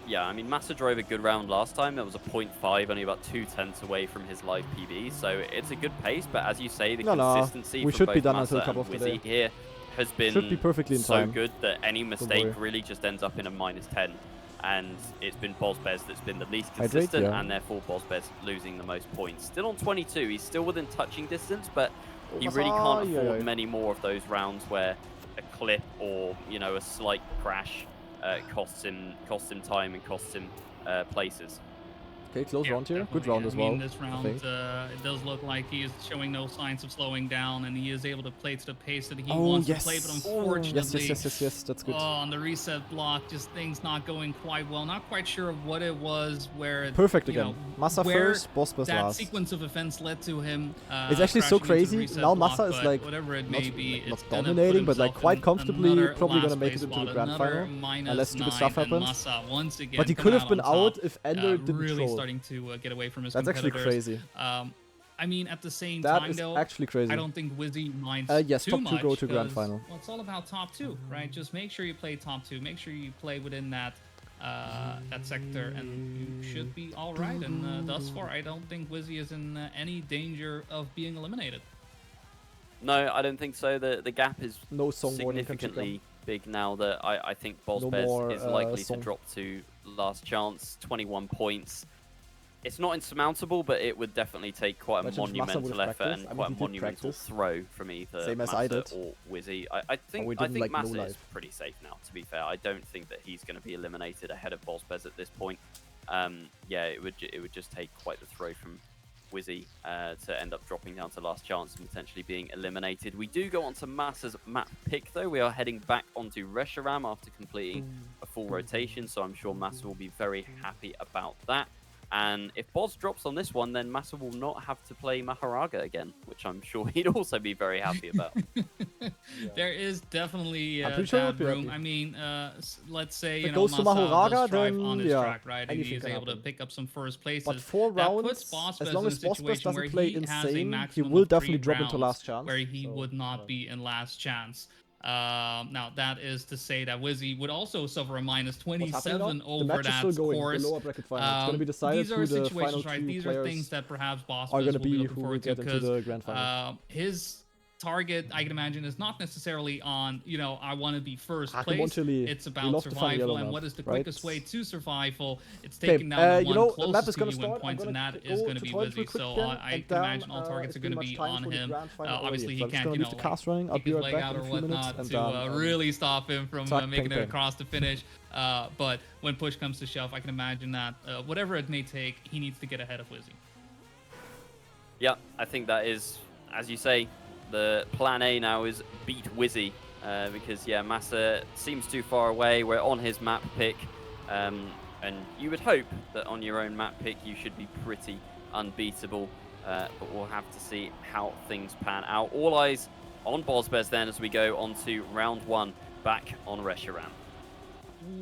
Yeah, I mean, Massa drove a good round last time. That was a 0.5, only about 2/10 away from his live PB. So it's a good pace, but as you say, the consistency we from should both be done Massa until and Wizzy here has been so good that any mistake really just ends up in a -10. And it's been Bozbez that's been the least consistent, and therefore Bozbez losing the most points. Still on 22, he's still within touching distance, but he really can't afford many more of those rounds where a clip or, a slight crash costs him time and costs him places. Okay, close Yeah, round here. Good definitely. round as well. I mean, this round, think. it does look like he is showing no signs of slowing down, and he is able to play to the pace that he Oh, wants yes. to play. But Oh, unfortunately, yes. That's good. on the reset block, just things not going quite well. Not quite sure what it was. Where it, Perfect you again. know, Massa where first, boss best that last. sequence of events led to him. It's actually so crashing into the crazy. reset Now block, Massa is but like whatever it not, may be, not it's gonna put dominating, but like himself quite in comfortably, another probably gonna last make it place into the spot, grand another final. minus Unless stupid stuff 9, and happens. Massa once again But he coming could have been on top, out if Ender didn't really troll. starting to get away from his That's actually competitors. crazy. I mean, at the same That time, is though, actually crazy. I don't think Wizzy minds Yes, too top much. two go to grand 'cause, final. well, it's all about top two, right? Just make sure you play top two. Make sure you play within that that sector, and you should be all right. And thus far, I don't think Wizzy is in any danger of being eliminated. No, I don't think so. The gap is No song warning can check significantly big now that I think No Bozbez more, is likely to song. drop to last chance, 21 points. It's not insurmountable, but it would definitely take quite a Imagine if Massa monumental would've effort practiced. and I mean, quite he a did monumental practice. throw from either Same as I Massa did. or Wizzy. I we think didn't, like, Massa no is life. pretty safe now, to be fair. I don't think that he's going to be eliminated ahead of Bozbez at this point. Yeah, it would just take quite the throw from Wizzy to end up dropping down to last chance and potentially being eliminated. We do go on to Massa's map pick, though. We are heading back onto Reshiram after completing a full rotation, so I'm sure Massa will be very happy about that. And if Boz drops on this one, then Massa will not have to play Maharaga again, which I'm sure he'd also be very happy about. There is definitely I'm pretty sure that he'd be room. happy. I mean, let's say If you it know goes to Massa Maharaga, does strive then, on his yeah, track, right, and anything he's can able to happen. pick up some first places. But 4 that rounds, puts Bozbez as long in as a Bozbez situation where doesn't play he has a insane, he maximum will of 3 definitely drop into rounds last chance. where he So, would not yeah. be in last chance. Now that is to say that Wizzy would also suffer a minus What's happening 27 now? The over match is that still going. course. The lower bracket final. It's going to be decided These are who the final situations, right? 2 These are players things that perhaps Bozbez are going to will be be looking who will forward to get into because the grand final. his target, I can imagine, is not necessarily on, you know, I want to be first place. Hakemonchili, It's we about love to find survival, yellow and map, what is the right? quickest way to survival? It's Okay, taking down the you one know, the closest map is to going you to in start. I'm points, going and that to is go going to be tutorial Wizzy. quick So again, I and can then, imagine all targets are it's going to pretty be much time on for the him. grand final Obviously, already. he So I'm just can't, gonna you leave know, the cast running. I'll kick be his right leg back out in or a few minutes. whatnot And to then, really stop him from tack, making ping, it ping. across the finish. But when push comes to shove, I can imagine that whatever it may take, he needs to get ahead of Wizzy. Yeah, I think that is, as you say, the plan A now is beat Wizzy, because, yeah, Massa seems too far away. We're on his map pick, and you would hope that on your own map pick you should be pretty unbeatable, but we'll have to see how things pan out. All eyes on Bozbez then as we go on to round 1 back on Reshiram.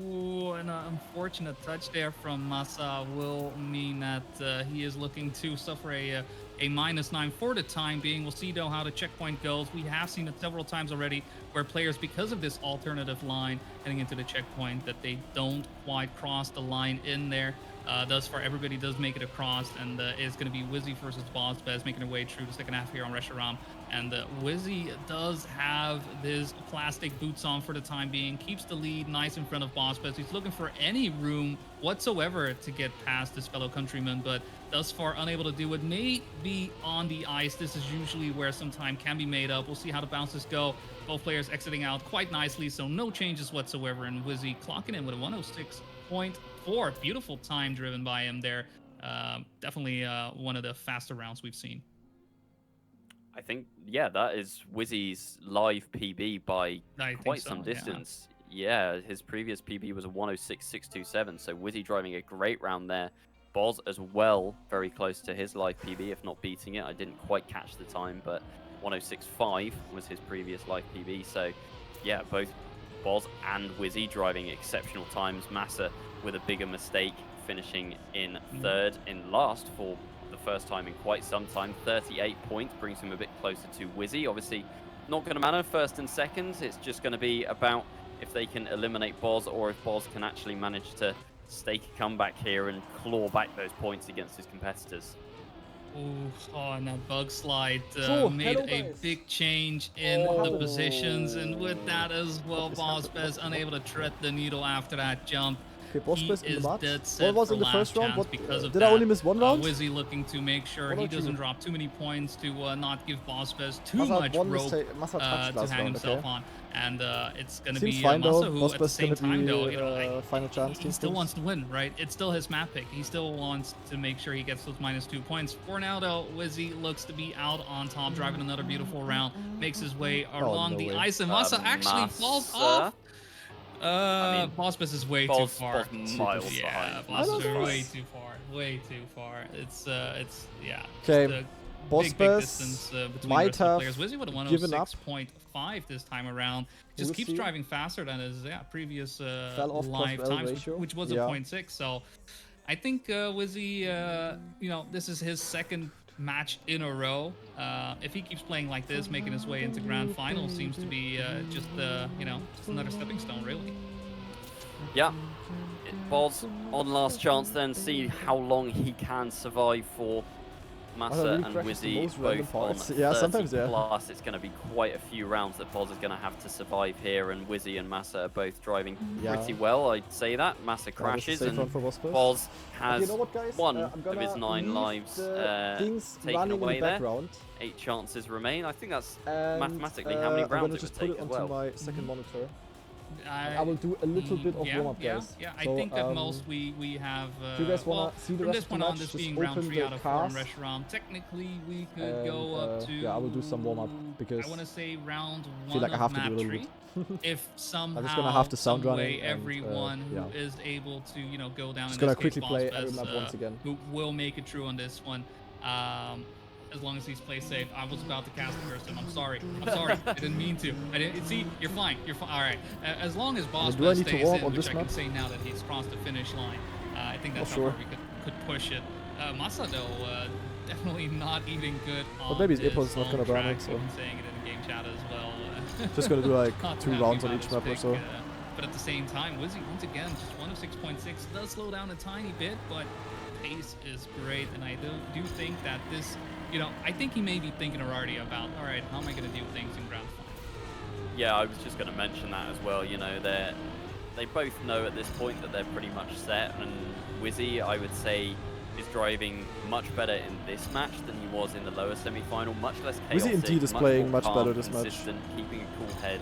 Ooh, an unfortunate touch there from Massa will mean that he is looking to suffer a -9 for the time being. We'll see, though, how the checkpoint goes. We have seen it several times already where players, because of this alternative line heading into the checkpoint, that they don't quite cross the line in there. Thus far, everybody does make it across, and it's going to be Wizzy versus Bozbez making their way through the second half here on Reshiram. And Wizzy does have his plastic boots on for the time being, keeps the lead nice in front of Bozbez. He's looking for any room whatsoever to get past his fellow countryman, but thus far unable to do it. May be on the ice. This is usually where some time can be made up. We'll see how the bounces go. Both players exiting out quite nicely, so no changes whatsoever. And Wizzy clocking in with a 106.4. Beautiful time driven by him there. Definitely one of the faster rounds we've seen. I think, yeah, that is Wizzy's live PB by quite some distance. Yeah, his previous PB was a 106.627, so Wizzy driving a great round there. Boz as well, very close to his live PB, if not beating it. I didn't quite catch the time, but 106.5 was his previous live PB. So, yeah, both Boz and Wizzy driving exceptional times. Massa with a bigger mistake, finishing in third, in last for the first time in quite some time. 38 points brings him a bit closer to Wizzy. Obviously, not going to matter first and second. It's just going to be about if they can eliminate Boz, or if Boz can actually manage to stake a comeback here and claw back those points against his competitors. Ooh, and that bug slide So, made hello, a guys. big change in the positions, and with that as well, Bozbez unable to tread the needle after that jump. Okay, boss he best in the is match. dead set What was for in the last first round? chance What because of did that. I only miss one round? Wizzy looking to make sure One he or two? doesn't drop too many points to not give boss best too Massa much one rope mistake. Massa touched to last hang round. himself Okay. on. And it's going to Seems be fine though. Massa, who Boss at the best same gonna time, be though, you know, final chance. he still wants to win, right? It's still his map pick. He still wants to make sure he gets those -2 points. For now, though, Wizzy looks to be out on top, driving another beautiful round, makes his way along no the way. ice, and Massa actually falls off. I mean, Boss is way too Boz far. miles Yeah, behind. Boss is Nice. way too far. Way too far. It's yeah. Okay, just a Boss big Best distance between might the rest of the have players. Wizzy with a given up. 106.5 this time around. Just We'll keeps see. driving faster than his previous Fell off live cost-L times, ratio. which was Yeah. a 0.6. So I think Wizzy, you know, this is his second match in a row. If he keeps playing like this, making his way into grand finals seems to be just you know, just another stepping stone, really. Yeah. Boz on last chance then, see how long he can survive for. Massa really and crashes the Wizzy most random both on parts. Yeah, 30 sometimes, yeah. plus. It's going to be quite a few rounds that Boz is going to have to survive here, and Wizzy and Massa are both driving pretty well, I'd say that. Massa crashes, and Boz has you know what, guys? one I'm of his gonna 9 leave lives the things taken running away in the there. background. 8 chances remain. I think that's And, mathematically how many I'm rounds gonna it just would put take it as onto well. my second monitor. I will do a little bit of warm-up, guys. Yeah, So, I think at most we have. do you guys wanna well, see the from rest this of the point on, match? this Just being round open 3 the out of 4 in cast. restaurant, technically we could And, go up to. yeah, I will do some warm-up because I want to say round 1 feel like I have of to do map a little 3. If somehow, just gonna have the sound some running way, and, everyone who yeah. is able to, you know, go down. Just in gonna this case, quickly play every Boss map Fest, once again. Who will make it through on this one. As long as he's play safe. I was about to cast the first time. I'm sorry. I didn't mean to. I didn't see. You're fine. All right. As long as Boss do I Best need to stays warm in, on which this I map? can say now that he's crossed the finish line. I think that's Oh, how sure. far we could push it. Massa though, definitely not even good on But maybe his this Ipos is not gonna burn track. it, so. We've been saying it in the game chat as well. Just gonna do like Not 2 happy rounds on about each his map or pick, so. but at the same time, Wizzy once again just 106.6 does slow down a tiny bit, but pace is great, and I do think that this, you know, I think he may be thinking already about, all right, how am I going to do things in ground final? Yeah, I was just going to mention that as well. You know, they both know at this point that they're pretty much set, and Wizzy, I would say, is driving much better in this match than he was in the lower semi-final. Much less chaotic. Wizzy indeed is much playing more much calm, better this match. consistent, keeping a cool head.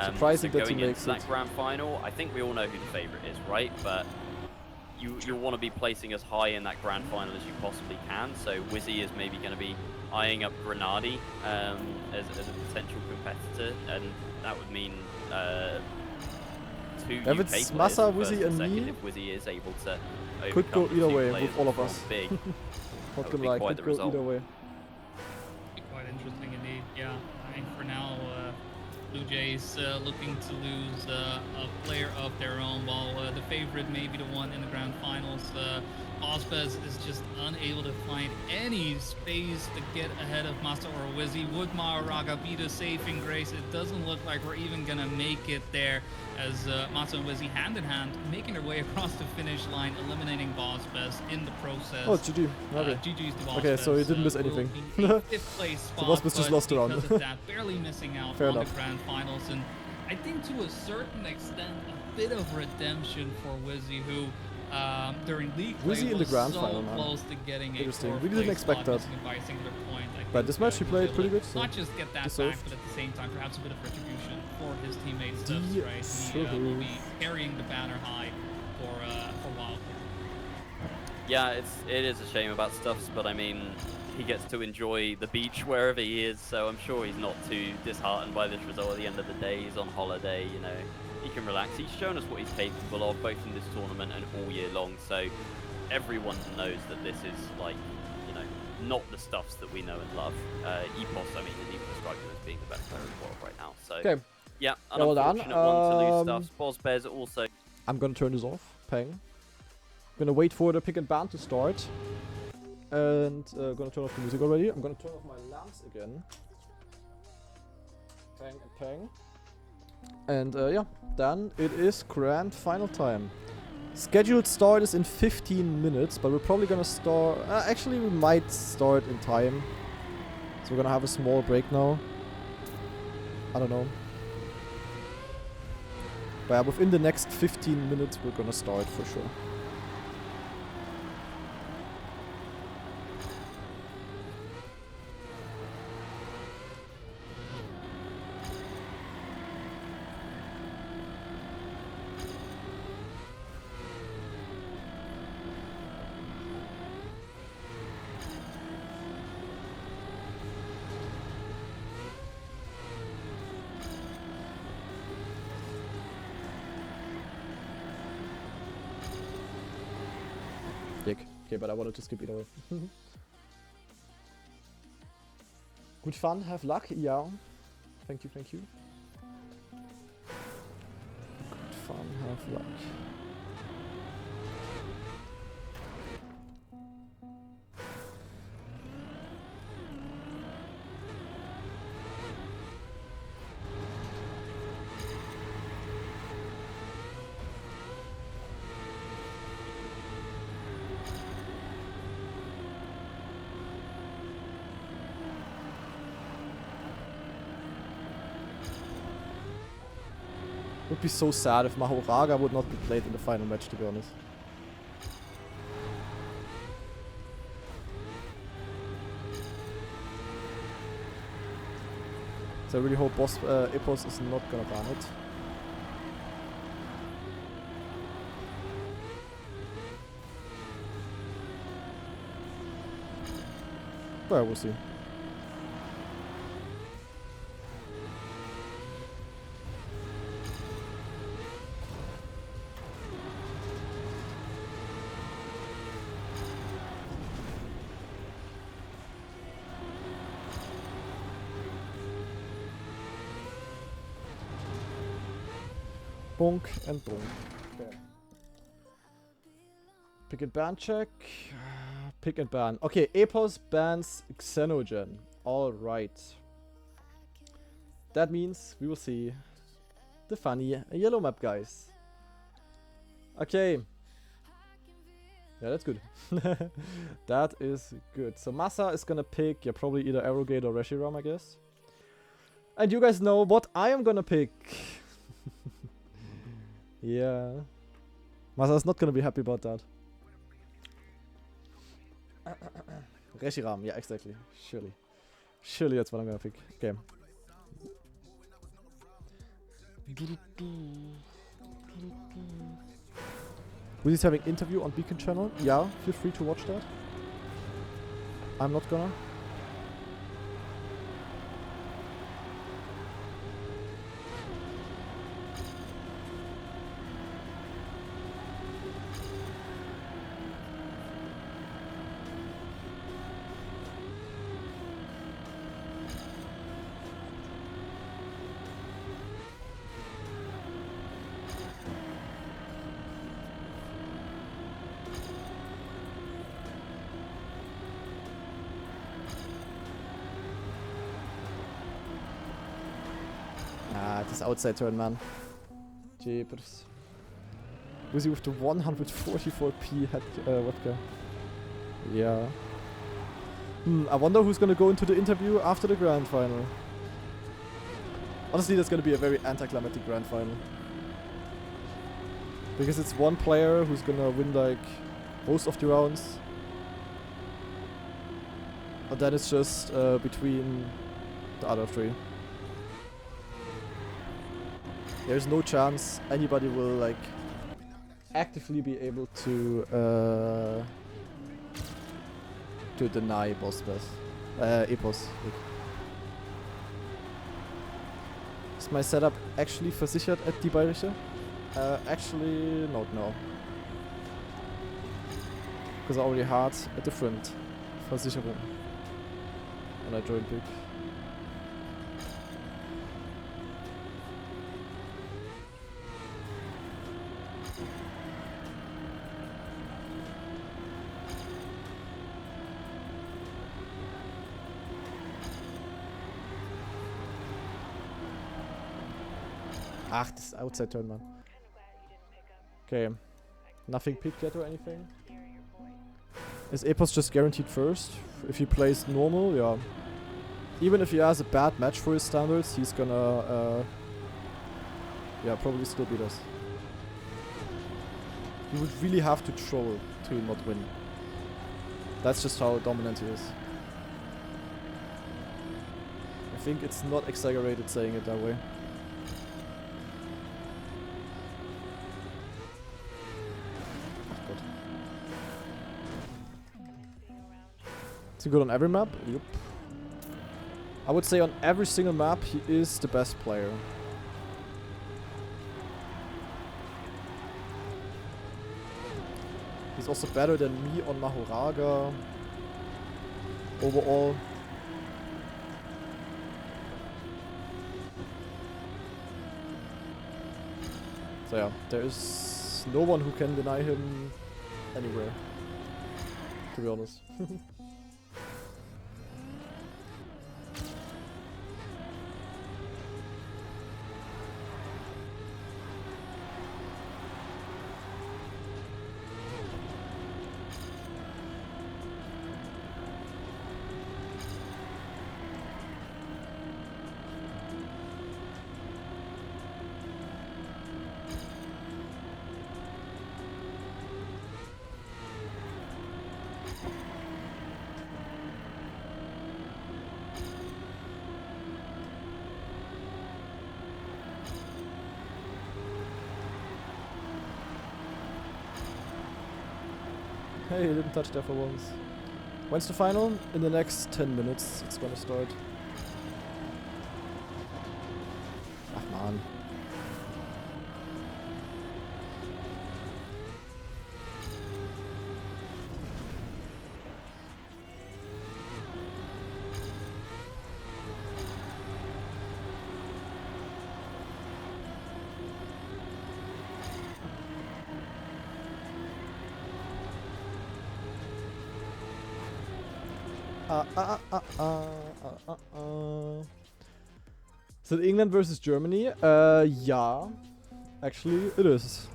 Surprising so that he going makes into that it. grand final, I think we all know who the favorite is, right? But you'll want to be placing as high in that grand final as you possibly can. So Wizzy is maybe going to be eyeing up Grenadi as a potential competitor, and that would mean 2 If UK it's players, Massa, first Wizzy, and second, me, if Wizzy is able to could go overcome either the 2 way players with all of that us. form big. Not That would gonna be lie, quite could the go result. either way. Be quite interesting indeed. Yeah, I think for now, Blue Jays looking to lose a player of their own, while the favorite may be the one in the grand finals. Ozpez is just unable to find any space to get ahead of Massa or Wizzy. Would Maharaga be the saving grace? It doesn't look like we're even gonna make it there, as Massa and Wizzy hand in hand making their way across the finish line, eliminating Ozpez in the process. Oh, GG. Okay. GG's the Okay, so he didn't miss anything. Fifth place spot, Ozpez just but lost the round. because of that, barely missing out Fair on enough. the grand finals, and I think to a certain extent a bit of redemption for Wizzy, who during league play Wizzy in the was grand so final, man. close to getting a Interesting. fourth We didn't place expect spot, that. missing it by a singular point. I But think, this match he played pretty good, so not just get that deserved. back, but at the same time perhaps a bit of retribution for his teammates. Right? He will be carrying the banner high for Wild. Yeah, it is a shame about Stuffs, but I mean, he gets to enjoy the beach wherever he is, so I'm sure he's not too disheartened by this result at the end of the day. He's on holiday, you know, he can relax. He's shown us what he's capable of, both in this tournament and all year long, so everyone knows that this is, like, you know, not the Stuffs that we know and love. Epos, I mean, is even described him as being the best player in the world right now, so... Okay. Yeah, an Well done. unfortunate one to lose Stuffs. Bozbez also... I'm gonna turn this off. Peng. Gonna wait for the pick and ban to start. And gonna turn off the music already. I'm gonna turn off my lamps again. Peng and peng. And yeah, then it is grand final time. Scheduled start is in 15 minutes, but we're probably gonna start... actually, we might start in time. So we're gonna have a small break now. I don't know. But yeah, within the next 15 minutes, we're gonna start for sure. Dick. Okay, but I wanted to skip either way. Good fun, have luck, yeah. Thank you, thank you. Good fun, have luck. Would be so sad if Mahoraga would not be played in the final match, to be honest. So I really hope Epos is not gonna ban it. But we'll see. Bonk and bonk. Okay. Pick and ban check. Pick and ban. Okay, Epos bans Xenogen. Alright. That means we will see the funny yellow map guys. Okay. Yeah, that's good. That is good. So Masa is gonna pick, yeah, probably either Arrogate or Reshiram, I guess. And you guys know what I am gonna pick. Yeah. Masa is not gonna be happy about that. Reshiram, yeah, exactly. Surely. Surely that's what I'm gonna pick. Okay. Who's having interview on Beacon channel? Yeah, feel free to watch that. I'm not gonna. This outside turn, man. Jeepers. Wizzy with the 144p head webcam. Yeah. I wonder who's gonna go into the interview after the grand final. Honestly, that's gonna be a very anticlimactic grand final. Because it's one player who's gonna win like most of the rounds. And then it's just between the other three. There's no chance anybody will like actively be able to deny boss pass. Epos. Is my setup actually versichert at die Bayerische? Actually, not no. Because I already had a different Versicherung when I joined Big. Ach, this outside turn, man. Okay. Nothing picked yet or anything. Is Epos just guaranteed first? If he plays normal, yeah. Even if he has a bad match for his standards, he's gonna Yeah, probably still beat us. He would really have to troll to not win. That's just how dominant he is. I think it's not exaggerated saying it that way. God. Is he good on every map? Yep. I would say on every single map he is the best player. He's also better than me on Mahoraga. Overall. So yeah, there is no one who can deny him anywhere, to be honest. Hey, he didn't touch there for once. When's the final? In the next 10 minutes it's gonna start. Ach man. Is it England versus Germany? Yeah. Actually, it is.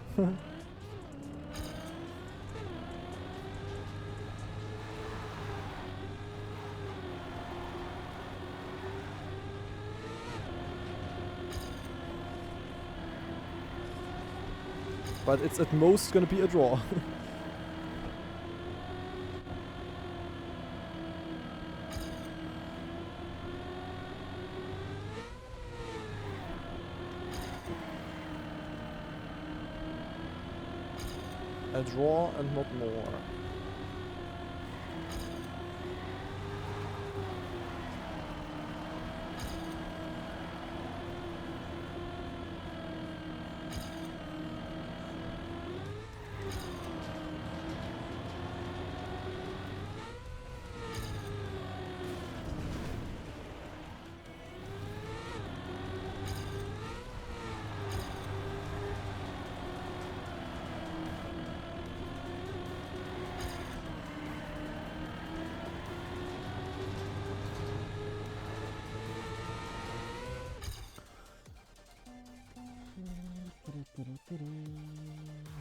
But it's at most gonna be a draw. A draw and not more.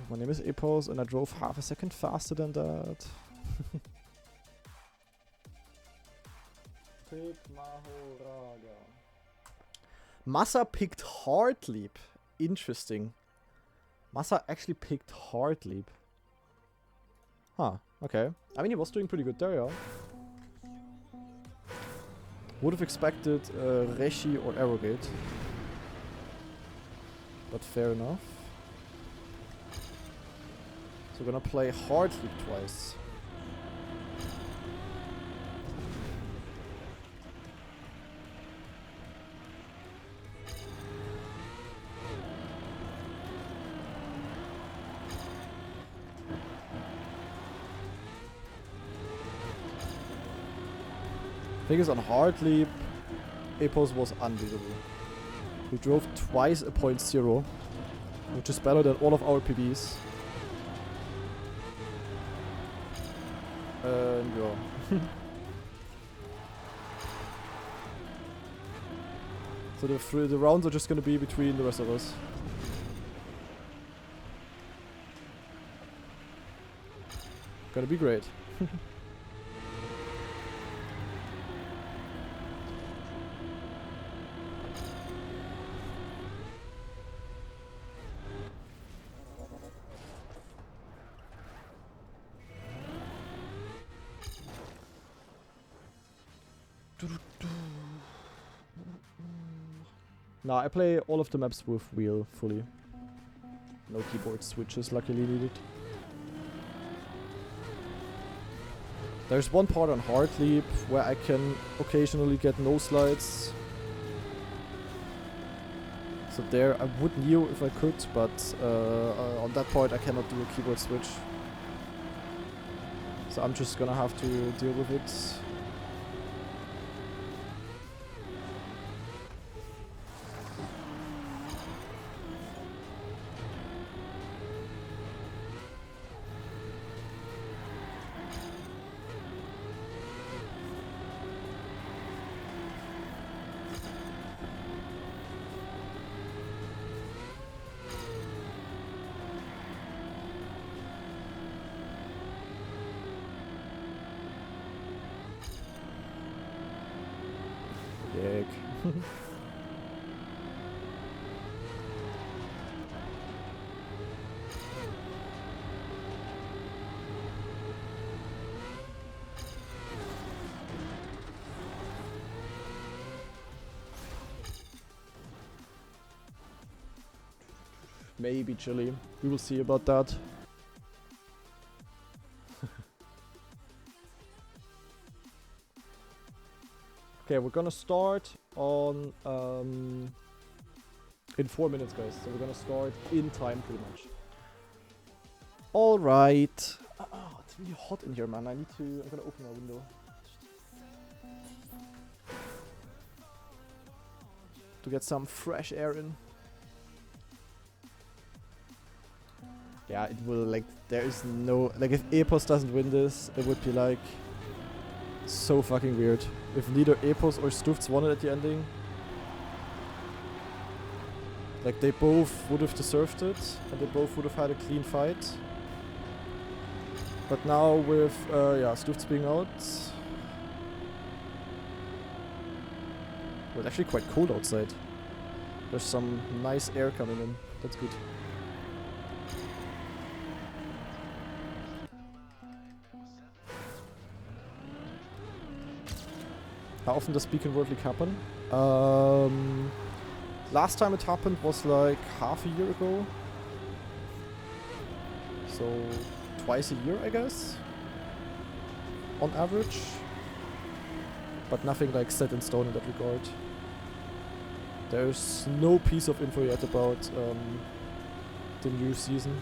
My name is Epos and I drove half a second faster than that. Pick Mahoraga. Massa picked Hard Leap. Interesting. Massa actually picked Hard Leap. Huh, okay. I mean, he was doing pretty good there, yeah. Would have expected Reshi or Arrogate. But fair enough. So we're gonna play Hard Leap twice. Thing is, on Hard Leap, Epos was unbeatable. We drove twice a 0.0, which is better than all of our PBs. And yeah. So the rounds are just gonna be between the rest of us. Gonna be great. Nah, I play all of the maps with wheel fully. No keyboard switches, luckily needed. There's one part on hard leap where I can occasionally get no slides. So there I would kneel if I could, but on that part I cannot do a keyboard switch. So I'm just gonna have to deal with it. Dick. Maybe chilly. We will see about that. Okay, we're gonna start on in 4 minutes, guys. So we're gonna start in time, pretty much. All right. It's really hot in here, man. I'm gonna open my window to get some fresh air in. Yeah, it will, like, there is no, like, if Epos doesn't win this, it would be like so fucking weird. If neither Epos or Stufts won it at the ending. Like, they both would have deserved it, and they both would have had a clean fight. But now with, yeah, Stufts being out. Well, it's actually quite cold outside. There's some nice air coming in. That's good. How often does Beacon World League happen? Last time it happened was like half a year ago. So twice a year, I guess, on average. But nothing like set in stone in that regard. There's no piece of info yet about the new season.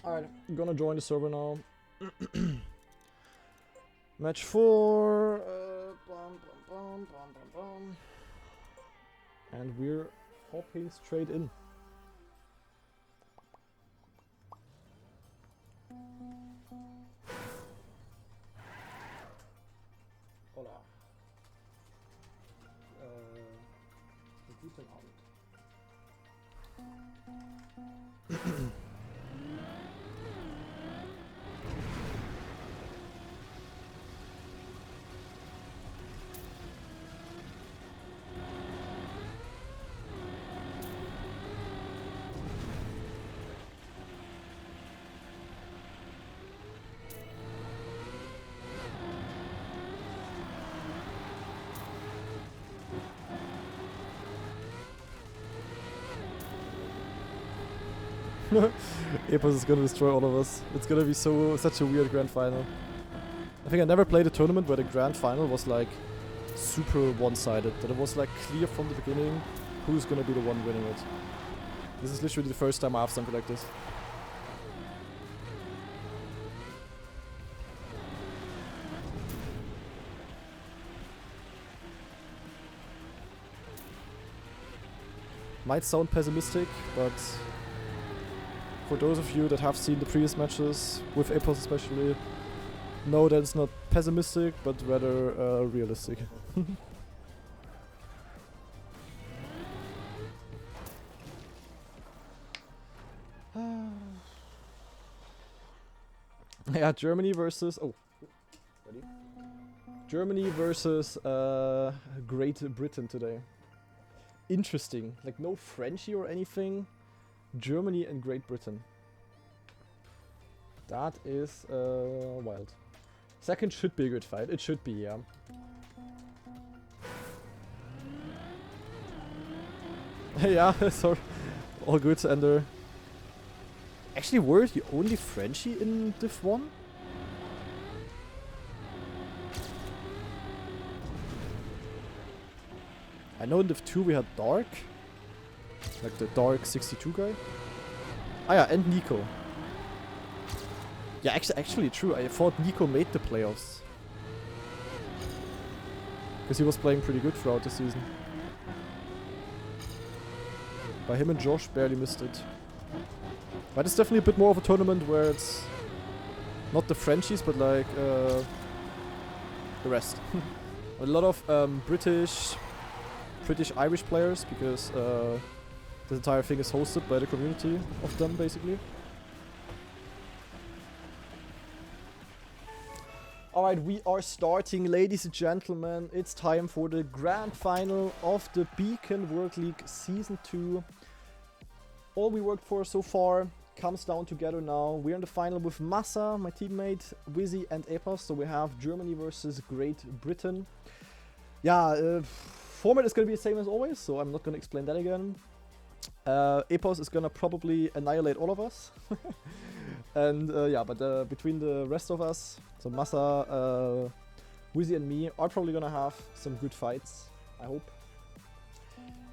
Alright, I'm gonna join the server now. Match 4. And we're hopping straight in. Hola. Guten Abend. Epos is gonna destroy all of us. It's gonna be such a weird grand final. I think I never played a tournament where the grand final was like super one-sided. That it was like clear from the beginning who's gonna be the one winning it. This is literally the first time I have something like this. Might sound pessimistic, but for those of you that have seen the previous matches, with Epos especially, know that it's not pessimistic, but rather realistic. Yeah, Germany versus... Oh, ready? Germany versus Great Britain today. Interesting. Like, no Frenchie or anything. Germany and Great Britain. That is wild. Second should be a good fight. It should be, yeah. Yeah, sorry. All good, Ender. Actually, were the only Frenchie in Div 1? I know in Div 2 we had Dark. Like the Dark 62 guy. Ah yeah, and Nico. Yeah, actually true. I thought Nico made the playoffs. Because he was playing pretty good throughout the season. But him and Josh barely missed it. But it's definitely a bit more of a tournament where it's not the Frenchies, but like the rest. A lot of British Irish players, because the entire thing is hosted by the community of them, basically. Alright, we are starting, ladies and gentlemen. It's time for the grand final of the Beacon World League Season 2. All we worked for so far comes down together now. We're in the final with Massa, my teammate, Wizzy and Epos. So we have Germany versus Great Britain. Yeah, format is going to be the same as always, so I'm not going to explain that again. Epos is going to probably annihilate all of us. And yeah, but between the rest of us, so Massa, Wizzy and me, are probably going to have some good fights, I hope.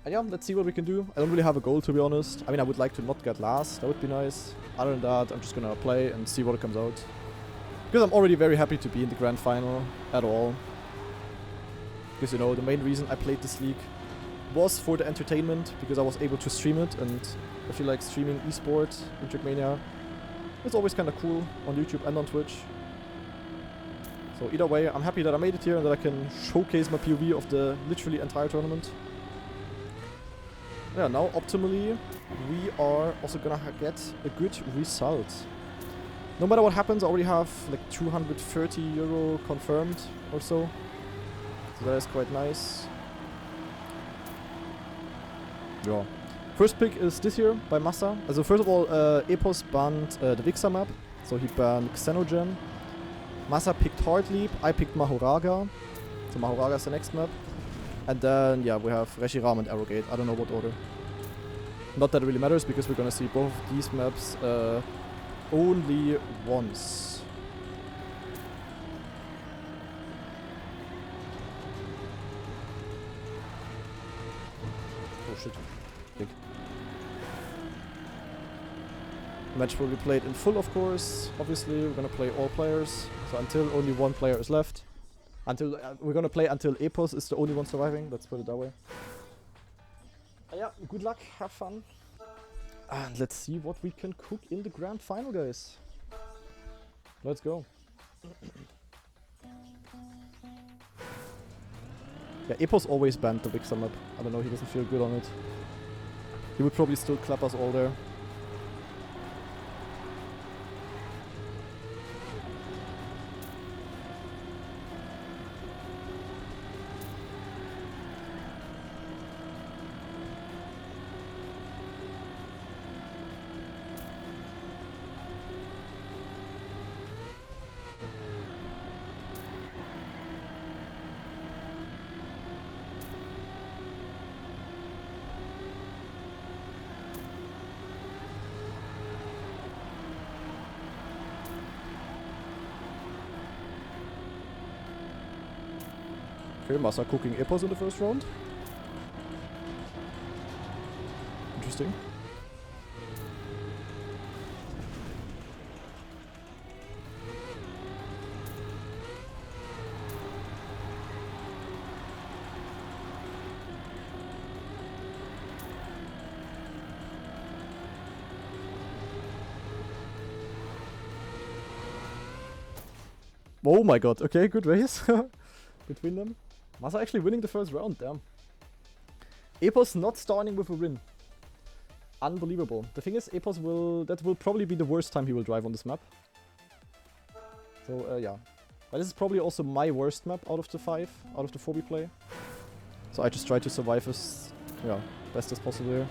And yeah, let's see what we can do. I don't really have a goal, to be honest. I mean, I would like to not get last. That would be nice. Other than that, I'm just gonna play and see what comes out. Because I'm already very happy to be in the grand final at all. Because, you know, the main reason I played this league was for the entertainment, because I was able to stream it. And I feel like streaming esports in Trackmania is always kind of cool on YouTube and on Twitch. So either way, I'm happy that I made it here and that I can showcase my POV of the literally entire tournament. Yeah, now optimally, we are also gonna get a good result. No matter what happens, I already have like 230 euro confirmed or so. So that is quite nice. Yeah. First pick is this here by Massa. Also first of all, Epos banned the Vixar map. So he banned Xenogen. Massa picked Heartleap, I picked Mahoraga. So Mahoraga is the next map. And then, yeah, we have Reshiram and Arrogate. I don't know what order. Not that it really matters, because we're gonna see both of these maps only once. Oh shit. Big. Match will be played in full, of course. Obviously, we're gonna play all players. So until only one player is left. Until we're gonna play until Epos is the only one surviving. Let's put it that way. Yeah, good luck, have fun, and let's see what we can cook in the grand final, guys. Let's go. Yeah, Epos always banned the Vixar map. I don't know, he doesn't feel good on it. He would probably still clap us all there. Okay, Massa cooking Epos in the first round. Interesting. Oh my god, okay, good race between them. Masa actually winning the first round, damn. Epos not starting with a win. Unbelievable. The thing is, Epos that will probably be the worst time he will drive on this map. So, yeah. But this is probably also my worst map out of the 5, out of the 4 we play. So I just try to survive as, yeah, best as possible here.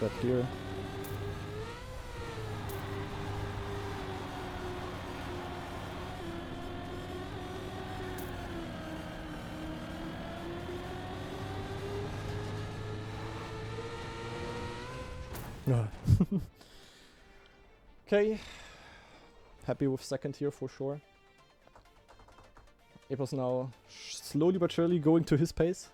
That gear. Okay. Happy with second here for sure. Epos now slowly but surely going to his pace.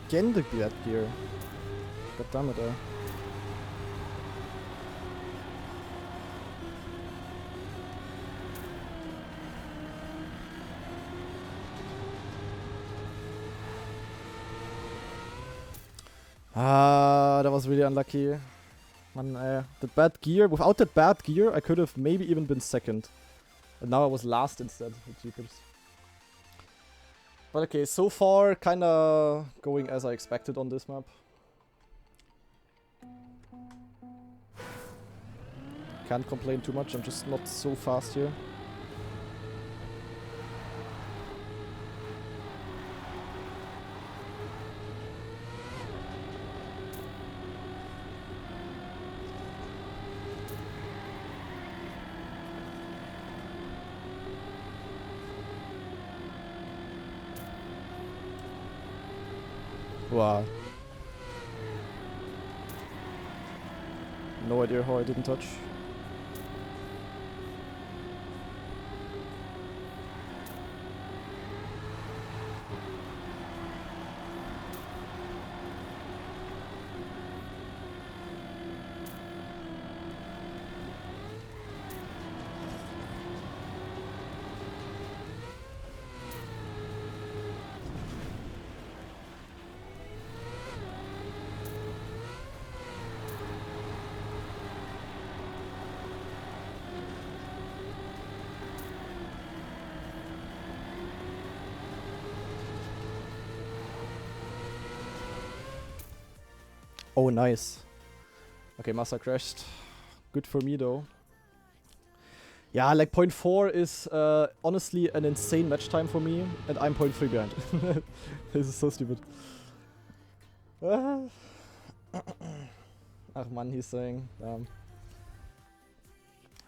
Again the bad gear. God damn it, that was really unlucky. Man, that bad gear. Without that bad gear, I could have maybe even been second. And now I was last instead with Jeepers. But okay, so far kinda going as I expected on this map. Can't complain too much, I'm just not so fast here. Wow. No idea how I didn't touch. Oh, nice. Okay, Masa crashed. Good for me, though. Yeah, like 0.4 is honestly an insane match time for me, and I'm 0.3 behind. This is so stupid. Ach man, he's saying.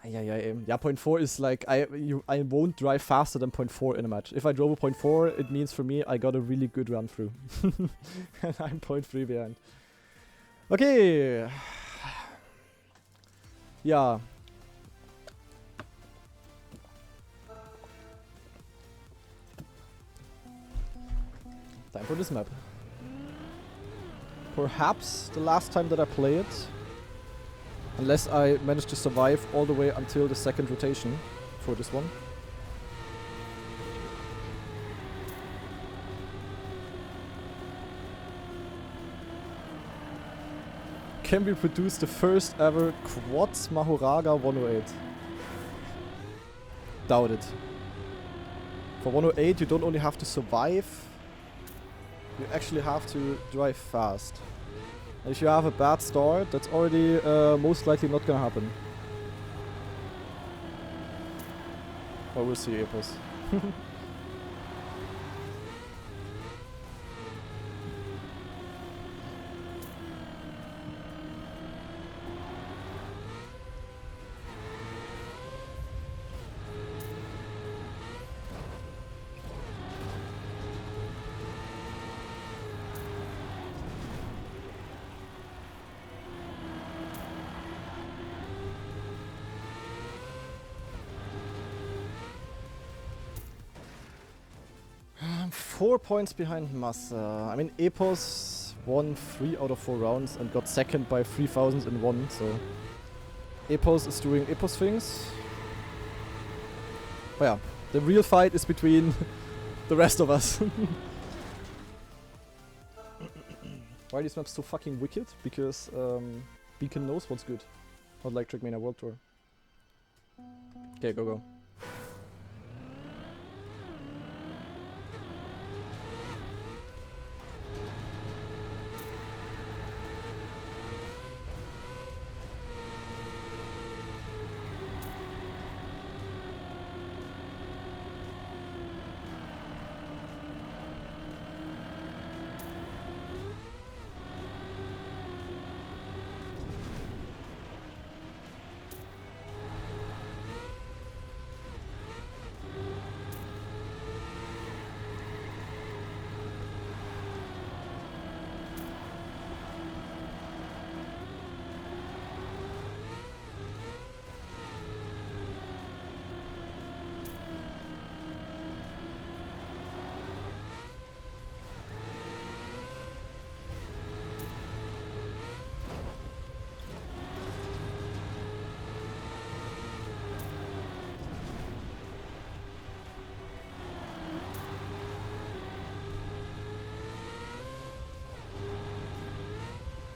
Yeah, point 4 is like, I won't drive faster than point 4 in a match. If I drove a point 4, it means for me I got a really good run through. And I'm point 3 behind. Okay. Yeah. Time for this map. Perhaps the last time that I play it. Unless I manage to survive all the way until the second rotation for this one. Can we produce the first ever quads Mahoraga 108? Doubt it. For 108 you don't only have to survive, you actually have to drive fast. And if you have a bad start, that's already most likely not gonna happen. But we'll see, Epos. I'm 4 points behind Massa. I mean, Epos won 3 out of 4 rounds and got second by 3,000 in 1, so Epos is doing Epos things. But yeah, the real fight is between the rest of us. Why are these maps so fucking wicked? Because Beacon knows what's good. Not like Trackmania World Tour. Okay, go.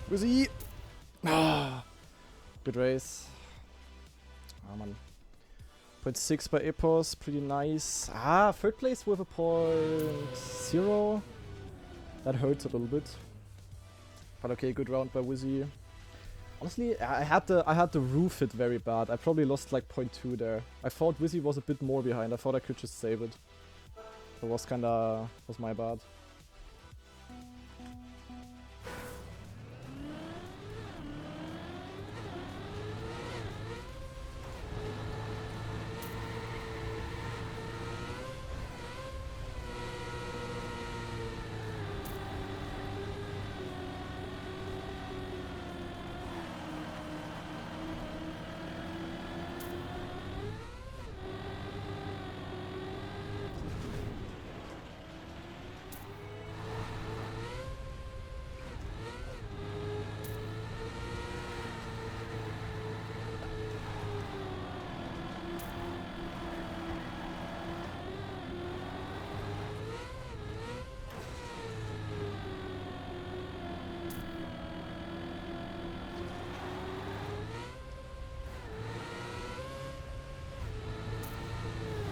Where's he? Ah, good race. Ah, man. 0.6 by Epos, pretty nice. Ah, third place with a 0.0. That hurts a little bit. But okay, good round by Wizzy. Honestly, I had the roof hit very bad. I probably lost like 0.2 there. I thought Wizzy was a bit more behind. I thought I could just save it. That was my bad.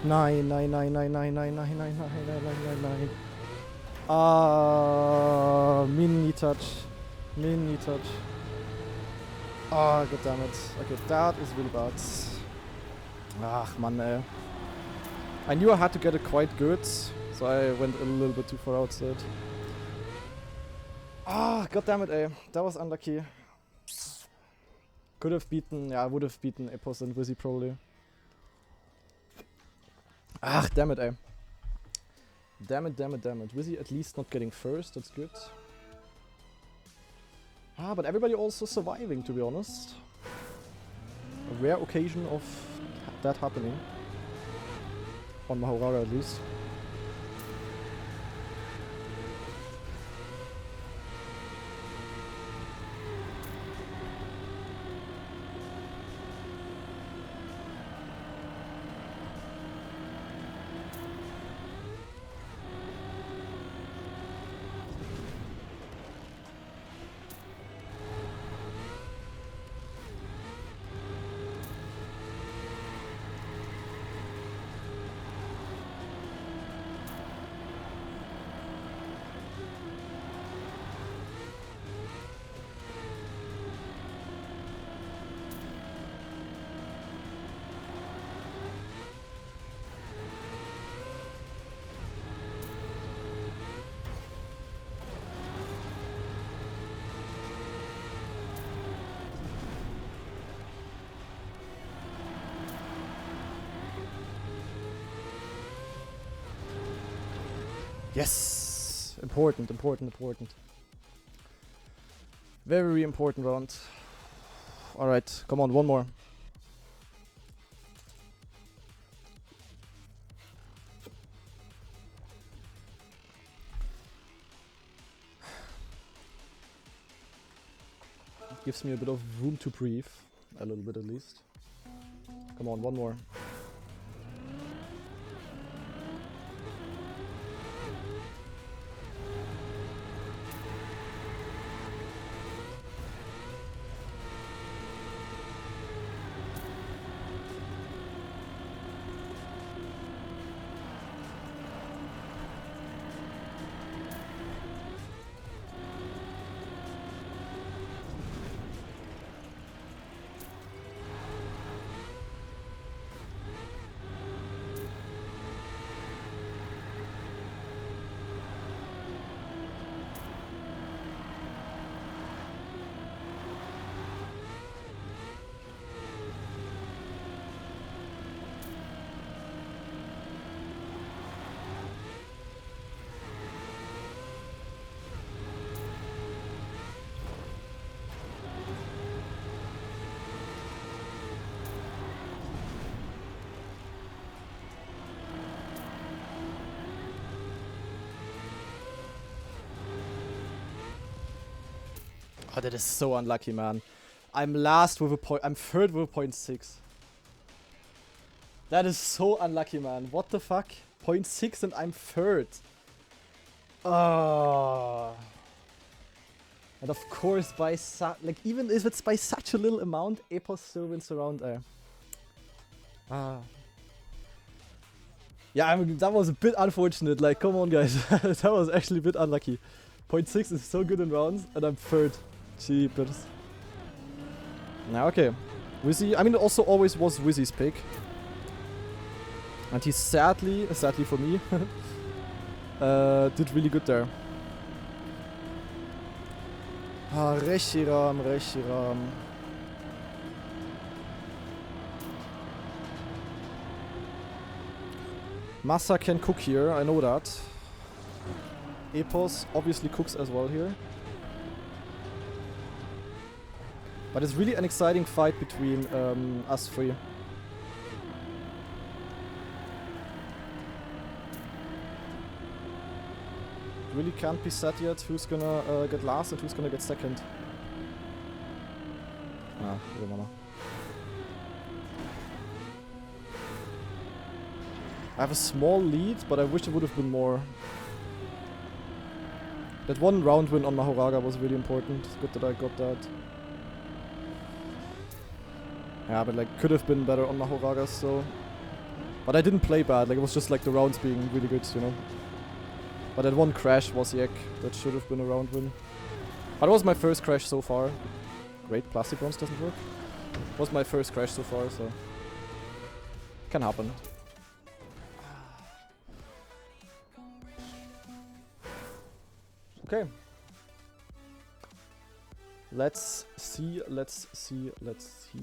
Nine. Ah, mini touch. Ah, god damn it. Okay, that is really bad. Ah, man, ey. I knew I had to get it quite good, so I went a little bit too far outside. Ah, god damn it, ey. That was unlucky. Could have beaten, yeah, I would have beaten Epos and Wizzy probably. Ah, damn it, eh. Damn it. Wizzy at least not getting first, that's good. Ah, but everybody also surviving, to be honest. A rare occasion of that happening. On Mahoraga at least. Yes! Important. Very important round. Alright, come on, one more. Gives me a bit of room to breathe. A little bit at least. Come on, one more. Oh, that is so unlucky, man. I'm last with a point. I'm third with a 0.6. That is so unlucky, man. What the fuck? 0.6 and I'm third. Ah. And of course, by like even if it's by such a little amount, Epos still wins the round. Ah. Yeah, I mean, that was a bit unfortunate. Like, come on, guys. That was actually a bit unlucky. 0.6 is so good in rounds, and I'm third. Jeepers. Now, okay. Wizzy, I mean, it also always was Wizzy's pick. And he sadly for me, did really good there. Ah, Reshiram. Massa can cook here, I know that. Epos obviously cooks as well here. But it's really an exciting fight between us three. Really can't be set yet who's gonna get last and who's gonna get second. Ah, doesn't matter. I have a small lead, but I wish it would have been more. That one round win on Mahoraga was really important. It's good that I got that. Yeah, but like could have been better on Mahoraga still. But I didn't play bad, like it was just like the rounds being really good, you know. But that one crash was yak. That should have been a round win. But it was my first crash so far. Great, plastic bronze doesn't work. It was my first crash so far, so can happen. Okay. Let's see, let's see, let's see.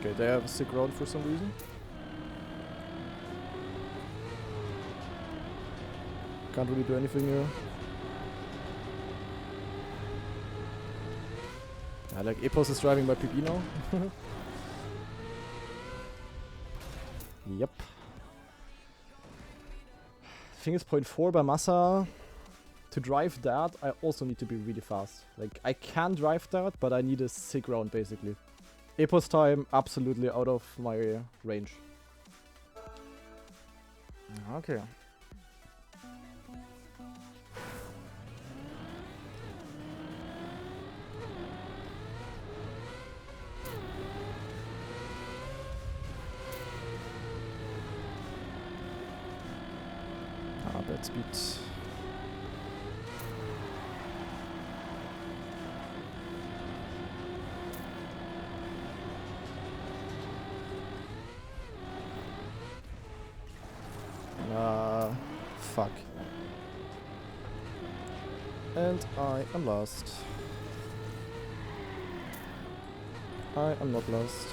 Okay, they have a sick round for some reason. Can't really do anything here. I like Epos is driving my PB now. Yep. Thing is, point 4 by Massa. To drive that, I also need to be really fast. Like, I can drive that, but I need a sick round basically. Epos time, absolutely out of my range. Okay. Bad speed. Fuck. And I am lost. I am not lost.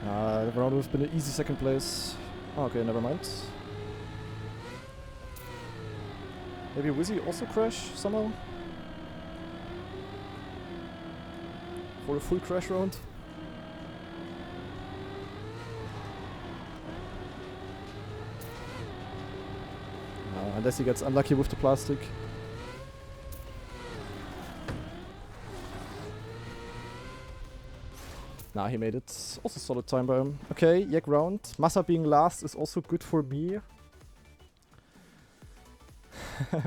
The round would have been an easy second place. Okay, never mind. Maybe Wizzy also crash somehow? For a full crash round? Unless he gets unlucky with the plastic. Nah, he made it. Also solid time by him. Okay, Yak round. Massa being last is also good for me.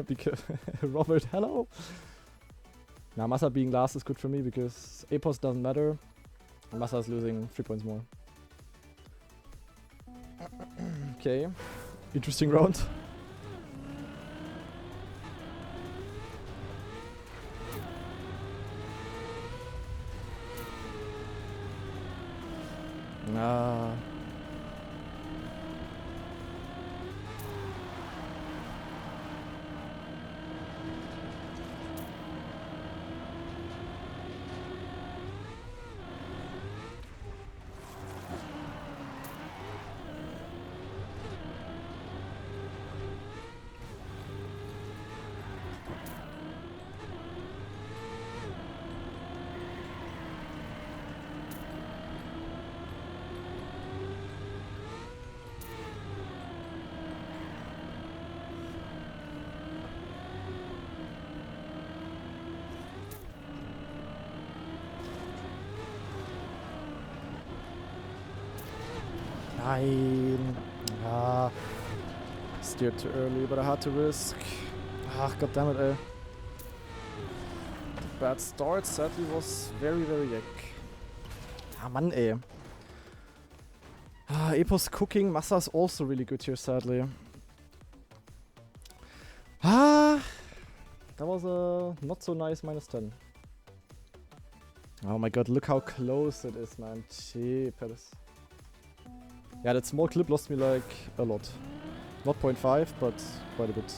Because Robert, hello. Nah, Massa being last is good for me because Epos doesn't matter. And Massa is losing 3 points more. Okay. Interesting round. Nein. Ah. Steered too early, but I had to risk. Ah, goddammit, ey. The bad start sadly was very, very yuck. Ah, Mann, ey. Ah, Epos cooking. Massa's also really good here, sadly. Ah. That was a not so nice -10. Oh my god, look how close it is, man. Jeepers. Yeah, that small clip lost me like a lot. Not 0.5, but quite a bit.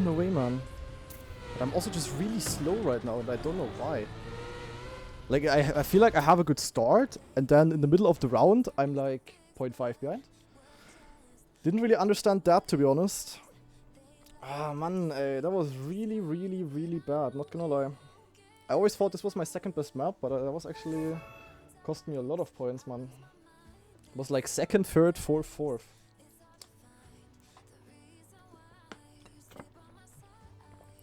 away, man. But I'm also just really slow right now, and I don't know why. Like, I feel like I have a good start, and then in the middle of the round, I'm like 0.5 behind. Didn't really understand that, to be honest. Ah, man, that was really, really, really bad, not gonna lie. I always thought this was my second best map, but that was actually cost me a lot of points, man. It was like second, third, fourth, fourth.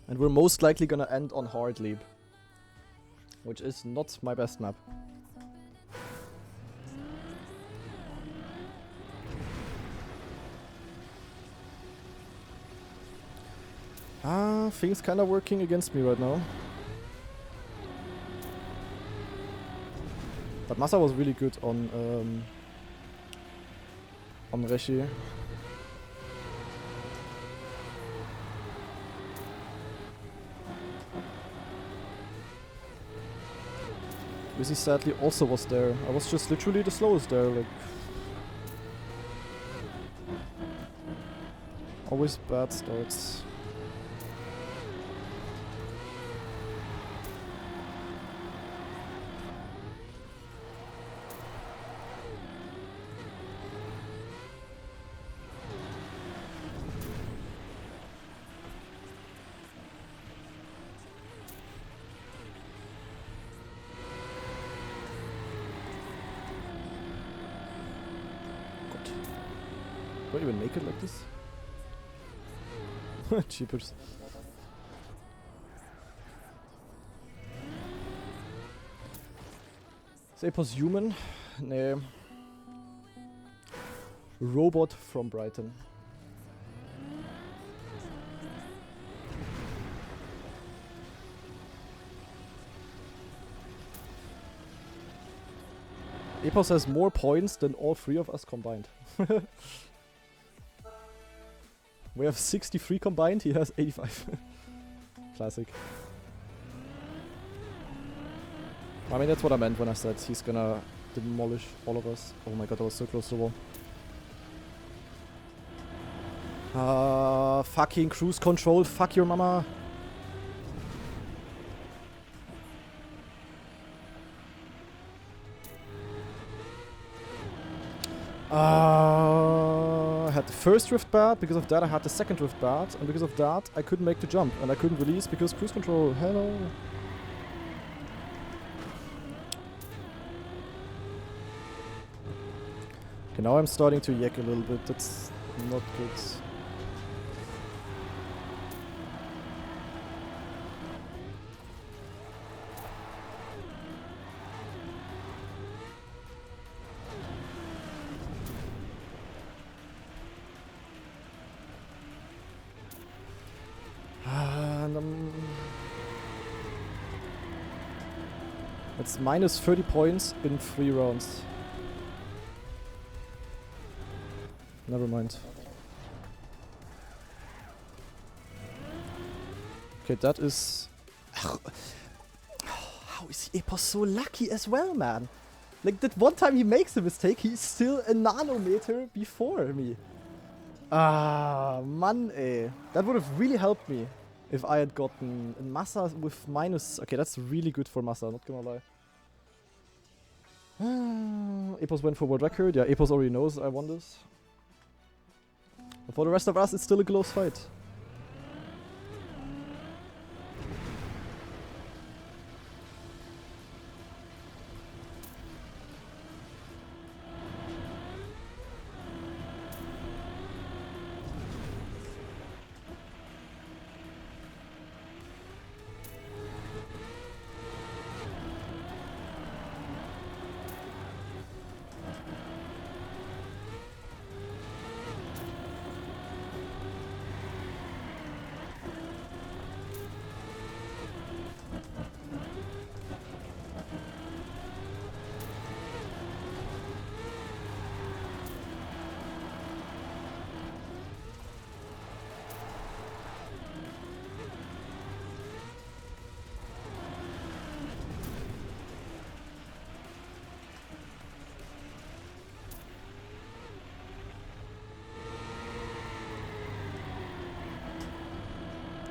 And we're most likely gonna end on hard leap, which is not my best map. Ah, things kinda working against me right now. But Massa was really good on Reshi. Wizzy sadly also was there. I was just literally the slowest there, like... Always bad starts. Do I even make it like this? Cheapers. Is Apos human? Nee. Robot from Brighton. Apos has more points than all three of us combined. We have 63 combined, he has 85. Classic. I mean, that's what I meant when I said he's gonna demolish all of us. Oh my god, that was so close to the wall. Fucking cruise control, fuck your mama. I had the first drift bad, because of that I had the second drift bad, and because of that I couldn't make the jump, and I couldn't release because cruise control, hello. Okay, now I'm starting to yak a little bit, that's not good. It's minus 30 points in 3 rounds. Never mind. Okay, that is... How is Epos so lucky as well, man? Like, that one time he makes a mistake, he's still a nanometer before me. Ah, man, ey. That would have really helped me if I had gotten Massa with minus... Okay, that's really good for Massa, not gonna lie. Epos went for world record. Yeah, Epos already knows I won this. But for the rest of us, it's still a close fight.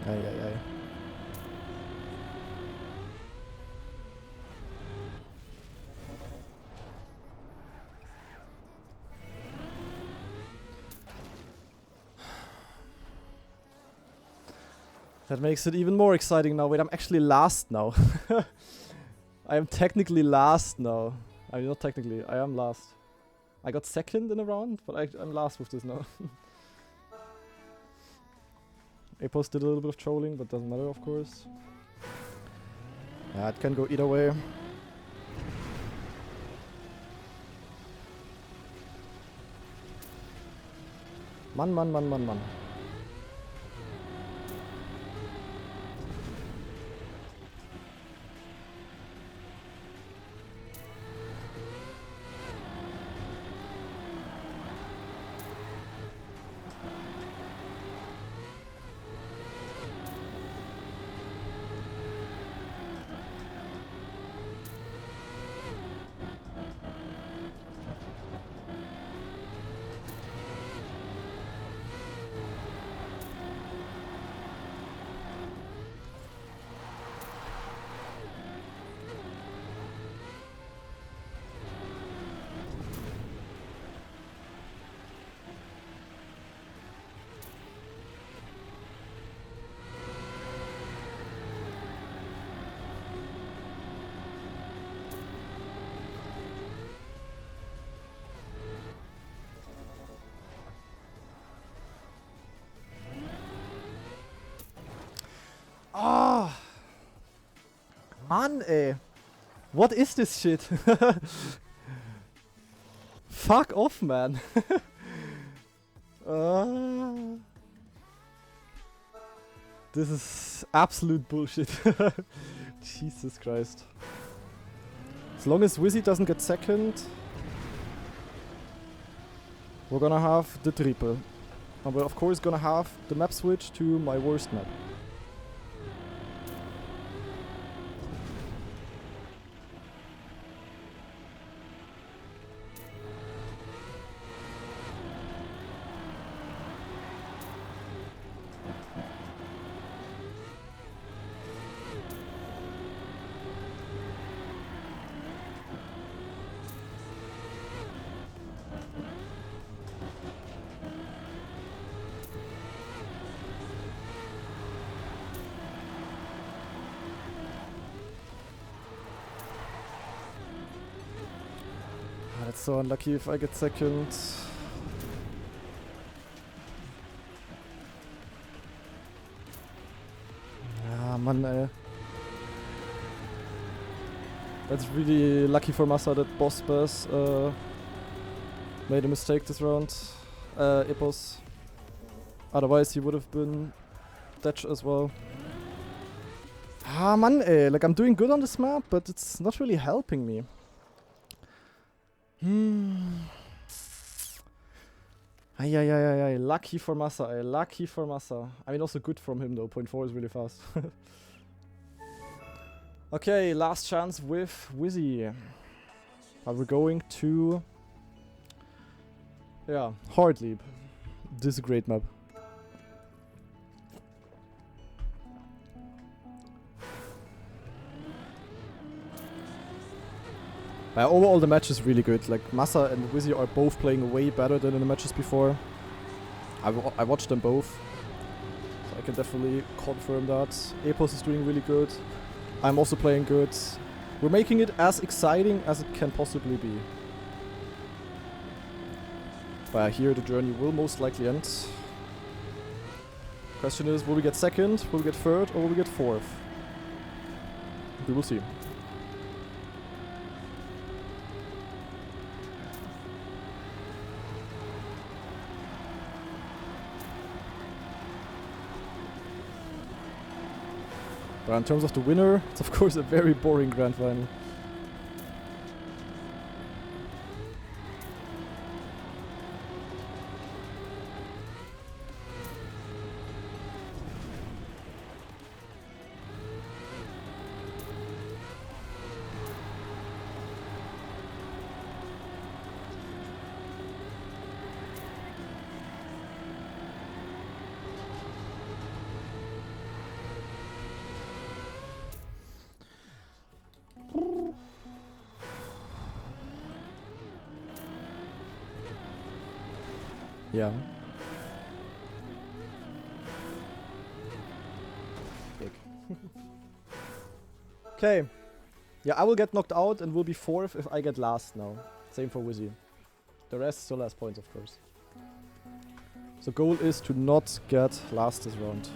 Ay, ay, ay. That makes it even more exciting now. Wait, I'm actually last now. I am technically last now. I mean, not technically, I am last. I got second in a round, but I'm last with this now. Apos did a little bit of trolling, but doesn't matter, of course. Yeah, it can go either way. Man. Ah! Mann, ey. What is this shit? Fuck off, man. This is absolute bullshit. Jesus Christ. As long as Wizzy doesn't get second, we're gonna have the triple. And we're of course gonna have the map switch to my worst map. That's so unlucky if I get second. Ah, Mann, ey. That's really lucky for Massa that Boss Bass made a mistake this round. Epos. Otherwise he would have been dead as well. Ah, Mann, ey. Like, I'm doing good on this map, but it's not really helping me. Ay. Lucky for Massa, lucky for Massa. I mean, also good from him though. 0.4 is really fast. Okay, last chance with Wizzy. But we're going to... yeah, Hard Leap. This is a great map. Overall, the match is really good. Like, Massa and Wizzy are both playing way better than in the matches before. I watched them both, so I can definitely confirm that. Epos is doing really good. I'm also playing good. We're making it as exciting as it can possibly be. But here the journey will most likely end. Question is, will we get second, will we get third, or will we get fourth? We will see. But in terms of the winner, it's of course a very boring grand final. Yeah. Big. Okay. Yeah, I will get knocked out and will be 4th if I get last now. Same for Wizzy. The rest still has points, of course. So goal is to not get last this round.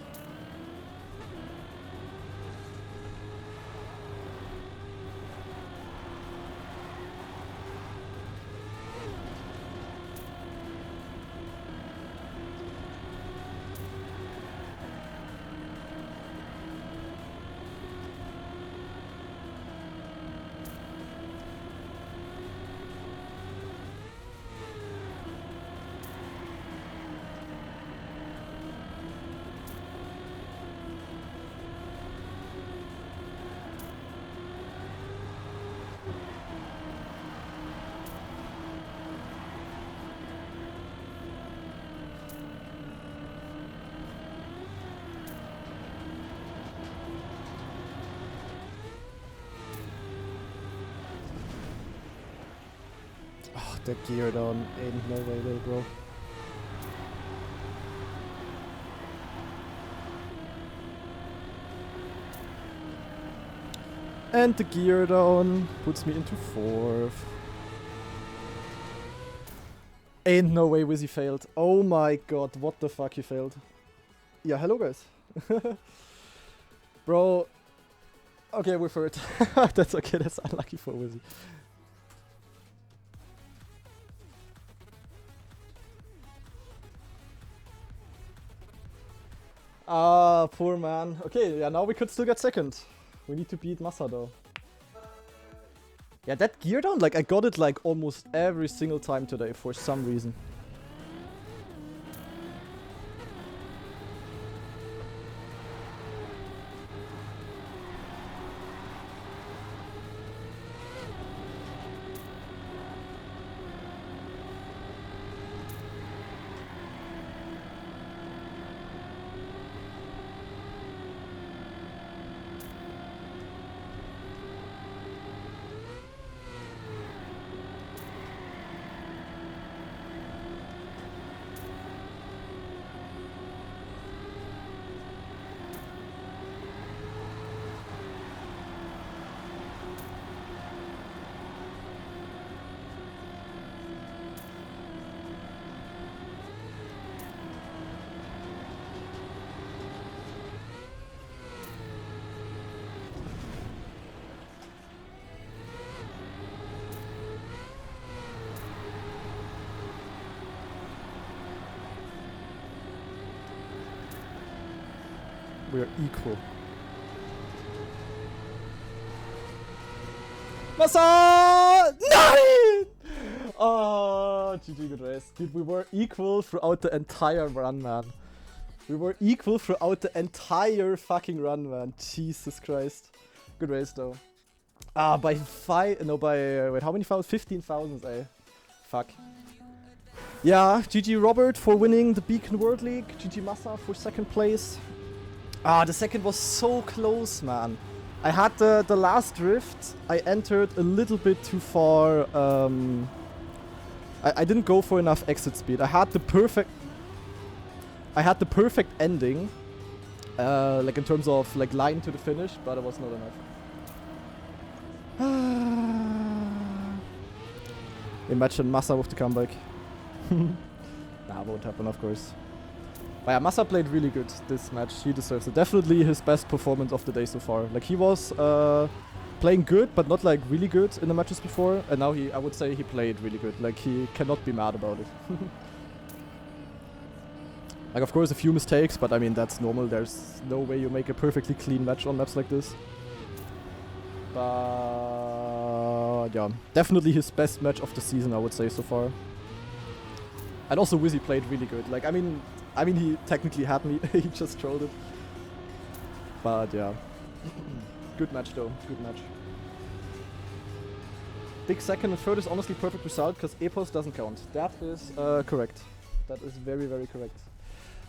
Oh, that gear down. Ain't no way, little bro. And the gear down puts me into 4th. Ain't no way Wizzy failed. Oh my god, what the fuck he failed. Yeah, hello guys. Bro. Okay, we're third. That's okay, that's unlucky for Wizzy. Ah, poor man. Okay, yeah, now we could still get second. We need to beat Massa though. Yeah, that gear down, like I got it like almost every single time today for some reason. We are equal. Massa! Nein! Oh, GG, good race. Dude, we were equal throughout the entire run, man. We were equal throughout the entire fucking run, man. Jesus Christ. Good race, though. Ah, by 5... No, by... wait, how many thousands? 15,000, eh? Fuck. Yeah, GG Robert for winning the Beacon World League. GG Massa for 2nd place. Ah, the second was so close, man. I had the last drift. I entered a little bit too far. I didn't go for enough exit speed. I had the perfect ending, like in terms of like line to the finish, but it was not enough. Imagine Massa with the comeback. Nah, won't happen, of course. But yeah, Massa played really good this match. He deserves it. Definitely his best performance of the day so far. Like he was playing good, but not like really good in the matches before. And now I would say he played really good. Like he cannot be mad about it. Like of course a few mistakes, but I mean that's normal. There's no way you make a perfectly clean match on maps like this. But yeah, definitely his best match of the season, I would say so far. And also Wizzy played really good. Like I mean he technically had me. He just trolled it. But yeah, good match though. Good match. Big 2nd and 3rd is honestly perfect result because Epos doesn't count. That is correct. That is very, very correct.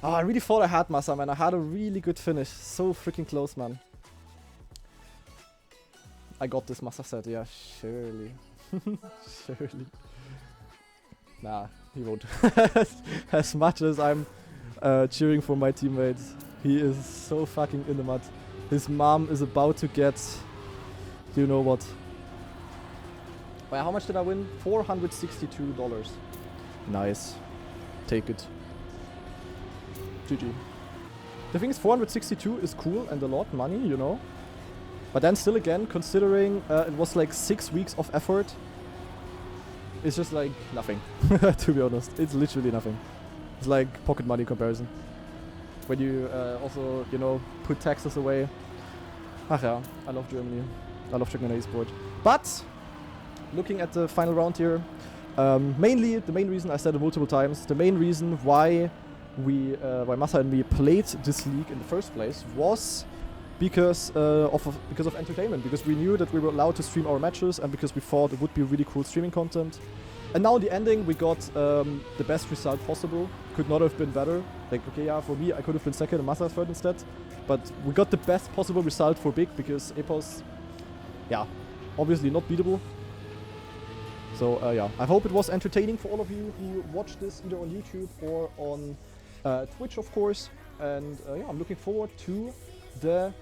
Oh, I really thought I had Massa, man. I had a really good finish. So freaking close, man. I got this, Massa said. Yeah, surely. Surely. Nah. he won't. As much as I'm cheering for my teammates, he is so fucking in the mud. His mom is about to get, you know what. Wait, how much did I win? $462. Nice. Take it. GG. The thing is, 462 is cool and a lot money, you know. But then still again, considering it was like 6 weeks of effort, it's just like nothing, to be honest. It's literally nothing. It's like pocket money comparison. When you also, you know, put taxes away. Ach yeah, I love Germany. I love trackmania esport. But, looking at the final round here, mainly, the main reason, I said it multiple times, the main reason why why Massa and me played this league in the first place was because of entertainment, because we knew that we were allowed to stream our matches and because we thought it would be really cool streaming content. And now in the ending we got the best result possible. Could not have been better. Like, okay, yeah, for me I could have been second and Massa third instead, but we got the best possible result for Big because Epos, yeah, obviously not beatable. So yeah, I hope it was entertaining for all of you who watched this either on YouTube or on Twitch, of course. And yeah, I'm looking forward to the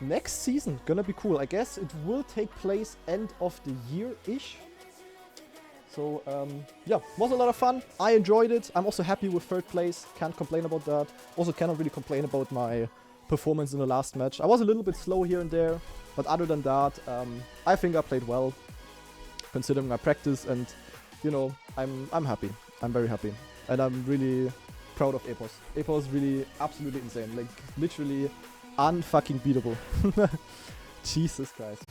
next season. Gonna be cool. I guess it will take place end of the year-ish. So yeah, was a lot of fun. I enjoyed it. I'm also happy with third place. Can't complain about that. Also cannot really complain about my performance in the last match. I was a little bit slow here and there, but other than that, I think I played well, considering my practice, and you know, I'm happy. I'm very happy, and I'm really proud of Epos. Epos is really absolutely insane, like literally unfucking beatable. Jesus Christ.